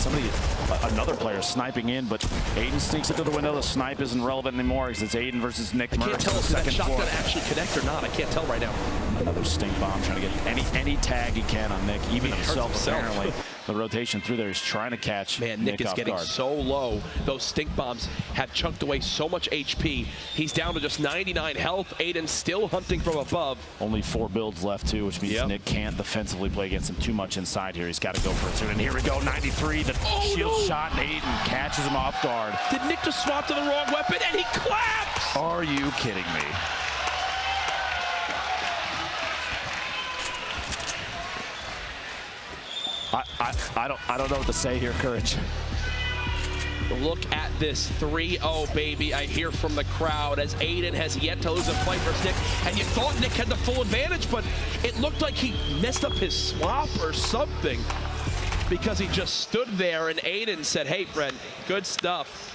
Another player sniping in, but Aiden sneaks into the window. The snipe isn't relevant anymore because it's Aiden versus Nick Merckx. I can't tell if that shotgun actually connect or not. I can't tell right now. Another stink bomb trying to get any tag he can on Nick, even himself apparently. The rotation through there, he's trying to catch Man, Nick is getting so low. Those stink bombs have chunked away so much HP. He's down to just 99 health. Aiden's still hunting from above. Only 4 builds left too, which means Nick can't defensively play against him too much inside here. He's got to go for it soon. And here we go, 93. The shield shot, and Aiden catches him off guard. Did Nick just swap to the wrong weapon and he claps? Are you kidding me? I don't know what to say here, Courage. Look at this 3-0, baby. I hear from the crowd as Aiden has yet to lose a fight versus Nick. And you thought Nick had the full advantage, but it looked like he messed up his swap or something because he just stood there and Aiden said, hey, friend, good stuff.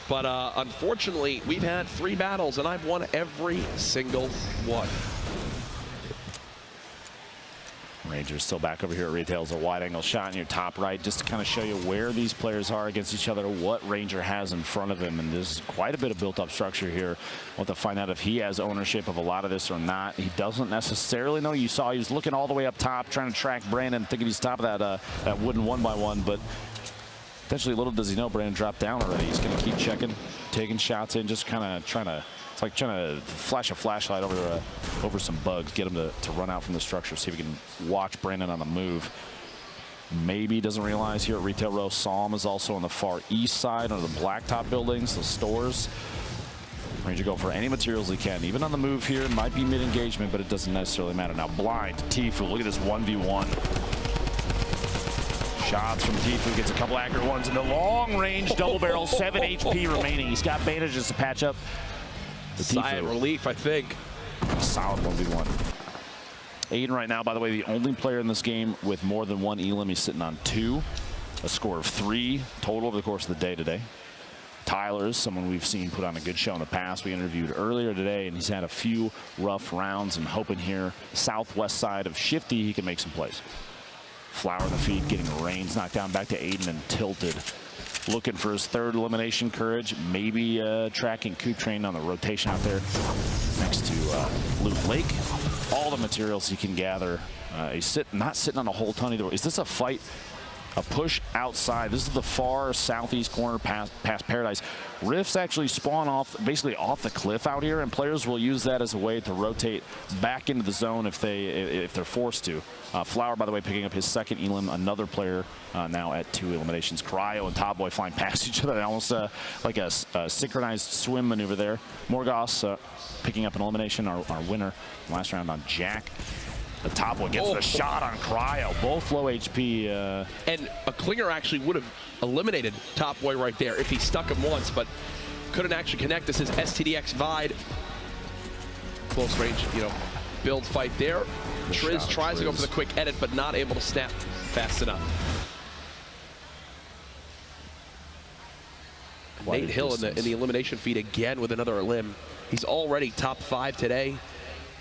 But unfortunately, we've had 3 battles and I've won every single one. Rangers still back over here at retail. It's a wide angle shot in your top right just to kind of show you where these players are against each other, what Ranger has in front of him. And there's quite a bit of built up structure here. We'll have to find out if he has ownership of a lot of this or not. He doesn't necessarily know. You saw he was looking all the way up top trying to track Brandon, thinking he's top of that wooden 1x1, but potentially little does he know Brandon dropped down already. He's going to keep checking, taking shots in, just kind of trying to, it's like trying to flash a flashlight over some bugs, get him to run out from the structure, see if we can watch Brandon on the move. Maybe doesn't realize here at Retail Row, Psalm is also on the far east side of the blacktop buildings, the stores. Ranger go for any materials he can, even on the move here. Might be mid-engagement, but it doesn't necessarily matter. Now blind, Tfue, look at this 1v1. Shots from Tfue, gets a couple accurate ones in the long range double barrel, 7 HP remaining. He's got bandages to patch up. Sigh of relief, I think. Solid 1v1. Aiden right now, by the way, the only player in this game with more than 1 elim. He's sitting on 2. A score of 3 total over the course of the day today. Tyler is someone we've seen put on a good show in the past. We interviewed earlier today, and he's had a few rough rounds and hoping here, southwest side of Shifty, he can make some plays. Flower in the feed, getting Reigns knocked down back to Aiden and tilted. Looking for his 3rd elimination, Courage. Maybe tracking Coop Train on the rotation out there next to Loot Lake. All the materials he can gather. He's not sitting on a whole ton either. Is this a fight A push outside. This is the far southeast corner past Paradise. Rifts actually spawn basically off the cliff out here, and players will use that as a way to rotate back into the zone if they're forced to. Flower, by the way, picking up his second elim. Another player now at 2 eliminations. Cryo and Top Boy flying past each other, almost like a synchronized swim maneuver there. Morgos picking up an elimination. Our winner last round on Jack. The Top Boy gets the shot on Cryo. Both low HP. And a Klinger actually would have eliminated Top Boy right there if he stuck him once, but couldn't actually connect. This is STDX Vide. Close range, build fight there. Triz tries to go for the quick edit, but not able to snap fast enough. Nate Hill in the elimination feed again with another elim. He's already top 5 today.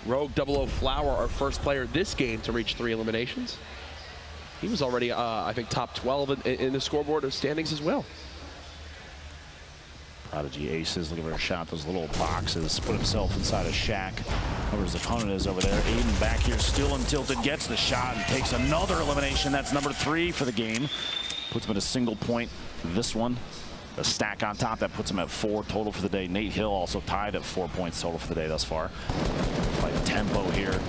Rogue 00 Flower, our first player this game to reach 3 eliminations. He was already, I think, top 12 in the scoreboard of standings as well. Prodigy Aces looking for a shot. Those little boxes. Put himself inside a shack. Whoever his opponent is over there. Aiden back here still untilted. Gets the shot and takes another elimination. That's number 3 for the game. Puts him at a single point. This one. A stack on top, that puts him at 4 total for the day. Nate Hill also tied at 4 points total for the day thus far. Like tempo here.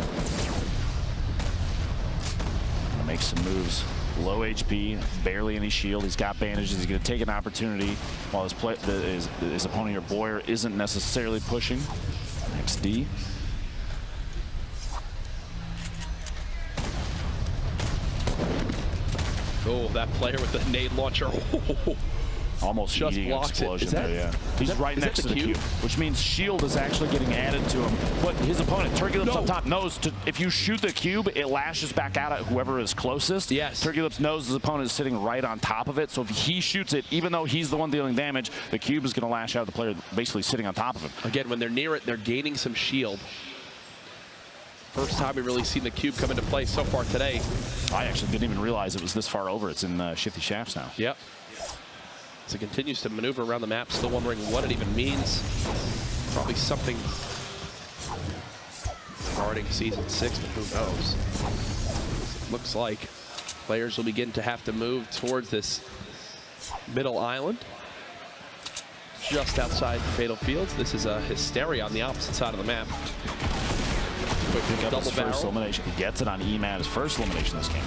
Gonna make some moves. Low HP, barely any shield. He's got bandages. He's gonna take an opportunity while his opponent here, Boyer, isn't necessarily pushing. XD. Oh, that player with the nade launcher. Almost just eating explosion there, yeah. He's right next to the cube, which means shield is actually getting added to him. But his opponent, Turkeylips up top, knows if you shoot the cube, it lashes back out at whoever is closest. Yes. Turkeylips knows his opponent is sitting right on top of it, so if he shoots it, even though he's the one dealing damage, the cube is going to lash out at the player basically sitting on top of him. Again, when they're near it, they're gaining some shield. First time we've really seen the cube come into play so far today. I actually didn't even realize it was this far over. It's in Shifty Shafts now. Yep. So it continues to maneuver around the map, still wondering what it even means. Probably something regarding Season 6, but who knows? It looks like players will begin to have to move towards this middle island. Just outside Fatal Fields. This is a Hysteria on the opposite side of the map. Quick double barrel. First elimination. He gets it on EMAT, his first elimination this game.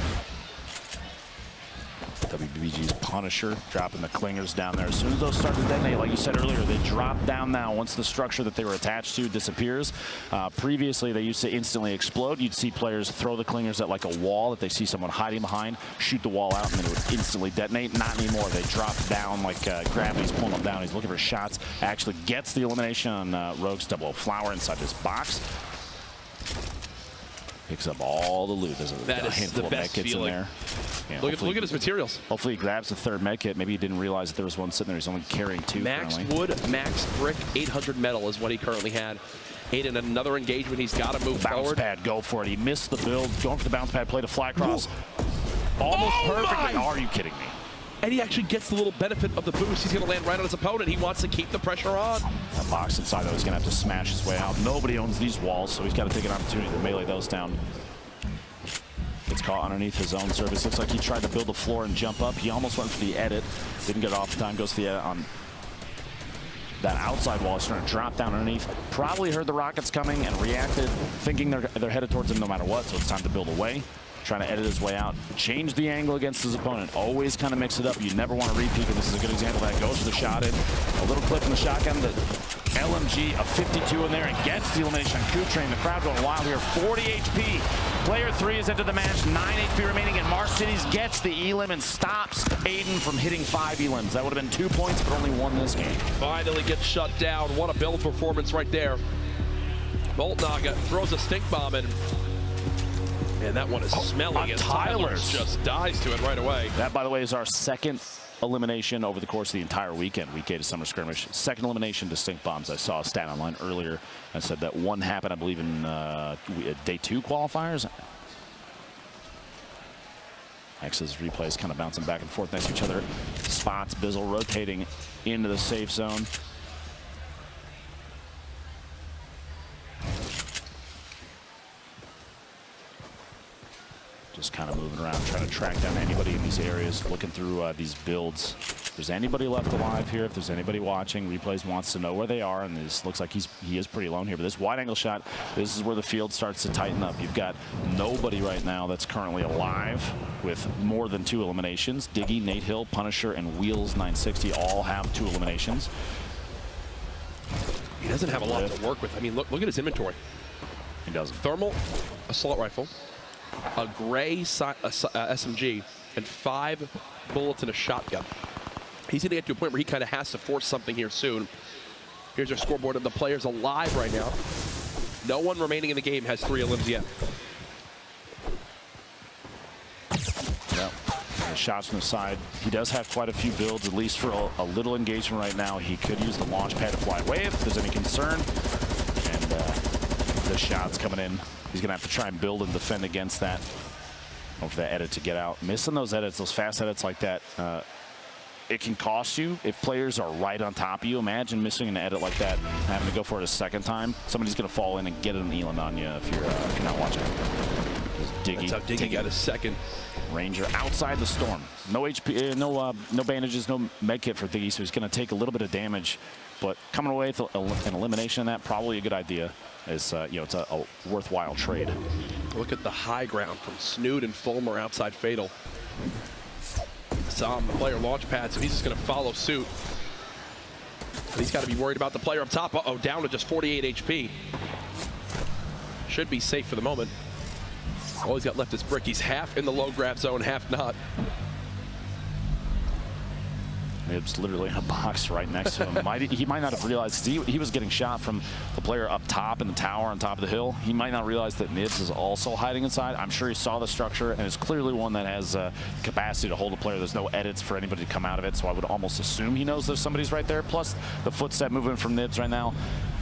WBG's Punisher dropping the clingers down there. As soon as those start to detonate, like you said earlier, they drop down now once the structure that they were attached to disappears. Previously, they used to instantly explode. You'd see players throw the clingers at like a wall that they see someone hiding behind, shoot the wall out, and then it would instantly detonate. Not anymore. They drop down like gravity's pulling them down. He's looking for shots. Actually gets the elimination on Rogue's 00 Flower inside this box. Picks up all the loot. There's a handful of medkits in there. Yeah, look at his materials. Hopefully he grabs the 3rd medkit. Maybe he didn't realize that there was one sitting there. He's only carrying 2 Max currently. wood, max brick, 800 metal is what he currently had. Aiden, another engagement. He's got to move forward. Bounce pad, go for it. He missed the build. Going for the bounce pad play to fly across. Almost perfectly. Are you kidding me? And he actually gets the little benefit of the boost. He's going to land right on his opponent. He wants to keep the pressure on. That box inside, though, he's going to have to smash his way out. Nobody owns these walls, so he's got to take an opportunity to melee those down. Gets caught underneath his own surface. Looks like he tried to build the floor and jump up. He almost went for the edit. Didn't get it off in time. Goes for the edit on that outside wall. He's starting to drop down underneath. Probably heard the rockets coming and reacted, thinking they're headed towards him no matter what, so it's time to build away. Trying to edit his way out. Change the angle against his opponent. Always kind of mix it up. You never want to repeat it. This is a good example of that. Goes for the shot in. A little clip in the shotgun. The LMG, a 52 in there, and gets the elimination on Kutrain. The crowd going wild here. 40 HP. Player 3 is into the match. 9 HP remaining, and Mars Cities gets the elim and stops Aiden from hitting 5 elims. That would have been 2 points, but only 1 this game. Finally gets shut down. What a build performance right there. Boltnaga throws a stink bomb in. And that one is smelling as Tyler's just dies to it right away. That, by the way, is our 2nd elimination over the course of the entire weekend. Week 8 of Summer Skirmish. 2nd elimination to stink bombs. I saw a stat online earlier. I said that 1 happened, I believe, in day 2 qualifiers. X's replays kind of bouncing back and forth next to each other. Spots, Bizzle rotating into the safe zone. Just kind of moving around, trying to track down anybody in these areas, looking through these builds. If there's anybody left alive here, if there's anybody watching, Replays wants to know where they are, and this looks like he is pretty alone here. But this wide angle shot, this is where the field starts to tighten up. You've got nobody right now that's currently alive with more than 2 eliminations. Diggy, Nate Hill, Punisher, and Wheels 960 all have 2 eliminations. He doesn't have a lot to work with. I mean, look at his inventory. He doesn't. Thermal assault rifle, a gray SMG, and 5 bullets and a shotgun. He's going to get to a point where he kind of has to force something here soon. Here's our scoreboard of the players alive right now. No one remaining in the game has 3 elims yet. Yep. The shots from the side. He does have quite a few builds, at least for a little engagement right now. He could use the launch pad to fly away if there's any concern. And the shots coming in. He's going to have to try and build and defend against that. Hope for that edit to get out. Missing those edits, those fast edits like that, it can cost you if players are right on top of you. Imagine missing an edit like that, having to go for it a second time. Somebody's going to fall in and get an elim on you if you're not watching. Diggy, that's how Diggy got a second. Ranger outside the storm. No HP, no bandages, no med kit for Diggy, so he's going to take a little bit of damage. But coming away with an elimination in that, probably a good idea. It's it's a worthwhile trade. Look at the high ground from Snood and Fulmer outside Fatal. Some player launch pad, so he's just going to follow suit. And he's got to be worried about the player up top. Uh-oh, down to just 48 HP. Should be safe for the moment. All he's got left is Brick. He's half in the low grab zone, half not. Nibs literally in a box right next to him. He might not have realized, he was getting shot from the player up top in the tower on top of the hill. He might not realize that Nibs is also hiding inside. I'm sure he saw the structure, and it's clearly one that has capacity to hold a player. There's no edits for anybody to come out of it, so I would almost assume he knows there's somebody's right there. Plus the footstep movement from Nibs right now.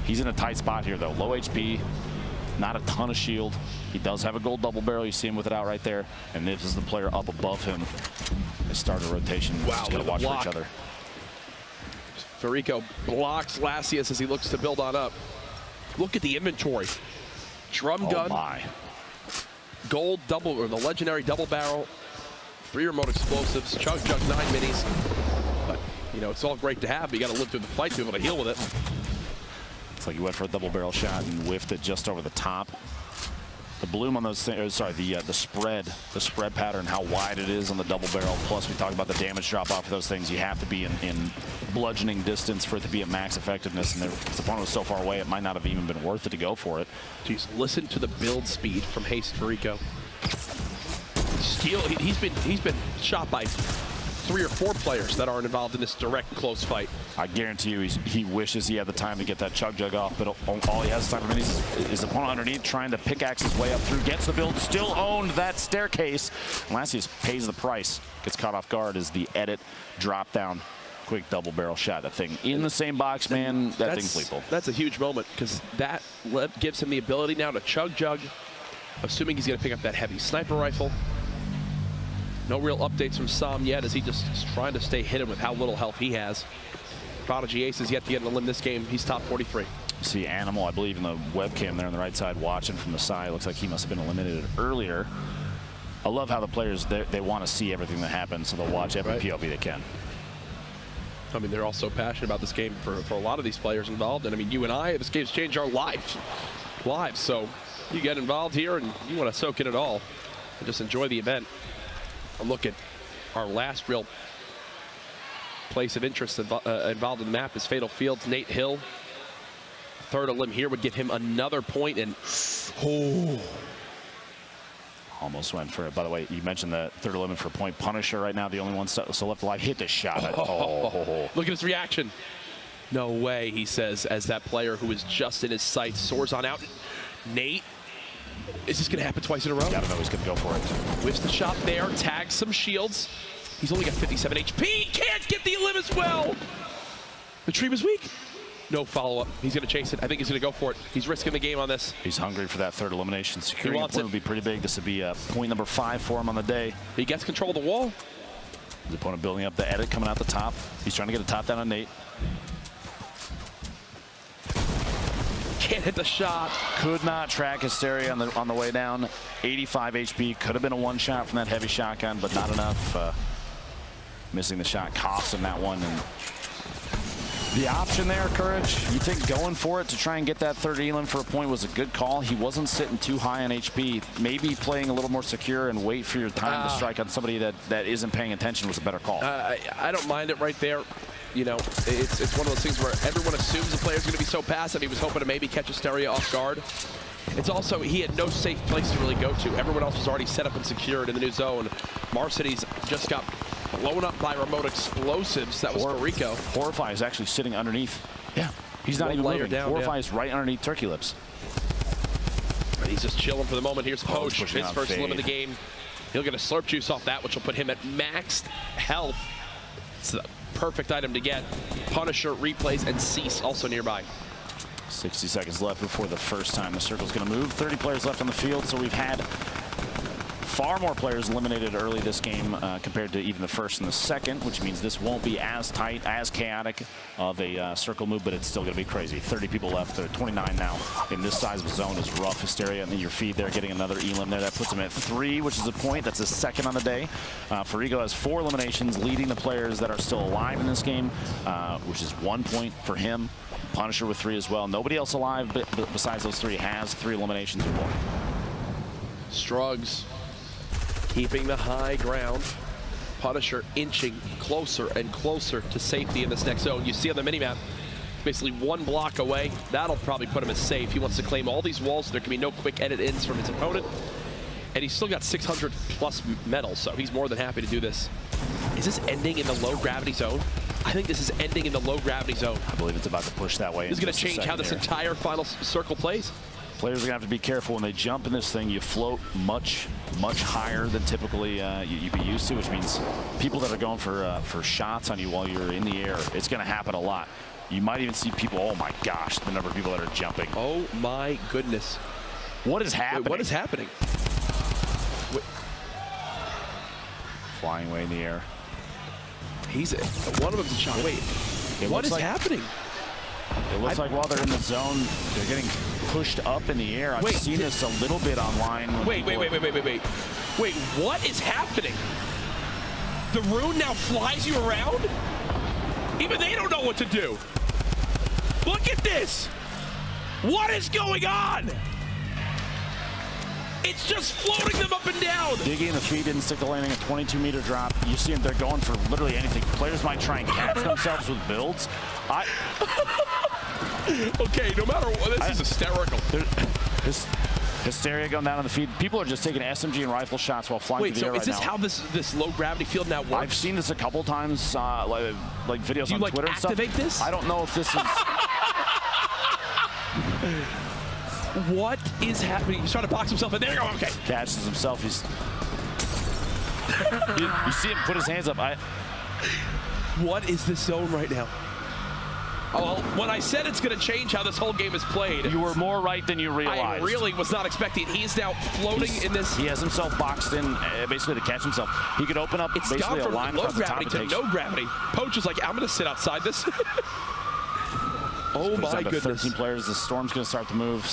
He's in a tight spot here, though. Low HP, not a ton of shield. He does have a gold double barrel. You see him with it out right there, and Nibs is the player up above him. They start a rotation. Wow, just gotta watch for each other. Farico blocks Lassius as he looks to build on up. Look at the inventory. Drum gun. Oh my. Gold double, or the legendary double barrel. 3 remote explosives. Chug 9 minis. But, you know, it's all great to have, but you got to live through the fight to be able to heal with it. It's like he went for a double barrel shot and whiffed it just over the top. The bloom on those things, sorry, the spread pattern, how wide it is on the double barrel. Plus, we talk about the damage drop off of those things. You have to be in bludgeoning distance for it to be at max effectiveness. And if the opponent was so far away, it might not have even been worth it to go for it. Jeez, listen to the build speed from Haste Farico. Steele, he's been shot by 3 or 4 players that aren't involved in this direct close fight. I guarantee you he wishes he had the time to get that chug jug off, but all he has is time. His opponent underneath trying to pickaxe his way up through, gets the build, still owned that staircase. Lassius pays the price, gets caught off guard as the edit drop down. Quick double barrel shot. That thing in the same box, man. That thing's lethal. That's a huge moment because that gives him the ability now to chug jug, assuming he's going to pick up that heavy sniper rifle. No real updates from Sam yet as he just is trying to stay hidden with how little health he has. Prodigy Ace is yet to get an elim this game. He's top 43. You see Animal, I believe, in the webcam there on the right side watching from the side. Looks like he must have been eliminated earlier. I love how the players, they want to see everything that happens, so they'll watch every PLP they can. I mean, they're all so passionate about this game for a lot of these players involved. And I mean, you and I, this game's changed our lives. So you get involved here and you want to soak in it all and just enjoy the event. A look at our last real place of interest involved in the map is Fatal Fields. Nate Hill, 3rd elim here would give him another point, and almost went for it. By the way, you mentioned the 3rd elim for point. Punisher right now, the only one still left alive. Hit the shot. Look at his reaction. No way, he says, as that player who is just in his sights soars on out. Nate, is this going to happen twice in a row? Gotta know he's going to go for it. Whiffs the shot there, tags some shields. He's only got 57 HP. Can't get the elim as well. The tree was weak. No follow-up. He's going to chase it. I think he's going to go for it. He's risking the game on this. He's hungry for that 3rd elimination. Securing a point would be pretty big. This would be point number 5 for him on the day. He gets control of the wall. His opponent building up the edit coming out the top. He's trying to get a top down on Nate. can't hit the shot. Could not track Hysteria on the way down. 85 HP. Could have been a one shot from that heavy shotgun, but not enough. Missing the shot cost him that one. And the option there, Courage, you think going for it to try and get that third elim for a point was a good call? He wasn't sitting too high on HP. Maybe playing a little more secure and wait for your time to strike on somebody that isn't paying attention was a better call. I don't mind it right there. You know, it's one of those things where everyone assumes the player's going to be so passive. He was hoping to maybe catch Hysteria off guard. It's also, he had no safe place to really go to. Everyone else was already set up and secured in the new zone. Marcity's just got blown up by remote explosives. That was Rico. Horrify is actually sitting underneath. Yeah, he's not even moving. Horrify is right underneath Turkey Lips. And he's just chilling for the moment. Here's Poach, his first limb of the game. He'll get a slurp juice off that, which will put him at maxed health. It's the perfect item to get. Punisher, replays, and Cease also nearby. 60 seconds left before the first time the circle's going to move. 30 players left on the field, so we've had far more players eliminated early this game compared to even the first and the second, which means this won't be as tight, as chaotic of a circle move, but it's still going to be crazy. 30 people left. There are 29 now. In this size of a zone is rough. Hysteria in your feed there, getting another elim there. That puts him at 3, which is a point. That's his second on the day. Farigo has 4 eliminations, leading the players that are still alive in this game, which is 1 point for him. Punisher with 3 as well. Nobody else alive besides those 3 has 3 eliminations or more. Strugs keeping the high ground. Punisher inching closer and closer to safety in this next zone. You see on the minimap, basically 1 block away. That'll probably put him as safe. He wants to claim all these walls. There can be no quick edit ins from his opponent. And he's still got 600 plus medals, so he's more than happy to do this. Is this ending in the low gravity zone? I think this is ending in the low gravity zone. I believe it's about to push that way. This is going to change how this entire final circle plays. Players are going to have to be careful when they jump in this thing. You float much higher than typically you'd be used to, which means people that are going for shots on you while you're in the air, it's going to happen a lot. You might even see people, oh my gosh, the number of people that are jumping. Oh my goodness. What is happening? Wait, what is happening? Wait. Flying away in the air. One of them's a shot. Wait, what is happening? It looks like while they're in the zone, they're getting pushed up in the air. I've seen this a little bit online. Wait, what is happening? The rune now flies you around? Even they don't know what to do. Look at this. What is going on? It's just floating them up and down. Diggy in the feet didn't stick the landing, a 22-meter drop. You see them, they're going for literally anything. Players might try and catch themselves with builds. Okay, no matter what, this is hysterical. Hysteria going down on the feed. People are just taking SMG and rifle shots while flying through the air right now. Wait, so is this how this low gravity field now works? I've seen this a couple times, like videos on Twitter and stuff. Do you activate this? I don't know if this is... What is happening? He's trying to box himself in. There you go. Okay. Catches himself. He's. you see him put his hands up. What is this zone right now? Oh, well, when I said it's going to change how this whole game is played, you were more right than you realized. I really was not expecting. He's now floating in this. He has himself boxed in basically to catch himself. He could open up basically a line low across gravity the top. to no gravity. Poach is like, I'm going to sit outside this. Oh my goodness. 13 players. The Storm's going to start to move,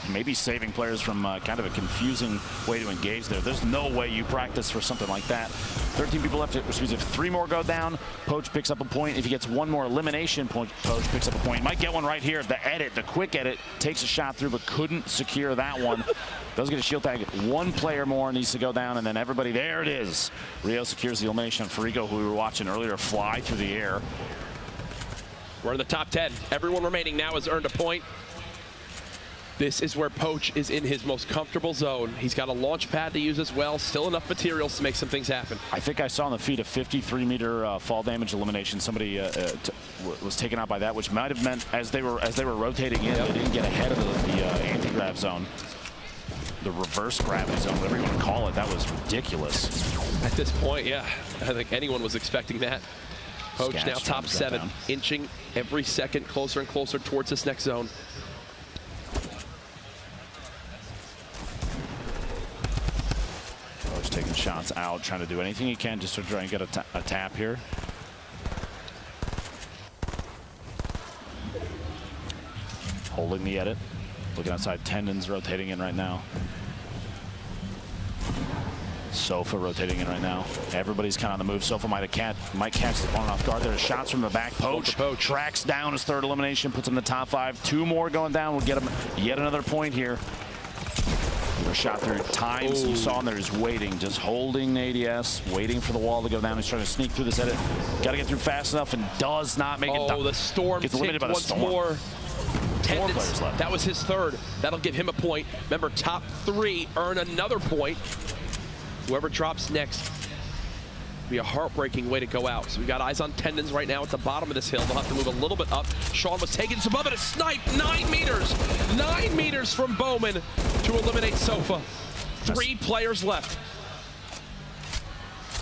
maybe saving players from kind of a confusing way to engage there. There's no way you practice for something like that. 13 people left, which means if 3 more go down, Poach picks up a point. If he gets 1 more elimination, Poach picks up a point. He might get one right here. The edit, the quick edit, takes a shot through, but couldn't secure that one. Does get a shield tag. 1 player more needs to go down, and then everybody, there it is. Rio secures the elimination on Farigo, who we were watching earlier, fly through the air. We're in the top 10. Everyone remaining now has earned a point. This is where Poach is in his most comfortable zone. He's got a launch pad to use as well. Still enough materials to make some things happen. I think I saw on the feed a 53-meter fall damage elimination. Somebody was taken out by that, which might have meant as they were rotating in, they didn't get ahead of the anti-grav zone. The reverse gravity zone, whatever you want to call it. That was ridiculous. At this point, yeah, I think anyone was expecting that. Poach now top 7, inching every second closer and closer towards this next zone. Poach taking shots out, trying to do anything he can just to try and get a tap here. Holding the edit. Looking outside, Tendon's rotating in right now. Sofa rotating in right now. Everybody's kind of on the move. Sofa might catch the opponent off guard. There's shots from the back. Poach tracks down his third elimination, puts him in the top 5. 2 more going down will get him yet another point here. A shot through times. You saw him there. He's waiting, just holding ADS, waiting for the wall to go down. He's trying to sneak through this edit. Got to get through fast enough and does not make it. Oh, the Storm gets eliminated by the once Storm. more. 4 players left. That was his 3rd. That'll give him a point. Remember, top 3 earn another point. Whoever drops next be a heartbreaking way to go out. So we got eyes on Tendons right now at the bottom of this hill. They'll have to move a little bit up. Sean was taking some above it. A snipe, 9 meters. 9 meters from Bowman to eliminate Sofa. 3 players left.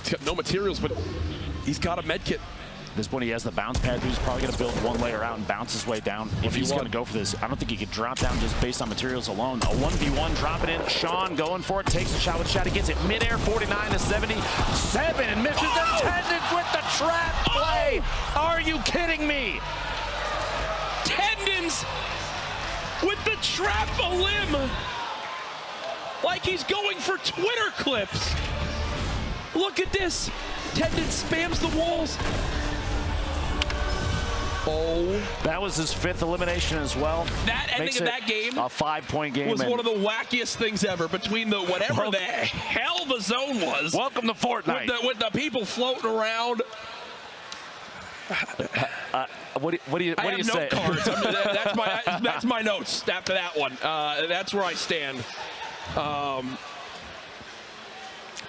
He's got no materials, but he's got a med kit. At this point, he has the bounce pad. He's probably going to build 1 layer out and bounce his way down. If he's going to go for this, I don't think he could drop down just based on materials alone. A 1v1, drop it in. Sean going for it, takes a shot with shot. He gets it midair, 49 to 77, and misses Tendons with the trap play. Are you kidding me? Tendons with the trap a limb. Like he's going for Twitter clips. Look at this. Tendons spams the walls. Oh. That was his 5th elimination as well. That ending of that game a 5-point game was one of the wackiest things ever between the whatever the hell the zone was. Welcome to Fortnite. With the people floating around. What do you say? Cards. That's my notes after that one. That's where I stand.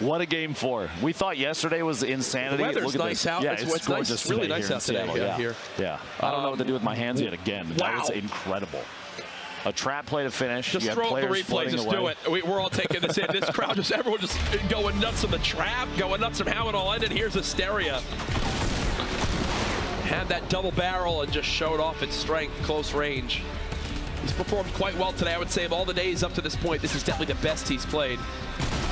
What a game 4. We thought yesterday was insanity. The weather's Look at nice this. out. Yeah, it's gorgeous nice, really nice out today. Yeah. I don't know what to do with my hands yet again. Wow. That was incredible. A trap play to finish. Just throw up the replay. Just do it. We're all taking this in. This crowd, everyone just going nuts on the trap, going nuts on how it all ended. Here's hysteria. Had that double barrel and just showed off its strength, close range. He's performed quite well today. I would say of all the days up to this point, this is definitely the best he's played.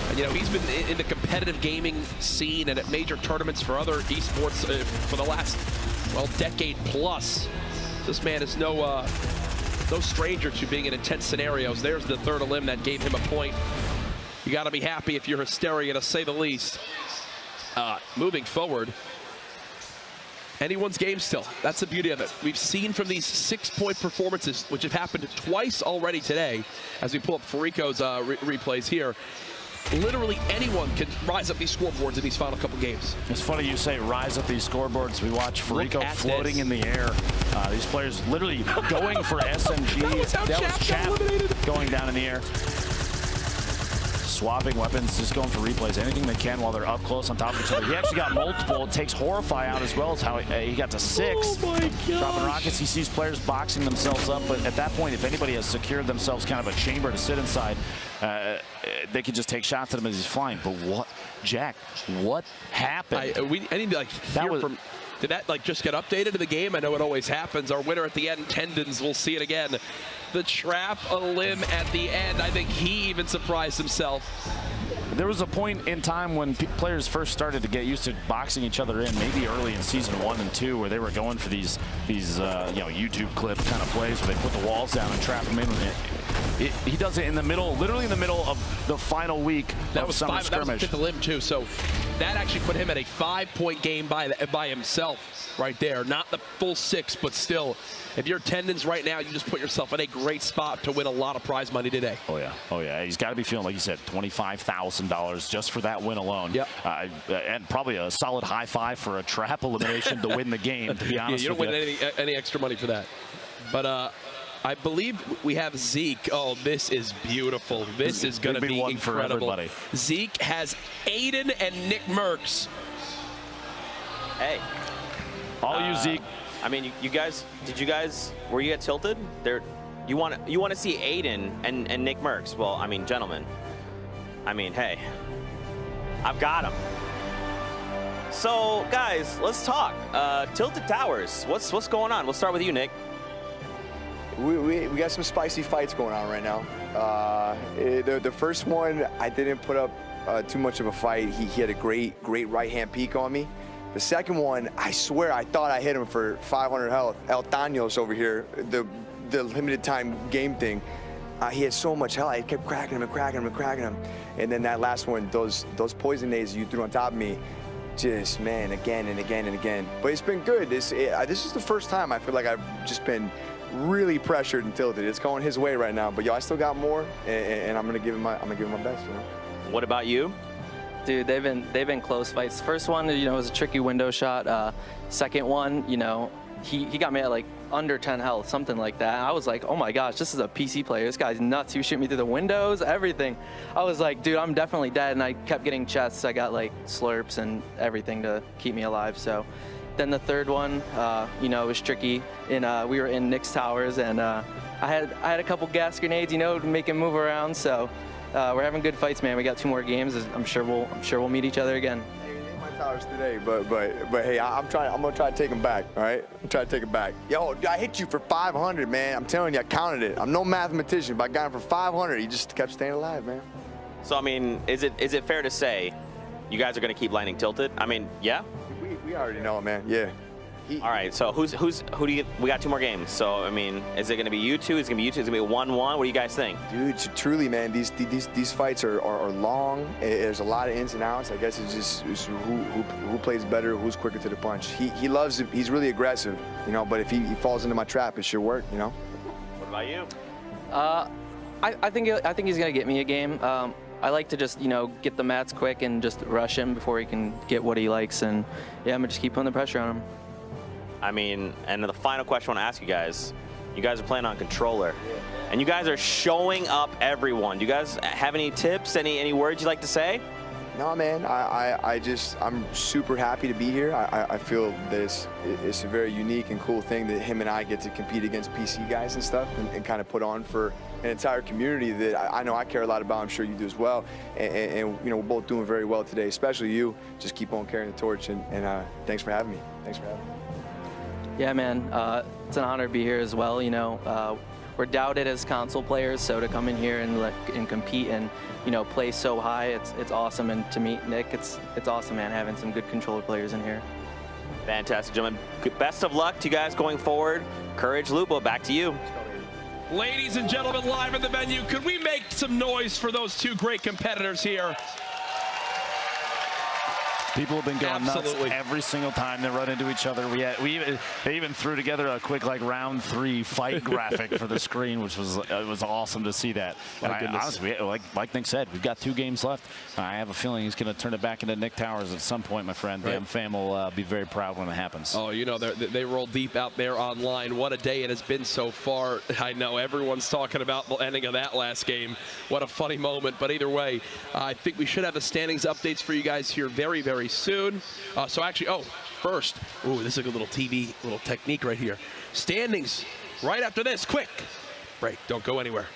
And, you know, he's been in the competitive gaming scene and at major tournaments for other esports for the last, well, decade plus. This man is no stranger to being in intense scenarios. There's the 3rd elim that gave him a point. You got to be happy if you're hysteria, to say the least. Moving forward, anyone's game still. That's the beauty of it. We've seen from these 6-point performances, which have happened twice already today, as we pull up Farico's replays here, literally anyone can rise up these scoreboards in these final couple games. It's funny you say rise up these scoreboards. We watch Farico floating in the air. These players literally going for SMG. that was Chap going down in the air. Swapping weapons, just going for replays, anything they can while they're up close on top of each other. He actually got multiple. It takes Horrify out as well as how he got to 6. Oh my gosh. Dropping rockets, he sees players boxing themselves up, but at that point, if anybody has secured themselves kind of a chamber to sit inside, they can just take shots at him as he's flying. But what, Jack, what happened? I need to hear from... Did that just get updated to the game? I know it always happens. Our winner at the end, Tendons, we'll see it again. The trap a limb at the end. I think he even surprised himself. There was a point in time when players first started to get used to boxing each other in, maybe early in season 1 and 2, where they were going for these YouTube clip kind of plays where they put the walls down and trap them in. He does it in the middle, literally in the middle of the final week of Summer Skirmish. That was 5th elim too, so that actually put him at a 5-point game by himself right there. Not the full 6, but still, if you're Tendons right now, you just put yourself in a great spot to win a lot of prize money today. Oh yeah. He's got to be feeling, like you said, $25,000 just for that win alone. Yep. And probably a solid high five for a trap elimination to win the game, to be honest. You don't win any extra money for that. But I believe we have Zeke. Oh, this is beautiful. This is going to be incredible. Zeke has Aiden and Nick Merckx. Hey. All you, Zeke. I mean, you guys, were you get tilted? You want to see Aiden and Nick Merckx? Well, I mean, gentlemen. I mean, hey, I've got him. So, guys, let's talk. Tilted Towers. What's going on? We'll start with you, Nick. We got some spicy fights going on right now. The first one, I didn't put up too much of a fight. He had a great right-hand peek on me. The second one, I swear I thought I hit him for 500 health. El Taños over here, the limited time game thing. he had so much health. I kept cracking him and cracking him and cracking him. And then that last one, those poison nades you threw on top of me, just, man, again and again and again. But it's been good. This is the first time I feel like I've just been really pressured and tilted. It's going his way right now. But yo, I still got more, and I'm gonna give him my best. You know? What about you? Dude, they've been close fights. First one, was a tricky window shot. Second one, he got me at like under 10 health, something like that. I was like, oh my gosh, this is a PC player. This guy's nuts. He was shooting me through the windows, everything. I was like, dude, I'm definitely dead. And I kept getting chests. I got like slurps and everything to keep me alive. So then the third one, it was tricky. And we were in Nick's towers, and I had a couple gas grenades, to make him move around. So we're having good fights, man. We got 2 more games. I'm sure we'll meet each other again. Towers today, but hey, I'm gonna try to take him back. All right, I'm trying to take him back. Yo, I hit you for 500, man. I'm telling you, I counted it. I'm no mathematician, but I got him for 500. He just kept staying alive, man. So I mean, is it fair to say you guys are gonna keep landing tilted? I mean, yeah. We already know, man. Yeah. All right, so who do you? We got 2 more games. So I mean, is it going to be you two? Is it going to be you two? Is it going to be 1-1? What do you guys think? Dude, truly, man, these fights are long. There's a lot of ins and outs. I guess it's just who plays better, who's quicker to the punch. He's really aggressive, But if he falls into my trap, it should work, What about you? I think he's going to get me a game. I like to just, get the mats quick and just rush him before he can get what he likes. And yeah, I'm going to just keep putting the pressure on him. I mean, and the final question I want to ask you guys are playing on controller, and you guys are showing up everyone. Do you guys have any tips, any words you'd like to say? No, man, I'm super happy to be here. I feel that it's a very unique and cool thing that him and I get to compete against PC guys and stuff and kind of put on for an entire community that I know I care a lot about. I'm sure you do as well. And we're both doing very well today, especially you. Just keep on carrying the torch, and thanks for having me. Thanks for having me. Yeah, man, it's an honor to be here as well. We're doubted as console players, so to come in here and compete and play so high, it's awesome. And to meet Nick, it's awesome, man, having some good controller players in here. Fantastic, gentlemen. Best of luck to you guys going forward. Courage, Lupo, back to you. Ladies and gentlemen, live in the venue, could we make some noise for those 2 great competitors here? People have been going Absolutely. nuts every single time they run into each other. They even threw together a quick round 3 fight graphic for the screen, which was awesome to see that. And honestly, like Nick said, we've got 2 games left. I have a feeling he's going to turn it back into Nick Towers at some point, my friend. Right. The fam will be very proud when it happens. Oh, they roll deep out there online. What a day it has been so far. I know everyone's talking about the ending of that last game. What a funny moment. But either way, I think we should have the standings updates for you guys here very, very soon. So actually, first, this is a good little TV, little technique right here. Standings right after this. Quick break. Don't go anywhere.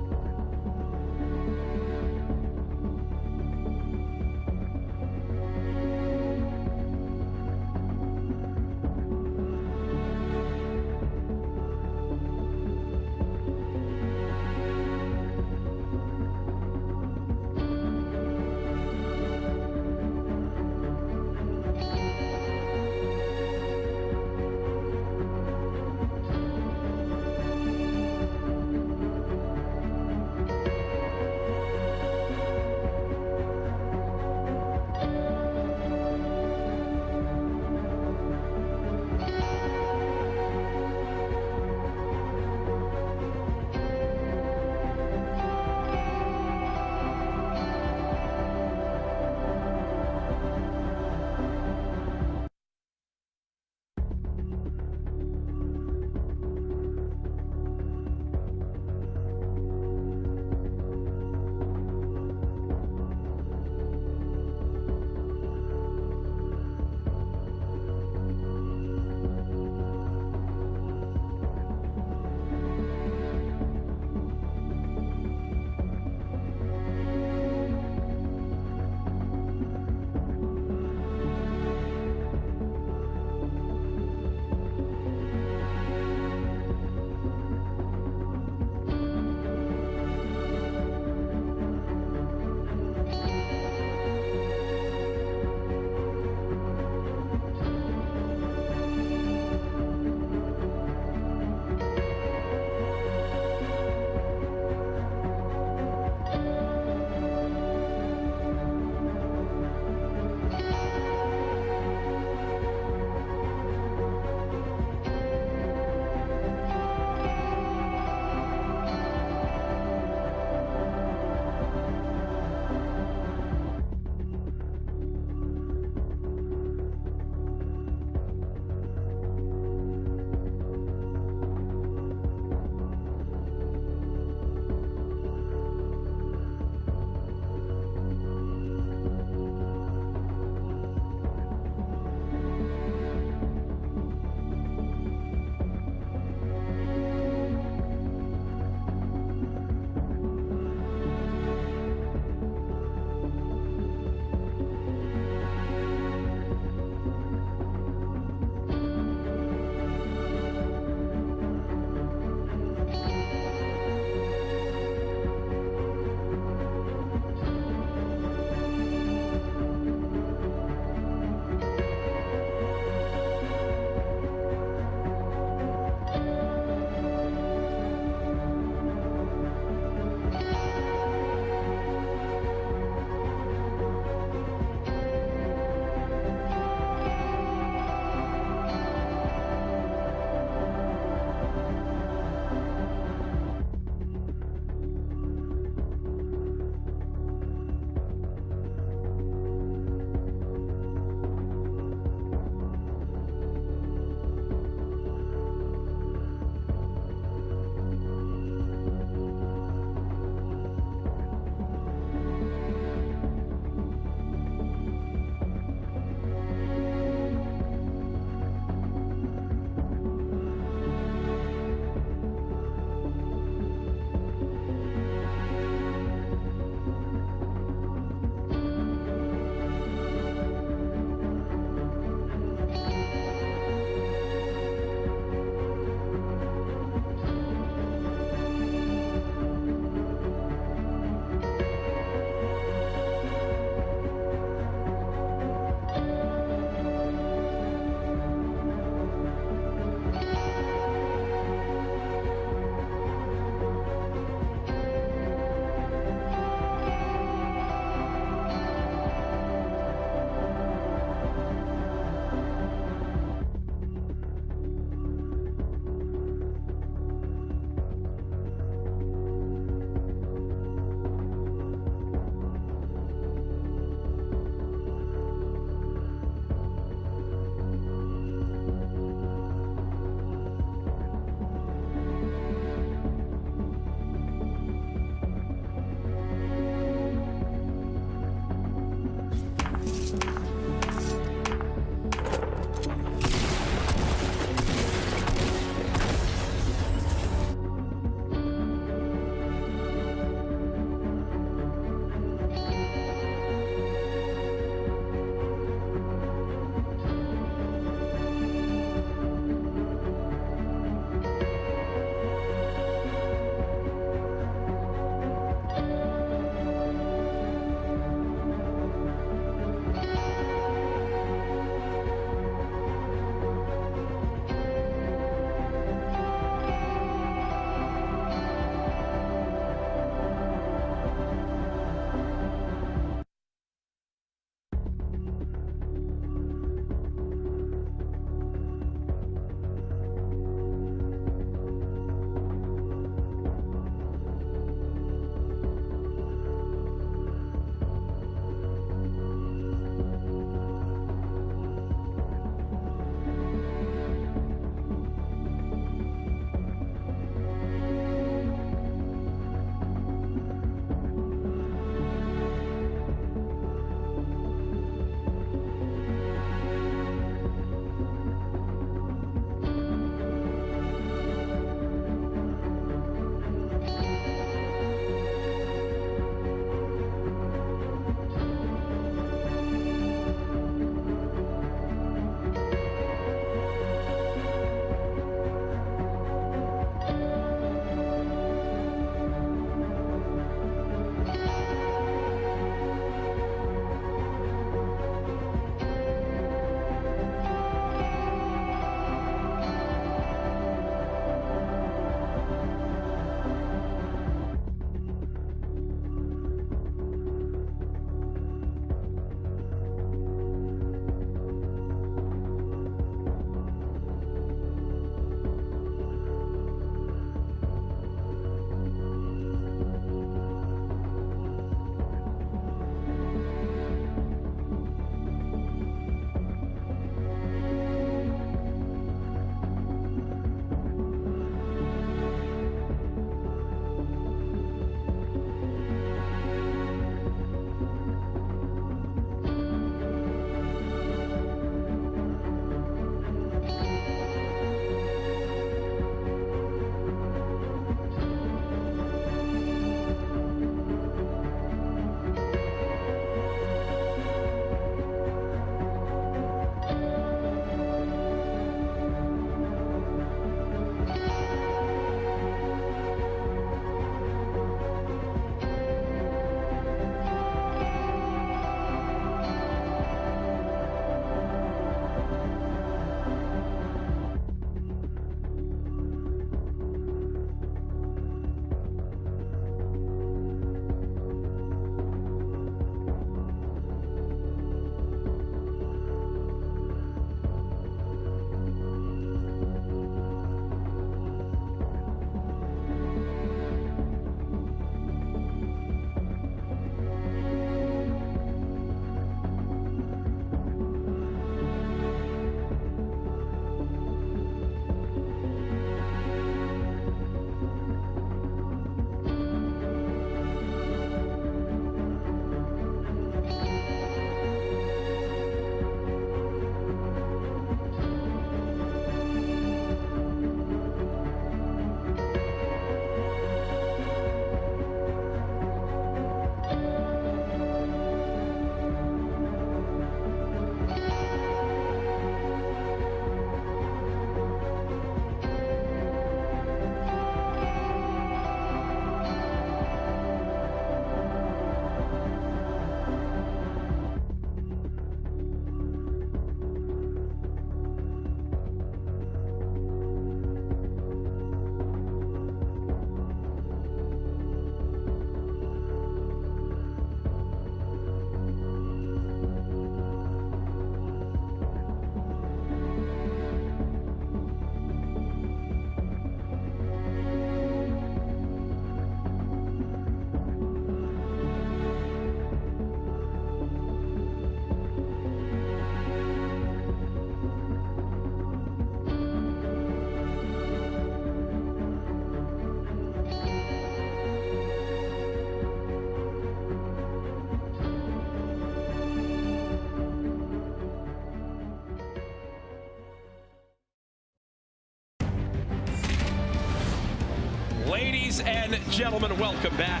Ladies and gentlemen, welcome back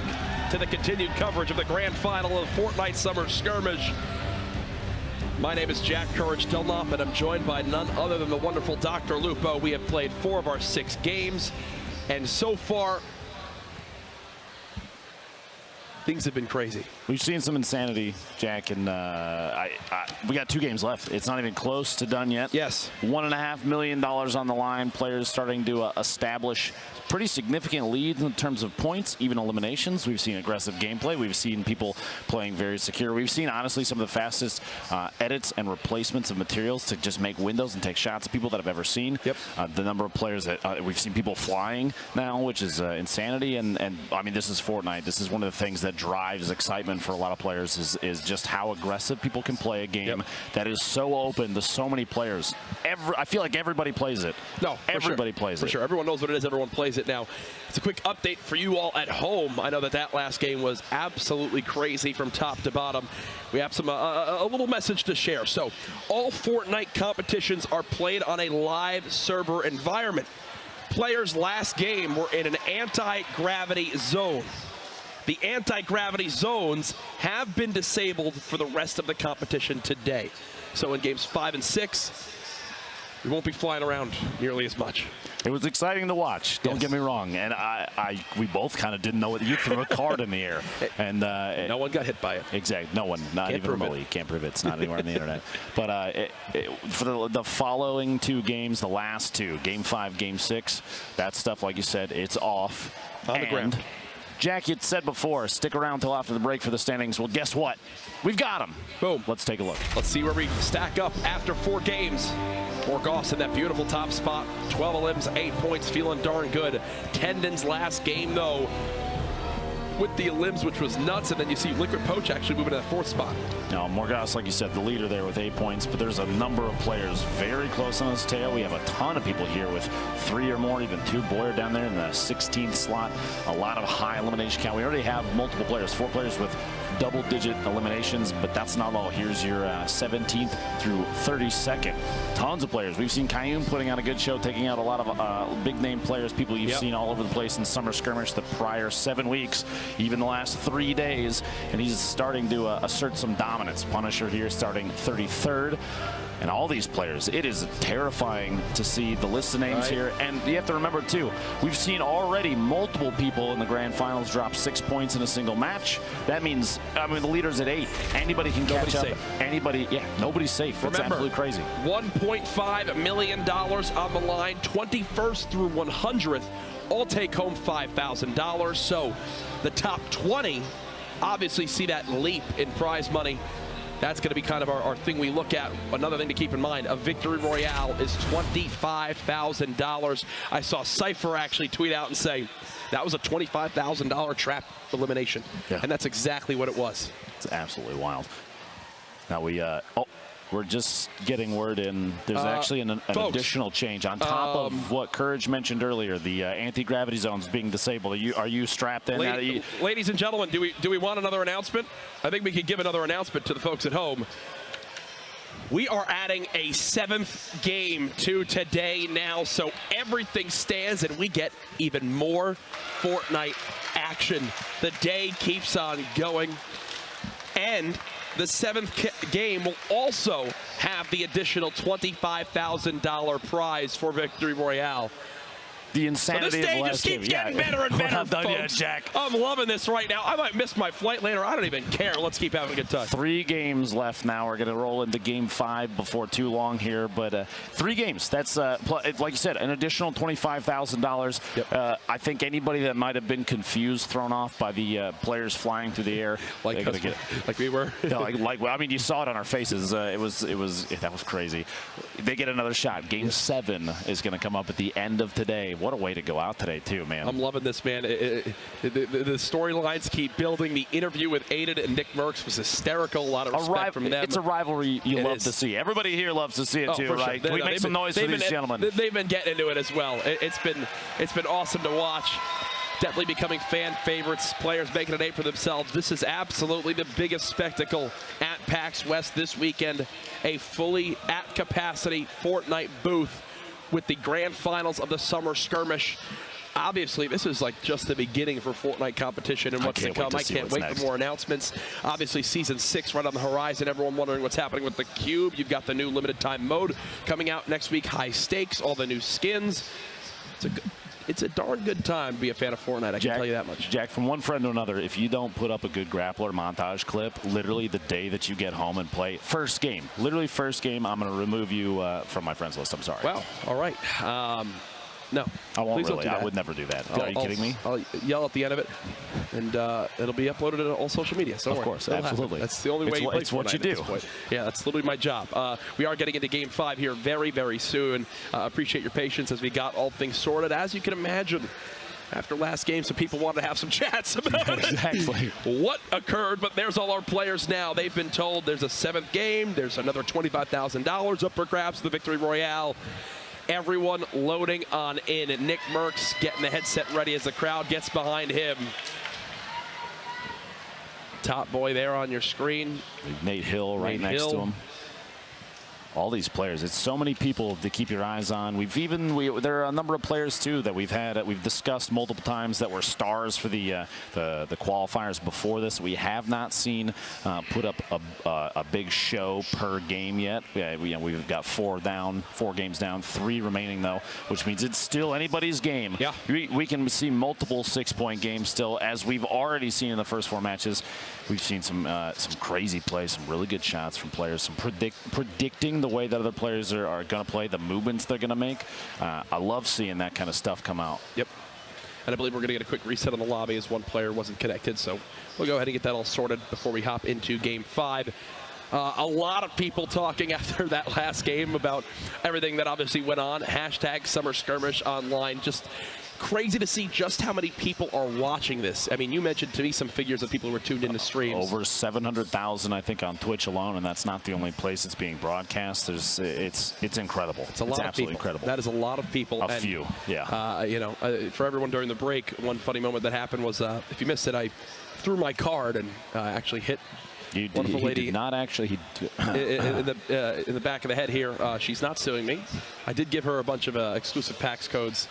to the continued coverage of the grand final of Fortnite Summer Skirmish. My name is Jack Courage Delnop, and I'm joined by none other than the wonderful Dr. Lupo. We have played 4 of our 6 games, and so far, things have been crazy. We've seen some insanity, Jack, and we got 2 games left. It's not even close to done yet. Yes. $1.5 million on the line. Players starting to establish pretty significant leads in terms of points, even eliminations. We've seen aggressive gameplay. We've seen people playing very secure. We've seen, honestly, some of the fastest edits and replacements of materials to just make windows and take shots at people that I've ever seen. Yep. The number of players that we've seen people flying now, which is insanity. And I mean, this is Fortnite. This is one of the things that drives excitement for a lot of players is just how aggressive people can play a game that is so open to so many players. I feel like everybody plays it. No, everybody plays it. For sure. Everyone knows what it is. Everyone plays it now. It's a quick update for you all at home. I know that last game was absolutely crazy from top to bottom. We have some a little message to share. So all Fortnite competitions are played on a live server environment. Players last game were in an anti-gravity zone. The anti-gravity zones have been disabled for the rest of the competition today. So in games 5 and 6, we won't be flying around nearly as much. It was exciting to watch. Don't get me wrong, and we both kind of didn't know it. You threw a card in the air, and no one got hit by it. Exactly, no one, not even remotely. Can't prove it. It's not anywhere on the internet. But for the following 2 games, the last 2, Game 5, Game 6, that stuff, like you said, it's off on the ground. Jack, you said before, stick around till after the break for the standings. Well, guess what? We've got them. Boom. Let's take a look. Let's see where we stack up after 4 games. Morgoth's in that beautiful top spot. 12 elims, 8 points, feeling darn good. Tendon's last game, though, with the elims, which was nuts, and then you see Liquid Poach actually moving to that 4th spot. Now, Morgoth's, like you said, the leader there with 8 points, but there's a number of players very close on his tail. We have a ton of people here with 3 or more, even 2. Boyer down there in the 16th slot. A lot of high elimination count. We already have multiple players, 4 players with double-digit eliminations, but that's not all. Here's your 17th through 32nd. Tons of players. We've seen Kayum putting on a good show, taking out a lot of big-name players, people you've seen all over the place in Summer Skirmish the prior 7 weeks, even the last 3 days, and he's starting to assert some dominance. Punisher here starting 33rd. And all these players, it is terrifying to see the list of names here. And you have to remember, too, we've seen already multiple people in the grand finals drop 6 points in a single match. That means, I mean, the leader's at 8. Anybody can catch up. Anybody, nobody's safe. It's absolutely crazy. $1.5 million on the line, 21st through 100th. All take home $5,000. So the top 20 obviously see that leap in prize money. That's going to be kind of our thing we look at. Another thing to keep in mind, a victory royale is $25,000. I saw Cypher actually tweet out and say that was a $25,000 trap elimination. Yeah. And that's exactly what it was. It's absolutely wild. Now we're just getting word in. There's actually an additional change on top of what Courage mentioned earlier. The anti-gravity zones being disabled. Are you strapped in? Ladies and gentlemen, do we want another announcement? I think we could give another announcement to the folks at home. We are adding a 7th game to today now, so everything stands and we get even more Fortnite action. The day keeps on going, and the 7th game will also have the additional $25,000 prize for Victory Royale. The insanity so this day of the just keeps getting better and better, not done folks. yet, Jack. I'm loving this right now. I might miss my flight later. I don't even care. Let's keep having a good time. 3 games left now. We're going to roll into Game 5 before too long here. But 3 games. That's, like you said, an additional $25,000. Yep. I think anybody that might have been confused, thrown off by the players flying through the air, like we were. No, I mean, you saw it on our faces. That was crazy. They get another shot. Game 7 is going to come up at the end of today. What a way to go out today, too, man. I'm loving this, man. The storylines keep building. The interview with Aiden and Nick Merckx was hysterical. A lot of respect from them. It's a rivalry you love to see. Everybody here loves to see it, too, right? Sure. Can we make some noise for these gentlemen? They've been getting into it as well. It's been awesome to watch. Definitely becoming fan favorites, players making a name for themselves. This is absolutely the biggest spectacle at PAX West this weekend. A fully at capacity Fortnite booth with the grand finals of the Summer Skirmish. obviously, this is like just the beginning for Fortnite competition and what's to come. I can't wait for more announcements. Obviously, Season 6 right on the horizon. Everyone wondering what's happening with the Cube. You've got the new limited time mode coming out next week. High stakes, all the new skins. It's a darn good time to be a fan of Fortnite, I can tell you that much. Jack, from one friend to another, if you don't put up a good grappler montage clip, literally the day that you get home and play, first game, literally first game, I'm going to remove you from my friends list. I'm sorry. Well, all right. No. I won't Please really. don't do I would never do that. Are you kidding me? I'll yell at the end of it, and it'll be uploaded to all social media. So of course, absolutely. That's the only way you play It's what you do. Yeah, that's literally my job. We are getting into Game 5 here very, very soon. Appreciate your patience as we got all things sorted. As you can imagine, after last game, some people wanted to have some chats about exactly what occurred, but there's all our players now. They've been told there's a 7th game. There's another $25,000 up for grabs, the Victory Royale. Everyone loading on in. Nick Merckx getting the headset ready as the crowd gets behind him. Top boy there on your screen. Nate Hill right next to him. All these players, it's so many people to keep your eyes on. There are a number of players too that we've discussed multiple times that were stars for the qualifiers before this. We have not seen put up a big show per game yet. We've got 4 games down, 3 remaining though, which means it's still anybody's game. Yeah, we can see multiple 6-point games still, as we've already seen in the first 4 matches. We've seen some crazy plays, some really good shots from players, some predicting the way that other players are going to play, the movements they're going to make. I love seeing that kind of stuff come out. Yep. And I believe we're going to get a quick reset on the lobby as one player wasn't connected. So we'll go ahead and get that all sorted before we hop into Game 5. A lot of people talking after that last game about everything that obviously went on. Hashtag Summer Skirmish online. Just crazy to see just how many people are watching this. I mean, you mentioned to me some figures of people who were tuned into streams. Over 700,000, I think, on Twitch alone, and that's not the only place it's being broadcast. It's incredible. It's a lot of people. Incredible. That is a lot of people. A few, yeah. You know, for everyone during the break, one funny moment that happened was, if you missed it, I threw my card and actually hit wonderful lady. Did not actually. In the back of the head here. She's not suing me. I did give her a bunch of exclusive PAX codes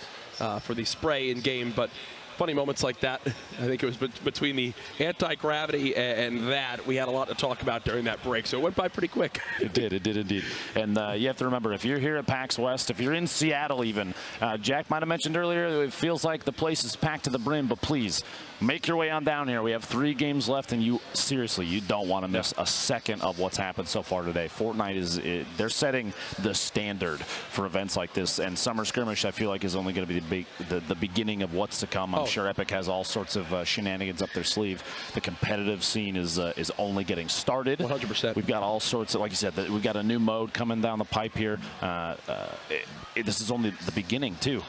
for the spray in game, but funny moments like that. I think it was between the anti-gravity and that, we had a lot to talk about during that break, so it went by pretty quick. It did indeed. And you have to remember, if you're here at PAX West, if you're in Seattle even, Jack might have mentioned earlier, it feels like the place is packed to the brim, but please, make your way on down here. We have 3 games left, and you don't want to miss a second of what's happened so far today. Fortnite they're setting the standard for events like this, and Summer Skirmish, I feel like, is only going to be the beginning of what's to come. I'm sure Epic has all sorts of shenanigans up their sleeve. The competitive scene is only getting started. 100%. We've got all sorts of, like you said, we've got a new mode coming down the pipe here. This is only the beginning too.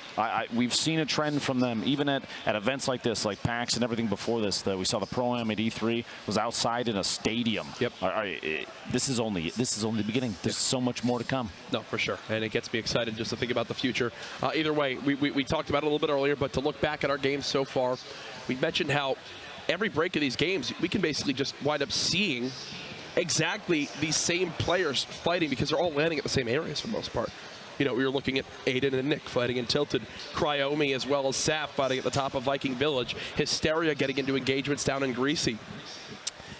We've seen a trend from them even at events like this, like PAX and everything before this. We saw the Pro-Am at E3 was outside in a stadium. Yep. This is only the beginning. There's so much more to come. No, for sure, and it gets me excited just to think about the future. Either way, we talked about it a little bit earlier, but to look back at our games so far, we mentioned how every break of these games, we can basically just wind up seeing exactly these same players fighting because they're all landing at the same areas for the most part. You know, we were looking at Aiden and Nick fighting in Tilted, Cryomi as well as Saf fighting at the top of Viking Village, Hysteria getting into engagements down in Greasy.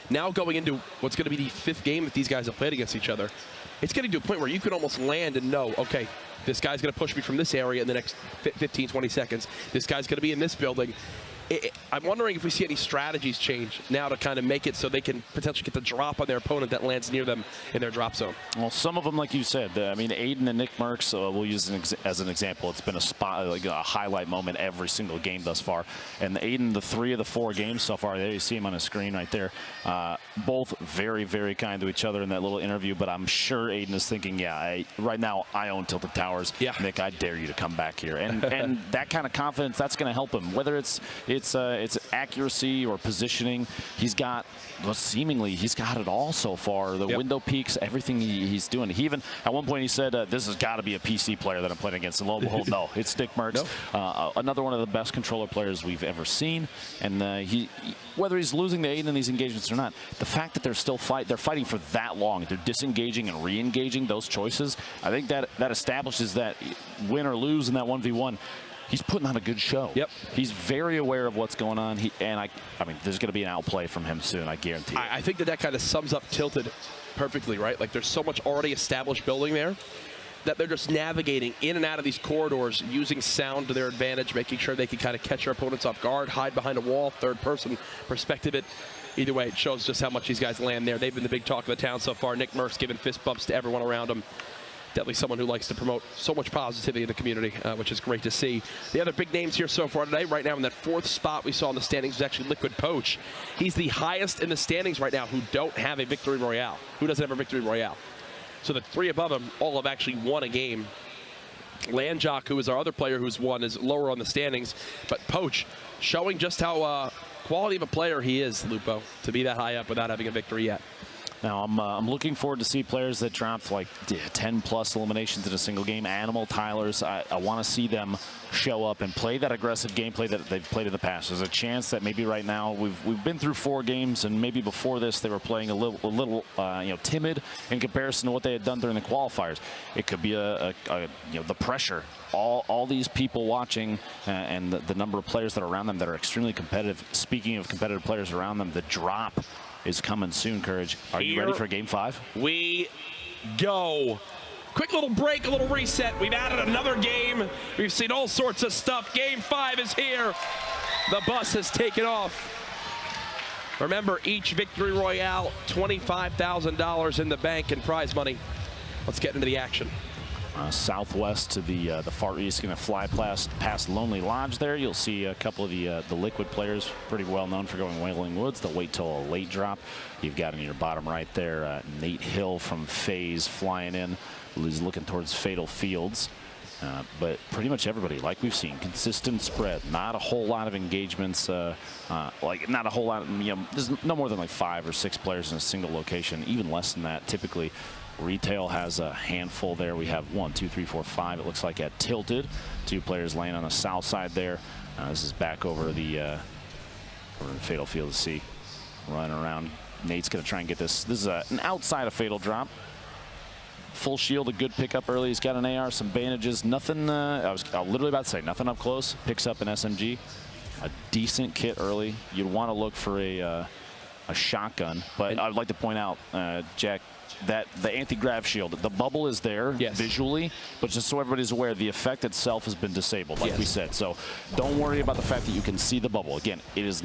Now going into what's going to be the 5th game that these guys have played against each other, it's getting to a point where you can almost land and know, okay, this guy's going to push me from this area in the next 15, 20 seconds. This guy's going to be in this building. I'm wondering if we see any strategies change now to kind of make it so they can potentially get the drop on their opponent that lands near them in their drop zone. Well, some of them, like you said, I mean, Aiden and Nick Merckx, we'll use as an example. It's been a spot, like a highlight moment every single game thus far. And Aiden, the 3 of the 4 games so far, there you see him on the screen right there. Both very, very kind to each other in that little interview. But I'm sure Aiden is thinking, yeah, right now I own Tilted Towers. Yeah. Nick, I dare you to come back here. And that kind of confidence, that's going to help him. Whether it's accuracy or positioning, he's got, well, seemingly he's got it all so far. The window peaks, everything he's doing. He even at one point he said, "This has got to be a PC player that I'm playing against." And lo and behold, no, it's Nick Merckx, another one of the best controller players we've ever seen. And whether he's losing the Aiden in these engagements or not, the fact that they're still fighting for that long, they're disengaging and re-engaging those choices. I think that establishes that win or lose in that 1v1. He's putting on a good show. Yep. He's very aware of what's going on. I mean, there's going to be an outplay from him soon, I guarantee it. I think that kind of sums up Tilted perfectly, right? Like, there's so much already established building there that they're just navigating in and out of these corridors, using sound to their advantage, making sure they can kind of catch their opponents off guard, hide behind a wall, third-person perspective. Either way, it shows just how much these guys land there. They've been the big talk of the town so far. Nick Merck's giving fist bumps to everyone around him. Definitely someone who likes to promote so much positivity in the community, which is great to see. The other big names here so far today, right now in that 4th spot we saw in the standings, was actually Liquid Poach. He's the highest in the standings right now who don't have a Victory Royale. Who doesn't have a Victory Royale? So the 3 above him all have actually won a game. Landjock, who is our other player who's won, is lower on the standings. But Poach showing just how quality of a player he is, Lupo, to be that high up without having a victory yet. Now, I'm looking forward to see players that dropped like 10+ eliminations in a single game. Animal Tylers, I want to see them show up and play that aggressive gameplay that they've played in the past. There's a chance that maybe right now we've been through 4 games, and maybe before this they were playing a little timid in comparison to what they had done during the qualifiers. It could be the pressure. All these people watching and the number of players that are around them that are extremely competitive. Speaking of competitive players around them, the drop is coming soon, Courage. Are you ready for Game 5? We go. Quick little break, a little reset. We've added another game. We've seen all sorts of stuff. Game 5 is here. The bus has taken off. Remember, each Victory Royale, $25,000 in the bank in prize money. Let's get into the action. Southwest to the far east, going to fly past Lonely Lodge there. You'll see a couple of the Liquid players, pretty well known for going Wailing Woods. They'll wait till a late drop. You've got in your bottom right there Nate Hill from FaZe flying in. He's looking towards Fatal Fields. But pretty much everybody, like we've seen, consistent spread. Not a whole lot of engagements. Like not a whole lot. There's no more than like 5 or 6 players in a single location. Even less than that, typically. Retail has a handful there. We have 1, 2, 3, 4, 5. It looks like at Tilted. 2 players laying on the south side there. This is back over the Fatal Field to see. Running around. Nate's going to try and get this. This is an outside of Fatal drop. Full shield, a good pickup early. He's got an AR, some bandages. Nothing, I was literally about to say, nothing up close. Picks up an SMG. A decent kit early. You'd want to look for a shotgun. But I'd like to point out, Jack, that the anti-grav shield, the bubble is there visually, but just so everybody's aware, the effect itself has been disabled, like we said. So don't worry about the fact that you can see the bubble. Again, it is